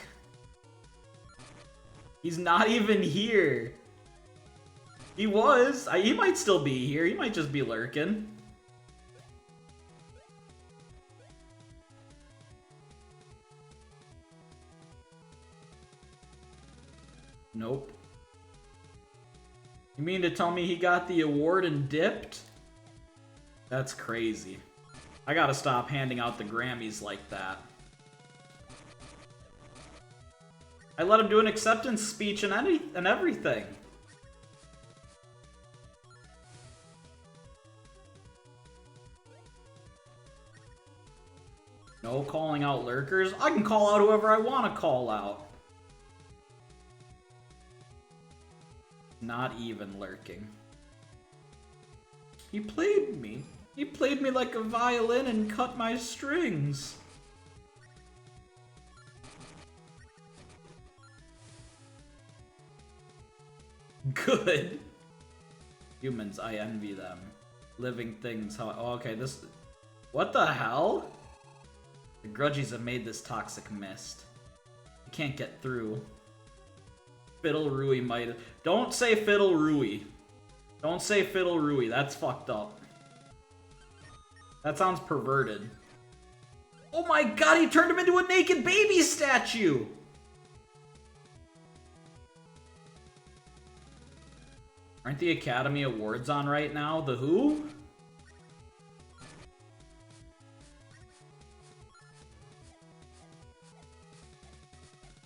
S1: He's not even here. He was. He might still be here. He might just be lurking. Nope. You mean to tell me he got the award and dipped? That's crazy. I gotta stop handing out the Grammys like that. I let him do an acceptance speech and everything. No calling out lurkers. I can call out whoever I want to call out. Not even lurking. He played me. He played me like a violin and cut my strings. Good. Humans, I envy them. Living things, how... Oh, okay, this... What the hell? The Grudgies have made this toxic mist. You can't get through. Fiddle Rui might... Don't say Fiddle Rui. Don't say Fiddle Rui, that's fucked up. That sounds perverted. Oh my god, he turned him into a naked baby statue! Aren't the Academy Awards on right now? The who?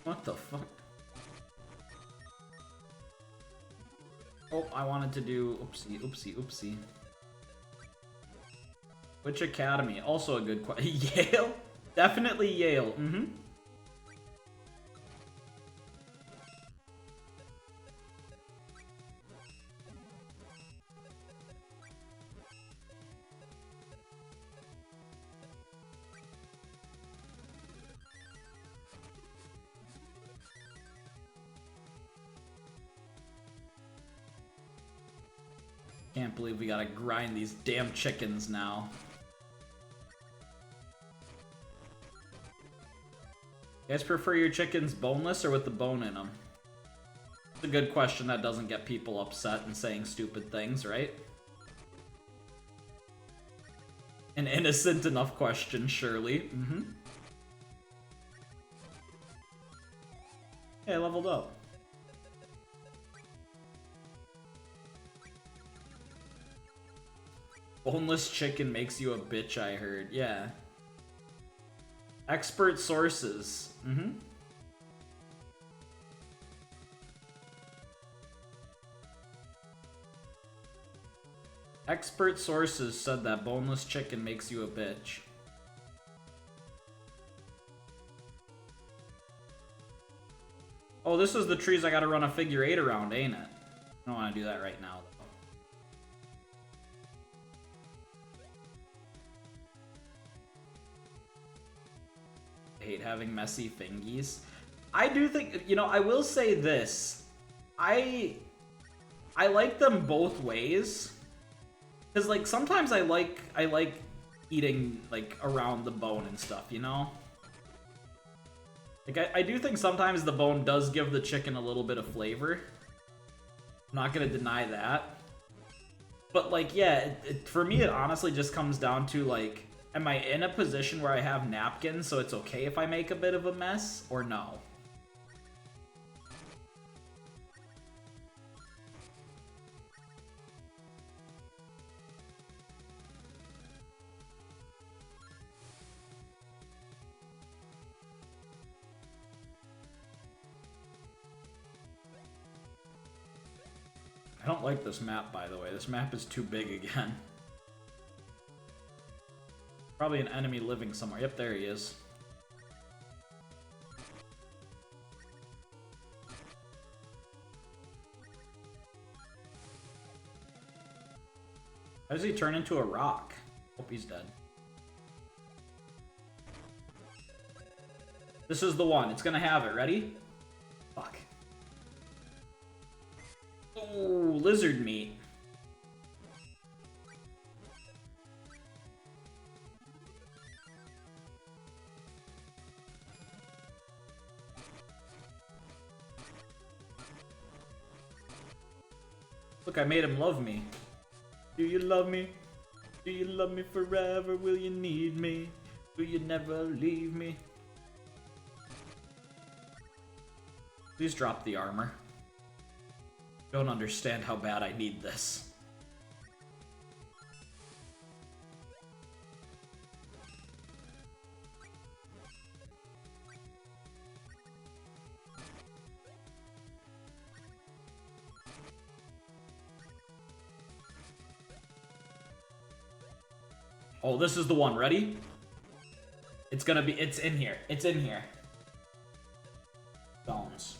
S1: What the fuck? Oh, I wanted to do... Oopsie, oopsie, oopsie. Which academy? Also a good question. Yale? Definitely Yale. Mm-hmm. Can't believe we gotta grind these damn chickens now. You guys prefer your chickens boneless or with the bone in them? It's a good question that doesn't get people upset and saying stupid things, right? An innocent enough question, surely. Mm-hmm. Hey, I leveled up. Boneless chicken makes you a bitch, I heard. Yeah. Expert sources. Mm-hmm. Expert sources said that boneless chicken makes you a bitch. Oh, this is the trees I gotta run a figure 8 around, ain't it? I don't want to do that right now, though. I hate having messy fingies. I do think, you know, I will say this. I like them both ways. Cause like sometimes I like eating like around the bone and stuff, you know? Like I do think sometimes the bone does give the chicken a little bit of flavor. I'm not gonna deny that. But like, yeah, for me it honestly just comes down to like, am I in a position where I have napkins so it's okay if I make a bit of a mess, or no? I don't like this map, by the way. This map is too big again. Probably an enemy living somewhere. Yep, there he is. How does he turn into a rock? Hope he's dead. This is the one. It's gonna have it. Ready? Fuck. Oh, lizard meat. Look, I made him love me. Do you love me? Do you love me forever? Will you need me? Will you never leave me? Please drop the armor. Don't understand how bad I need this. Oh, this is the one. Ready? It's gonna be... It's in here. It's in here. Bones.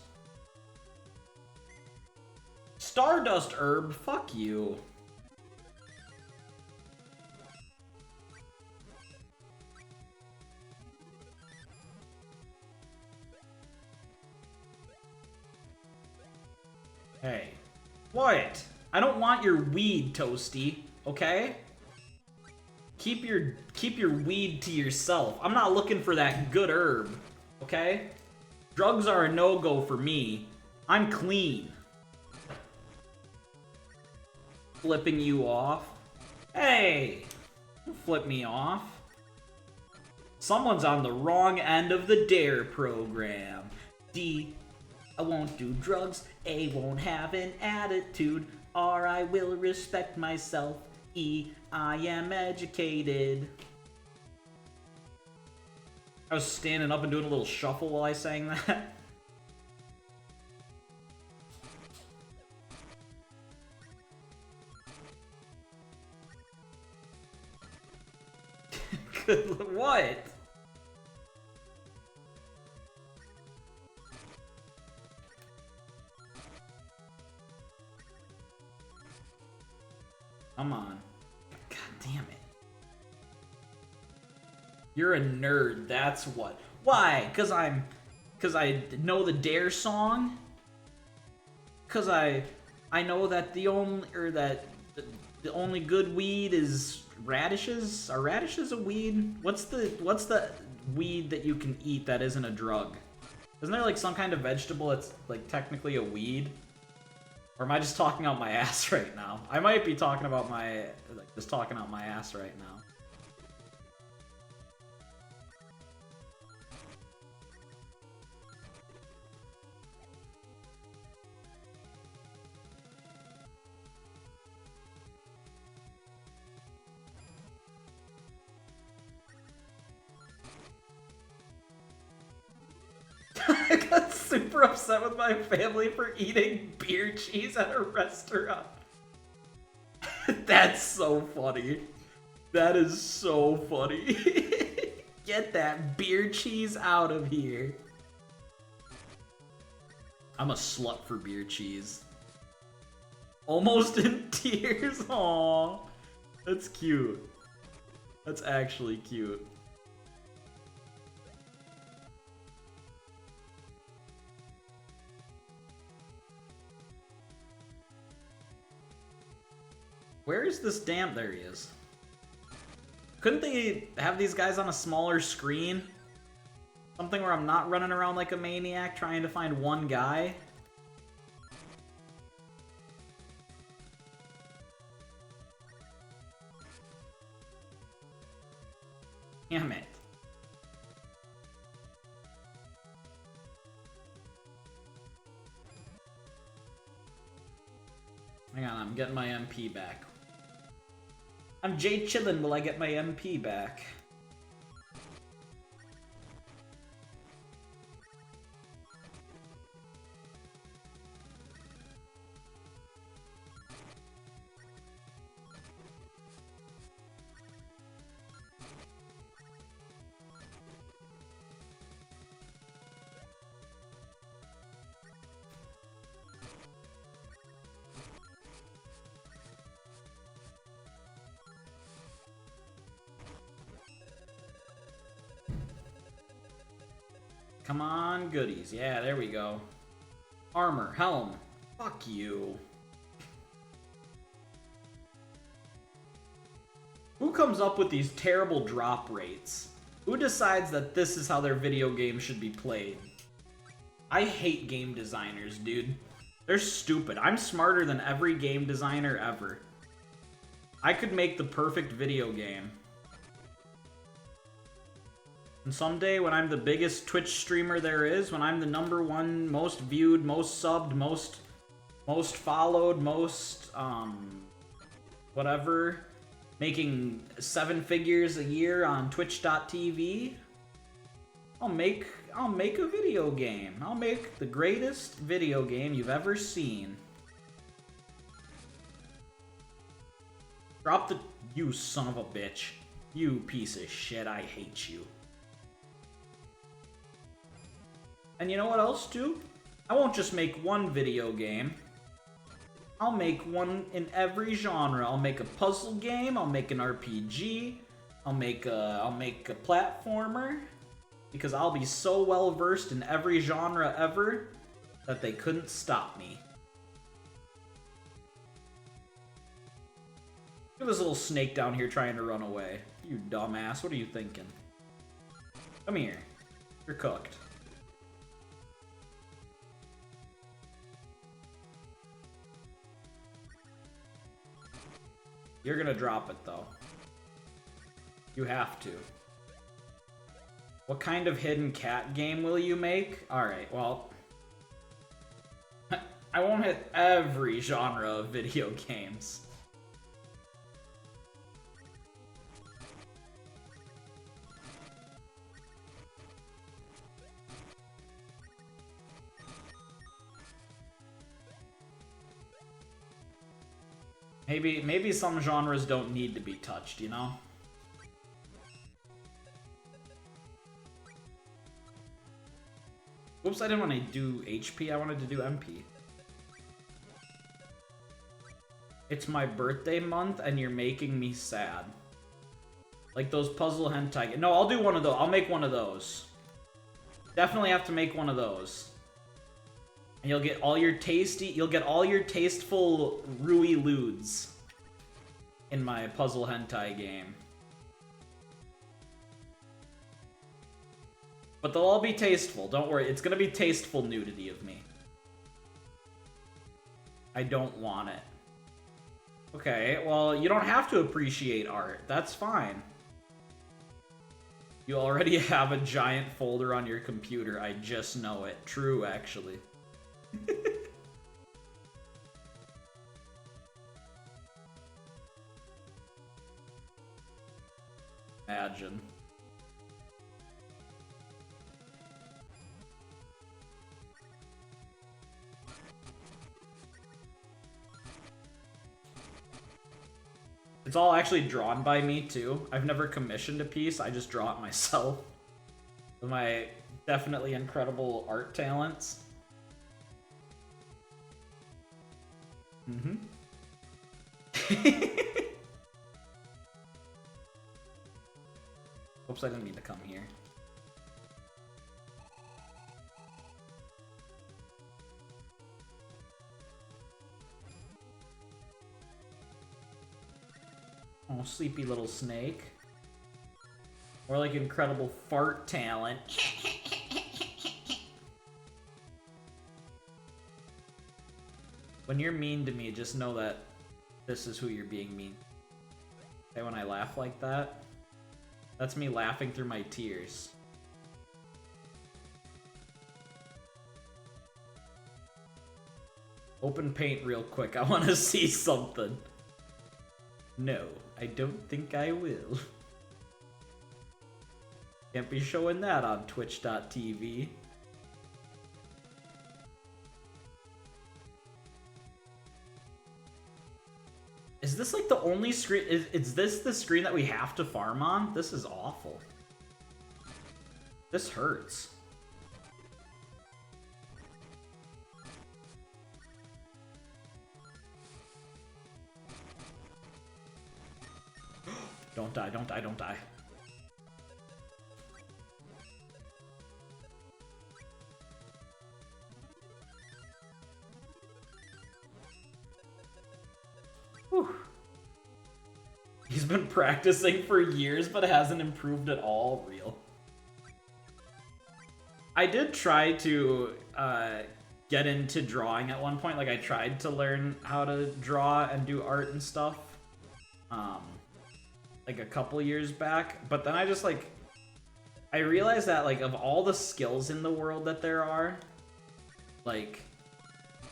S1: Stardust herb? Fuck you. Hey. What? I don't want your weed, Toasty, okay? Keep your weed to yourself. I'm not looking for that good herb, okay? Drugs are a no-go for me. I'm clean. Flipping you off? Hey! Don't flip me off. Someone's on the wrong end of the DARE program. D, I won't do drugs. A, won't have an attitude. R, I will respect myself. E, I am educated. I was standing up and doing a little shuffle while I sang that. Good, what? Come on. God damn it. You're a nerd, that's what. Why? Cause I know the DARE song? Cause I know that the only good weed is radishes? Are radishes a weed? What's the weed that you can eat that isn't a drug? Isn't there like some kind of vegetable that's like technically a weed? Or am I just talking out my ass right now? I might be talking about just talking out my ass right now. I got super upset with my family for eating beer cheese at a restaurant. That's so funny. That is so funny. Get that beer cheese out of here. I'm a slut for beer cheese. Almost in tears. Aww. That's cute. That's actually cute. Where is this damn... There he is. Couldn't they have these guys on a smaller screen? Something where I'm not running around like a maniac trying to find one guy? Damn it. Hang on, I'm getting my MP back. I'm Jay Chillin', will I get my MP back? Come on, goodies. Yeah, there we go. Armor, helm. Fuck you. Who comes up with these terrible drop rates? Who decides that this is how their video game should be played? I hate game designers, dude. They're stupid. I'm smarter than every game designer ever. I could make the perfect video game. And someday, when I'm the biggest Twitch streamer there is, when I'm the #1 most viewed, most subbed, most followed, most, whatever, making 7 figures a year on Twitch.tv, I'll make a video game. I'll make the greatest video game you've ever seen. Drop the... You son of a bitch. You piece of shit, I hate you. And you know what else, too? I won't just make one video game. I'll make one in every genre. I'll make a puzzle game, I'll make an RPG, I'll make a platformer, because I'll be so well versed in every genre ever that they couldn't stop me. Look at this little snake down here trying to run away. You dumbass, what are you thinking? Come here. You're cooked. You're gonna drop it, though. You have to. What kind of hidden cat game will you make? Alright, well... I won't hit every genre of video games. Maybe some genres don't need to be touched, you know? Oops, I didn't want to do HP, I wanted to do MP. It's my birthday month and you're making me sad. Like those puzzle hentai. No, I'll do one of those. I'll make one of those. Definitely have to make one of those. And you'll get all your tasteful Rui Ludes in my puzzle hentai game. But they'll all be tasteful, don't worry. It's gonna be tasteful nudity of me. I don't want it. Okay, well, you don't have to appreciate art. That's fine. You already have a giant folder on your computer. I just know it. True, actually. Imagine. It's all actually drawn by me, too. I've never commissioned a piece, I just draw it myself. With my definitely incredible art talents. Mm-hmm. Oops, I didn't mean to come here. Oh, sleepy little snake. More like incredible fart talent. When you're mean to me, just know that this is who you're being mean. Okay, when I laugh like that, that's me laughing through my tears. Open paint real quick, I want to see something. No, I don't think I will. Can't be showing that on twitch.tv. Is this like the only screen? Is this the screen that we have to farm on? This is awful. This hurts. Don't die, don't die, don't die. Whew. He's been practicing for years, but hasn't improved at all. Real. I did try to get into drawing at one point. Like, I tried to learn how to draw and do art and stuff. Like a couple years back, but then I just like, I realized that like of all the skills in the world that there are, like,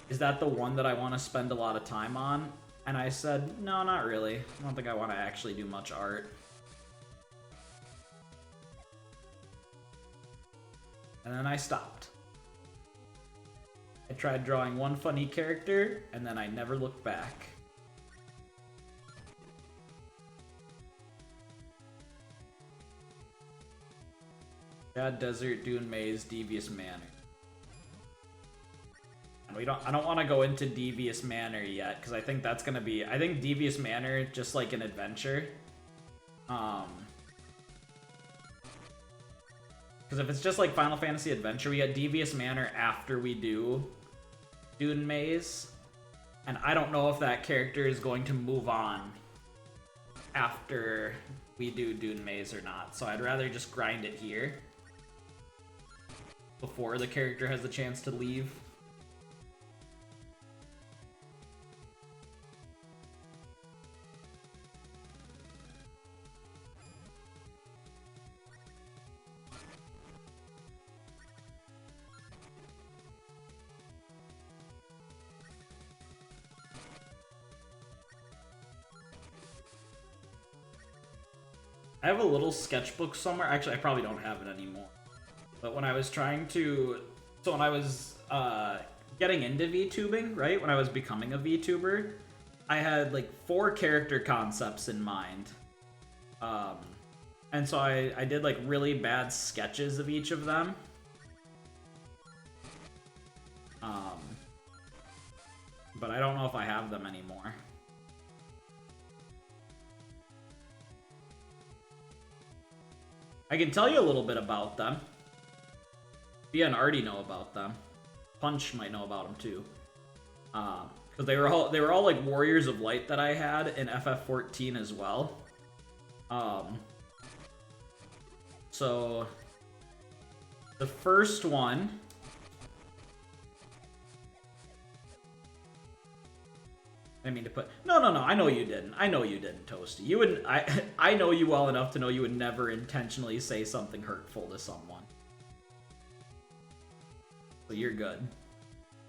S1: is that the one that I want to spend a lot of time on? And I said, no, not really. I don't think I want to actually do much art. And then I stopped. I tried drawing one funny character, and then I never looked back. God, Desert, Dune Maze, Devious Manor. And I don't want to go into Devious Manor yet, because I think that's gonna be, I think Devious Manor, just like an adventure. Because if it's just like Final Fantasy Adventure, we get Devious Manor after we do Dune Maze. And I don't know if that character is going to move on after we do Dune Maze or not, so I'd rather just grind it here before the character has the chance to leave. I have a little sketchbook somewhere. Actually, I probably don't have it anymore. But when I was trying to... So when I was getting into VTubing, right? When I was becoming a VTuber, I had like 4 character concepts in mind. And so I did like really bad sketches of each of them. But I don't know if I have them anymore. I can tell you a little bit about them. If you didn't already know about them, Punch might know about them too. Because they were all like Warriors of Light that I had in FF14 as well. So the first one. I mean to put no. I know you didn't. I know you didn't, Toasty. You wouldn't. I know you well enough to know you would never intentionally say something hurtful to someone. So you're good.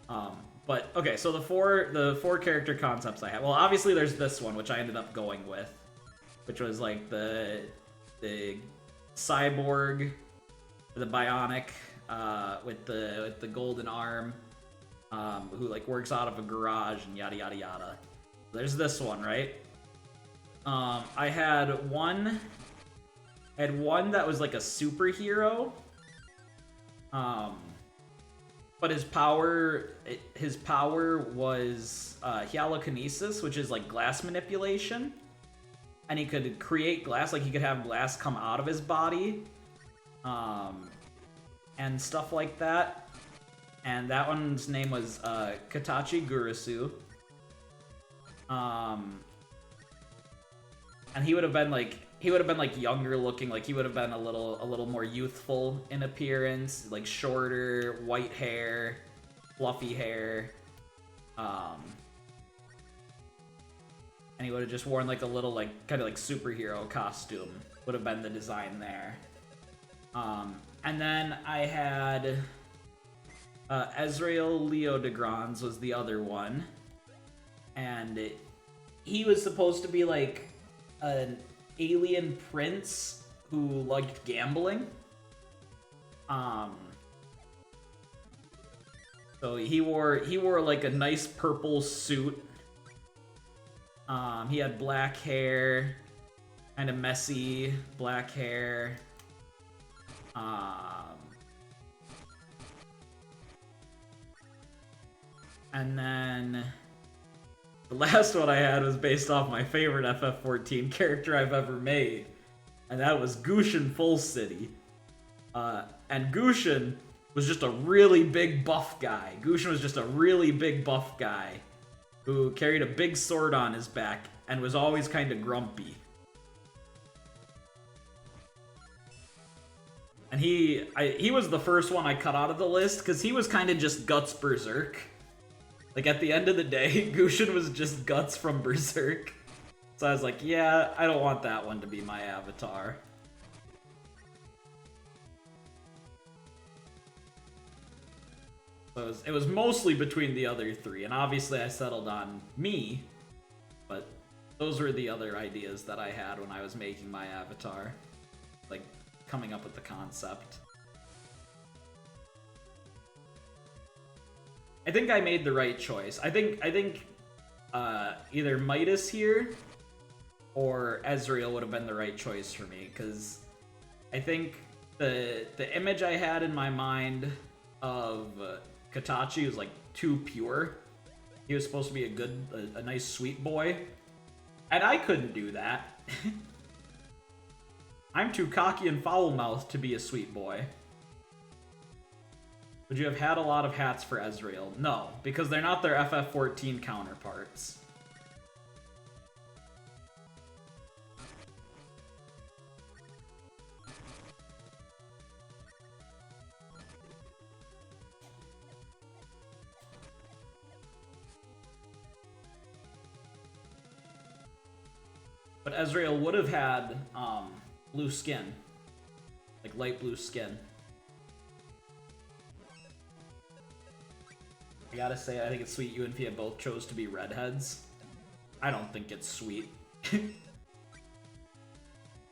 S1: But okay. So the four character concepts I have. Well, obviously there's this one which I ended up going with, which was like the cyborg, the bionic, with the golden arm. Who like works out of a garage and yada yada yada. There's this one, right? I had one that was like a superhero. But his power was halokinesis, which is like glass manipulation, and he could create glass, like he could have glass come out of his body, and stuff like that. And that one's name was Katachi Gurusu. And he would have been like younger looking, like he would have been a little more youthful in appearance, like shorter, white hair, fluffy hair. And he would have just worn like a little like kind of like superhero costume. Would have been the design there. And then I had Ezreal Leo Degrans was the other one, and he was supposed to be like an alien prince who liked gambling. So he wore like a nice purple suit. He had black hair, kind of messy black hair. And then the last one I had was based off my favorite FF14 character I've ever made, and that was Gushin Full City. And Gushin was just a really big buff guy. Gushin was just a really big buff guy who carried a big sword on his back and was always kind of grumpy. And he was the first one I cut out of the list because he was kind of just Guts Berserk. Like, at the end of the day, Gushin was just Guts from Berserk. So I was like, yeah, I don't want that one to be my avatar. So it was mostly between the other three, and obviously I settled on me, but those were the other ideas that I had when I was making my avatar. Like, coming up with the concept. I think I made the right choice. I think either Midas here or Ezreal would have been the right choice for me, because I think the image I had in my mind of Katachi was like too pure. He was supposed to be a nice sweet boy, and I couldn't do that. I'm too cocky and foul-mouthed to be a sweet boy. Would you have had a lot of hats for Ezreal? No, because they're not their FF14 counterparts. But Ezreal would have had blue skin. Like light blue skin. I gotta say, I think it's sweet you and Fia both chose to be redheads. I don't think it's sweet.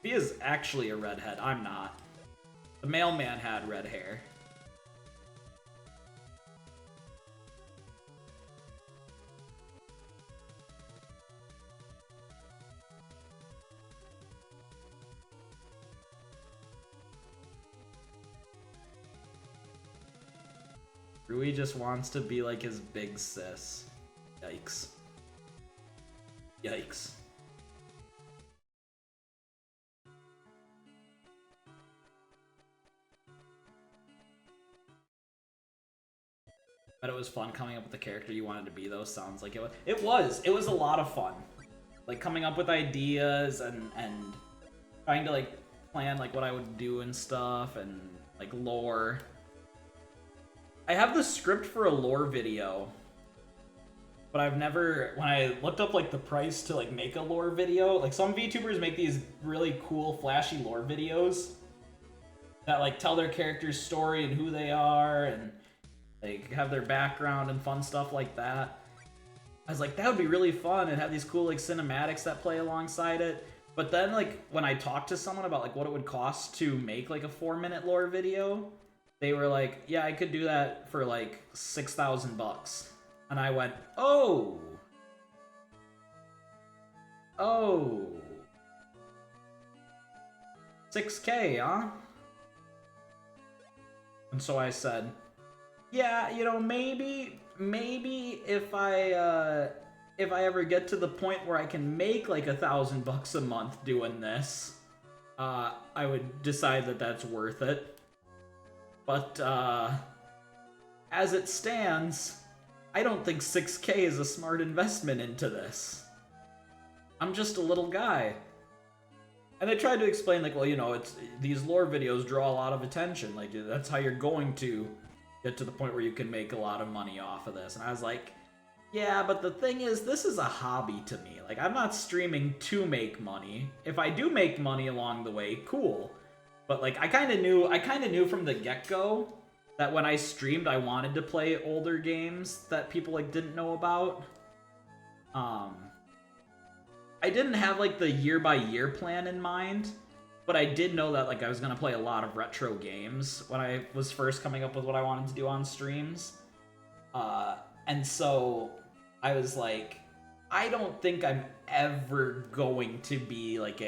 S1: Fia's actually a redhead, I'm not. The mailman had red hair. Rui just wants to be like his big sis. Yikes. Yikes. But it was fun coming up with the character you wanted to be, though. Sounds like it was. It was a lot of fun. Like, coming up with ideas and trying to, like, plan, like, what I would do and stuff, and, like, lore. I have the script for a lore video, but I've never, when I looked up, like, the price to, like, make a lore video, like, some VTubers make these really cool, flashy lore videos that, like, tell their character's story and who they are, and, like, have their background and fun stuff like that. I was like, that would be really fun, and have these cool, like, cinematics that play alongside it. But then, like, when I talked to someone about, like, what it would cost to make, like, a 4-minute lore video, they were like, yeah, I could do that for, like, 6,000 bucks. And I went, oh! Oh! 6K, huh? And so I said, yeah, you know, maybe if I ever get to the point where I can make like $1,000 a month doing this, I would decide that that's worth it. But as it stands, I don't think 6K is a smart investment into this. I'm just a little guy. And I tried to explain, like, well, you know, these lore videos draw a lot of attention. Like, that's how you're going to get to the point where you can make a lot of money off of this. And I was like, yeah, but the thing is, this is a hobby to me. Like, I'm not streaming to make money. If I do make money along the way, cool. But, like, I kind of knew from the get-go that when I streamed, I wanted to play older games that people, like, didn't know about. I didn't have, like, the year-by-year plan in mind, but I did know that, like, I was gonna play a lot of retro games when I was first coming up with what I wanted to do on streams. And so I was like, I don't think I'm ever going to be, like,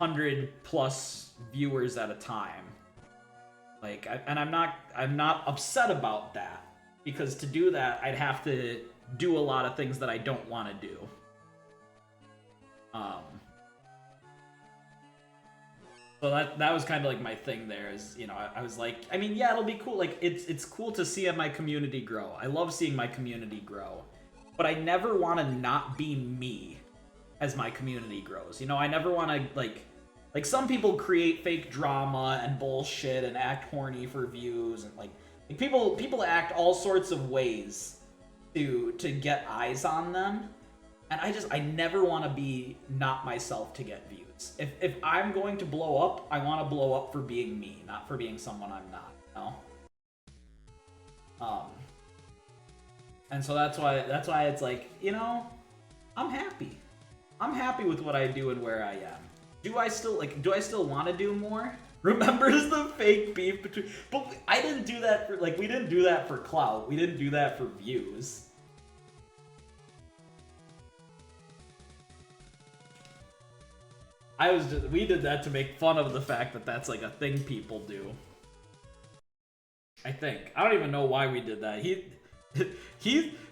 S1: 100+ viewers at a time. Like, and I'm not upset about that, because to do that, I'd have to do a lot of things that I don't want to do. So that was kind of like my thing there, is, you know, I was like, I mean, yeah, it'll be cool. Like, it's cool to see my community grow. I love seeing my community grow. But I never want to not be me as my community grows. You know, I never want to, like some people create fake drama and bullshit and act horny for views, and like people act all sorts of ways to get eyes on them. And I never want to be not myself to get views. If I'm going to blow up, I want to blow up for being me, not for being someone I'm not, you know? And so that's why it's like, you know, I'm happy. I'm happy with what I do and where I am. Do I still want to do more? Remembers the fake beef between, but I didn't do that for, like, we didn't do that for clout. We didn't do that for views. We did that to make fun of the fact that that's, like, a thing people do. I think. I don't even know why we did that.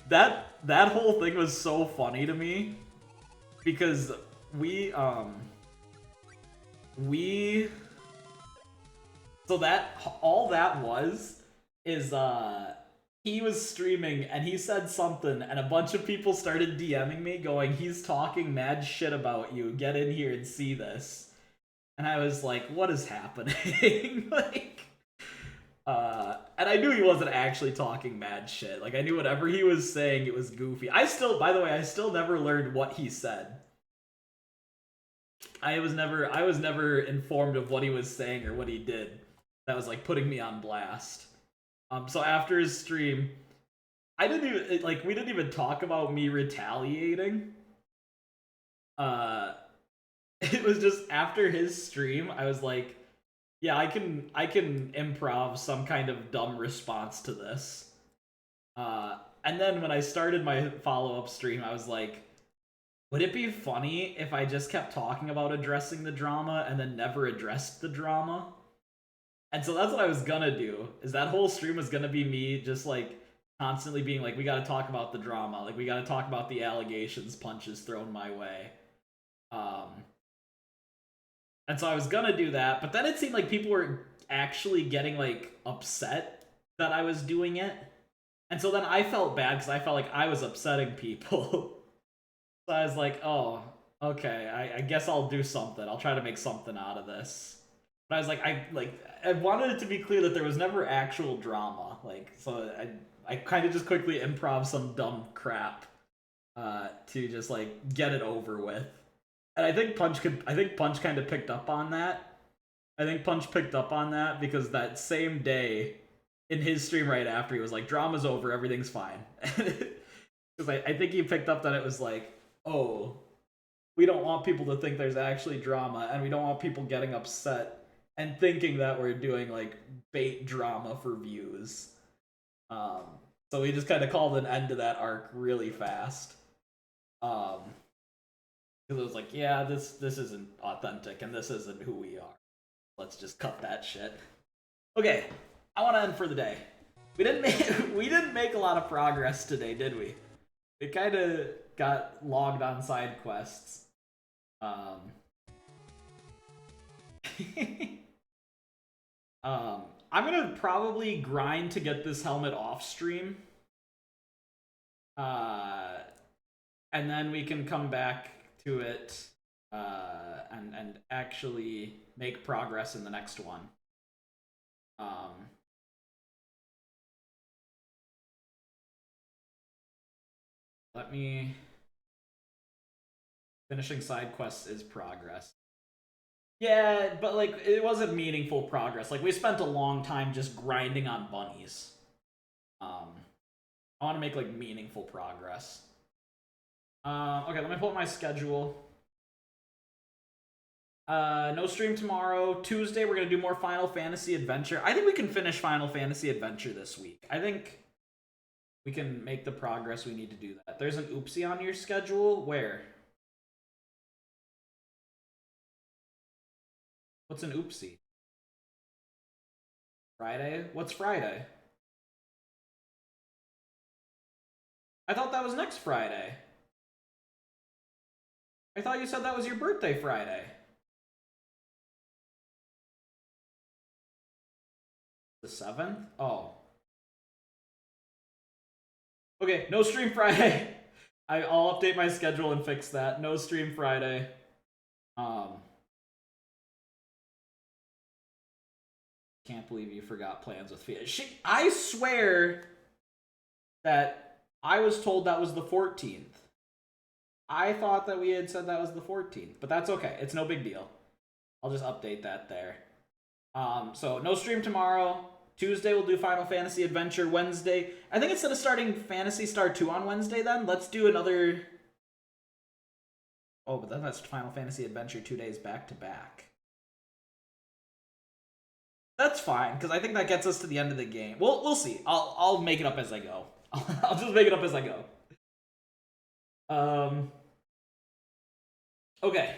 S1: That whole thing was so funny to me, because so that, all that was, is, he was streaming, and he said something, and a bunch of people started DMing me going, he's talking mad shit about you, get in here and see this. And I was like, what is happening? Like, and I knew he wasn't actually talking mad shit. Like, I knew whatever he was saying, it was goofy. By the way, I still never learned what he said. I was never informed of what he was saying or what he did. That was like putting me on blast. So after his stream, I didn't even like we didn't even talk about me retaliating. It was just after his stream, I was like, yeah, I can improv some kind of dumb response to this. And then when I started my follow-up stream, I was like, would it be funny if I just kept talking about addressing the drama and then never addressed the drama? And so that's what I was gonna do, is that whole stream was gonna be me just like constantly being like, we gotta talk about the drama, like we gotta talk about the allegations punches thrown my way. And so I was gonna do that, but then it seemed like people were actually getting like upset that I was doing it. And so then I felt bad because I felt like I was upsetting people. So I was like, oh, okay, I guess I'll do something. I'll try to make something out of this. But I was like, I wanted it to be clear that there was never actual drama. Like, so I kind of just quickly improv some dumb crap to just like get it over with. And I think Punch kind of picked up on that. I think Punch picked up on that because that same day in his stream right after, he was like, drama's over, everything's fine. Because I think he picked up that it was like, oh, we don't want people to think there's actually drama, and we don't want people getting upset and thinking that we're doing like bait drama for views. So we just kind of called an end to that arc really fast. Because it was like, yeah, this isn't authentic, and this isn't who we are. Let's just cut that shit. Okay, I want to end for the day. We didn't make a lot of progress today, did we? We kind of got logged on side quests. I'm gonna probably grind to get this helmet off stream. And then we can come back to it and actually make progress in the next one. Let me... Finishing side quests is progress. Yeah, but like, it wasn't meaningful progress. Like, we spent a long time just grinding on bunnies. I want to make like meaningful progress. Okay, let me pull up my schedule. No stream tomorrow. Tuesday, we're gonna do more Final Fantasy Adventure. I think we can finish Final Fantasy Adventure this week. I think we can make the progress we need to do that. There's an oopsie on your schedule? Where? What's an oopsie? Friday? What's Friday? I thought that was next Friday. I thought you said that was your birthday Friday. The 7th? Oh. Okay, no stream Friday. I'll update my schedule and fix that. No stream Friday. Can't believe you forgot plans with Fia. I swear that I was told that was the 14th. I thought that we had said that was the 14th, but that's okay. It's no big deal. I'll just update that there. So no stream tomorrow. Tuesday we'll do Final Fantasy Adventure. Wednesday, I think instead of starting Phantasy Star 2 on Wednesday, then let's do another. Oh, but then that's Final Fantasy Adventure 2 days back to back. That's fine, because I think that gets us to the end of the game. We'll see. I'll make it up as I go. I'll just make it up as I go. Okay.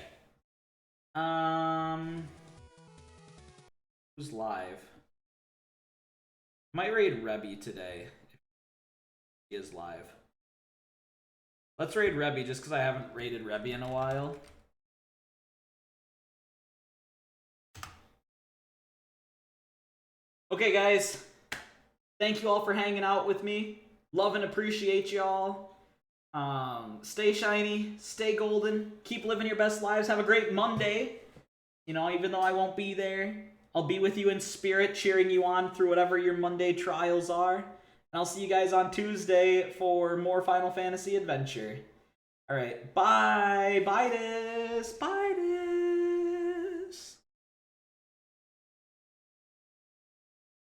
S1: Who's live? Might raid Rebby today. If he is live. Let's raid Rebby just because I haven't raided Rebby in a while. Okay, guys. Thank you all for hanging out with me. Love and appreciate y'all. Stay shiny, stay golden, keep living your best lives. Have a great Monday. You know, even though I won't be there, I'll be with you in spirit, cheering you on through whatever your Monday trials are. And I'll see you guys on Tuesday for more Final Fantasy Adventure. Alright, bye. Bye, Midas. Bye.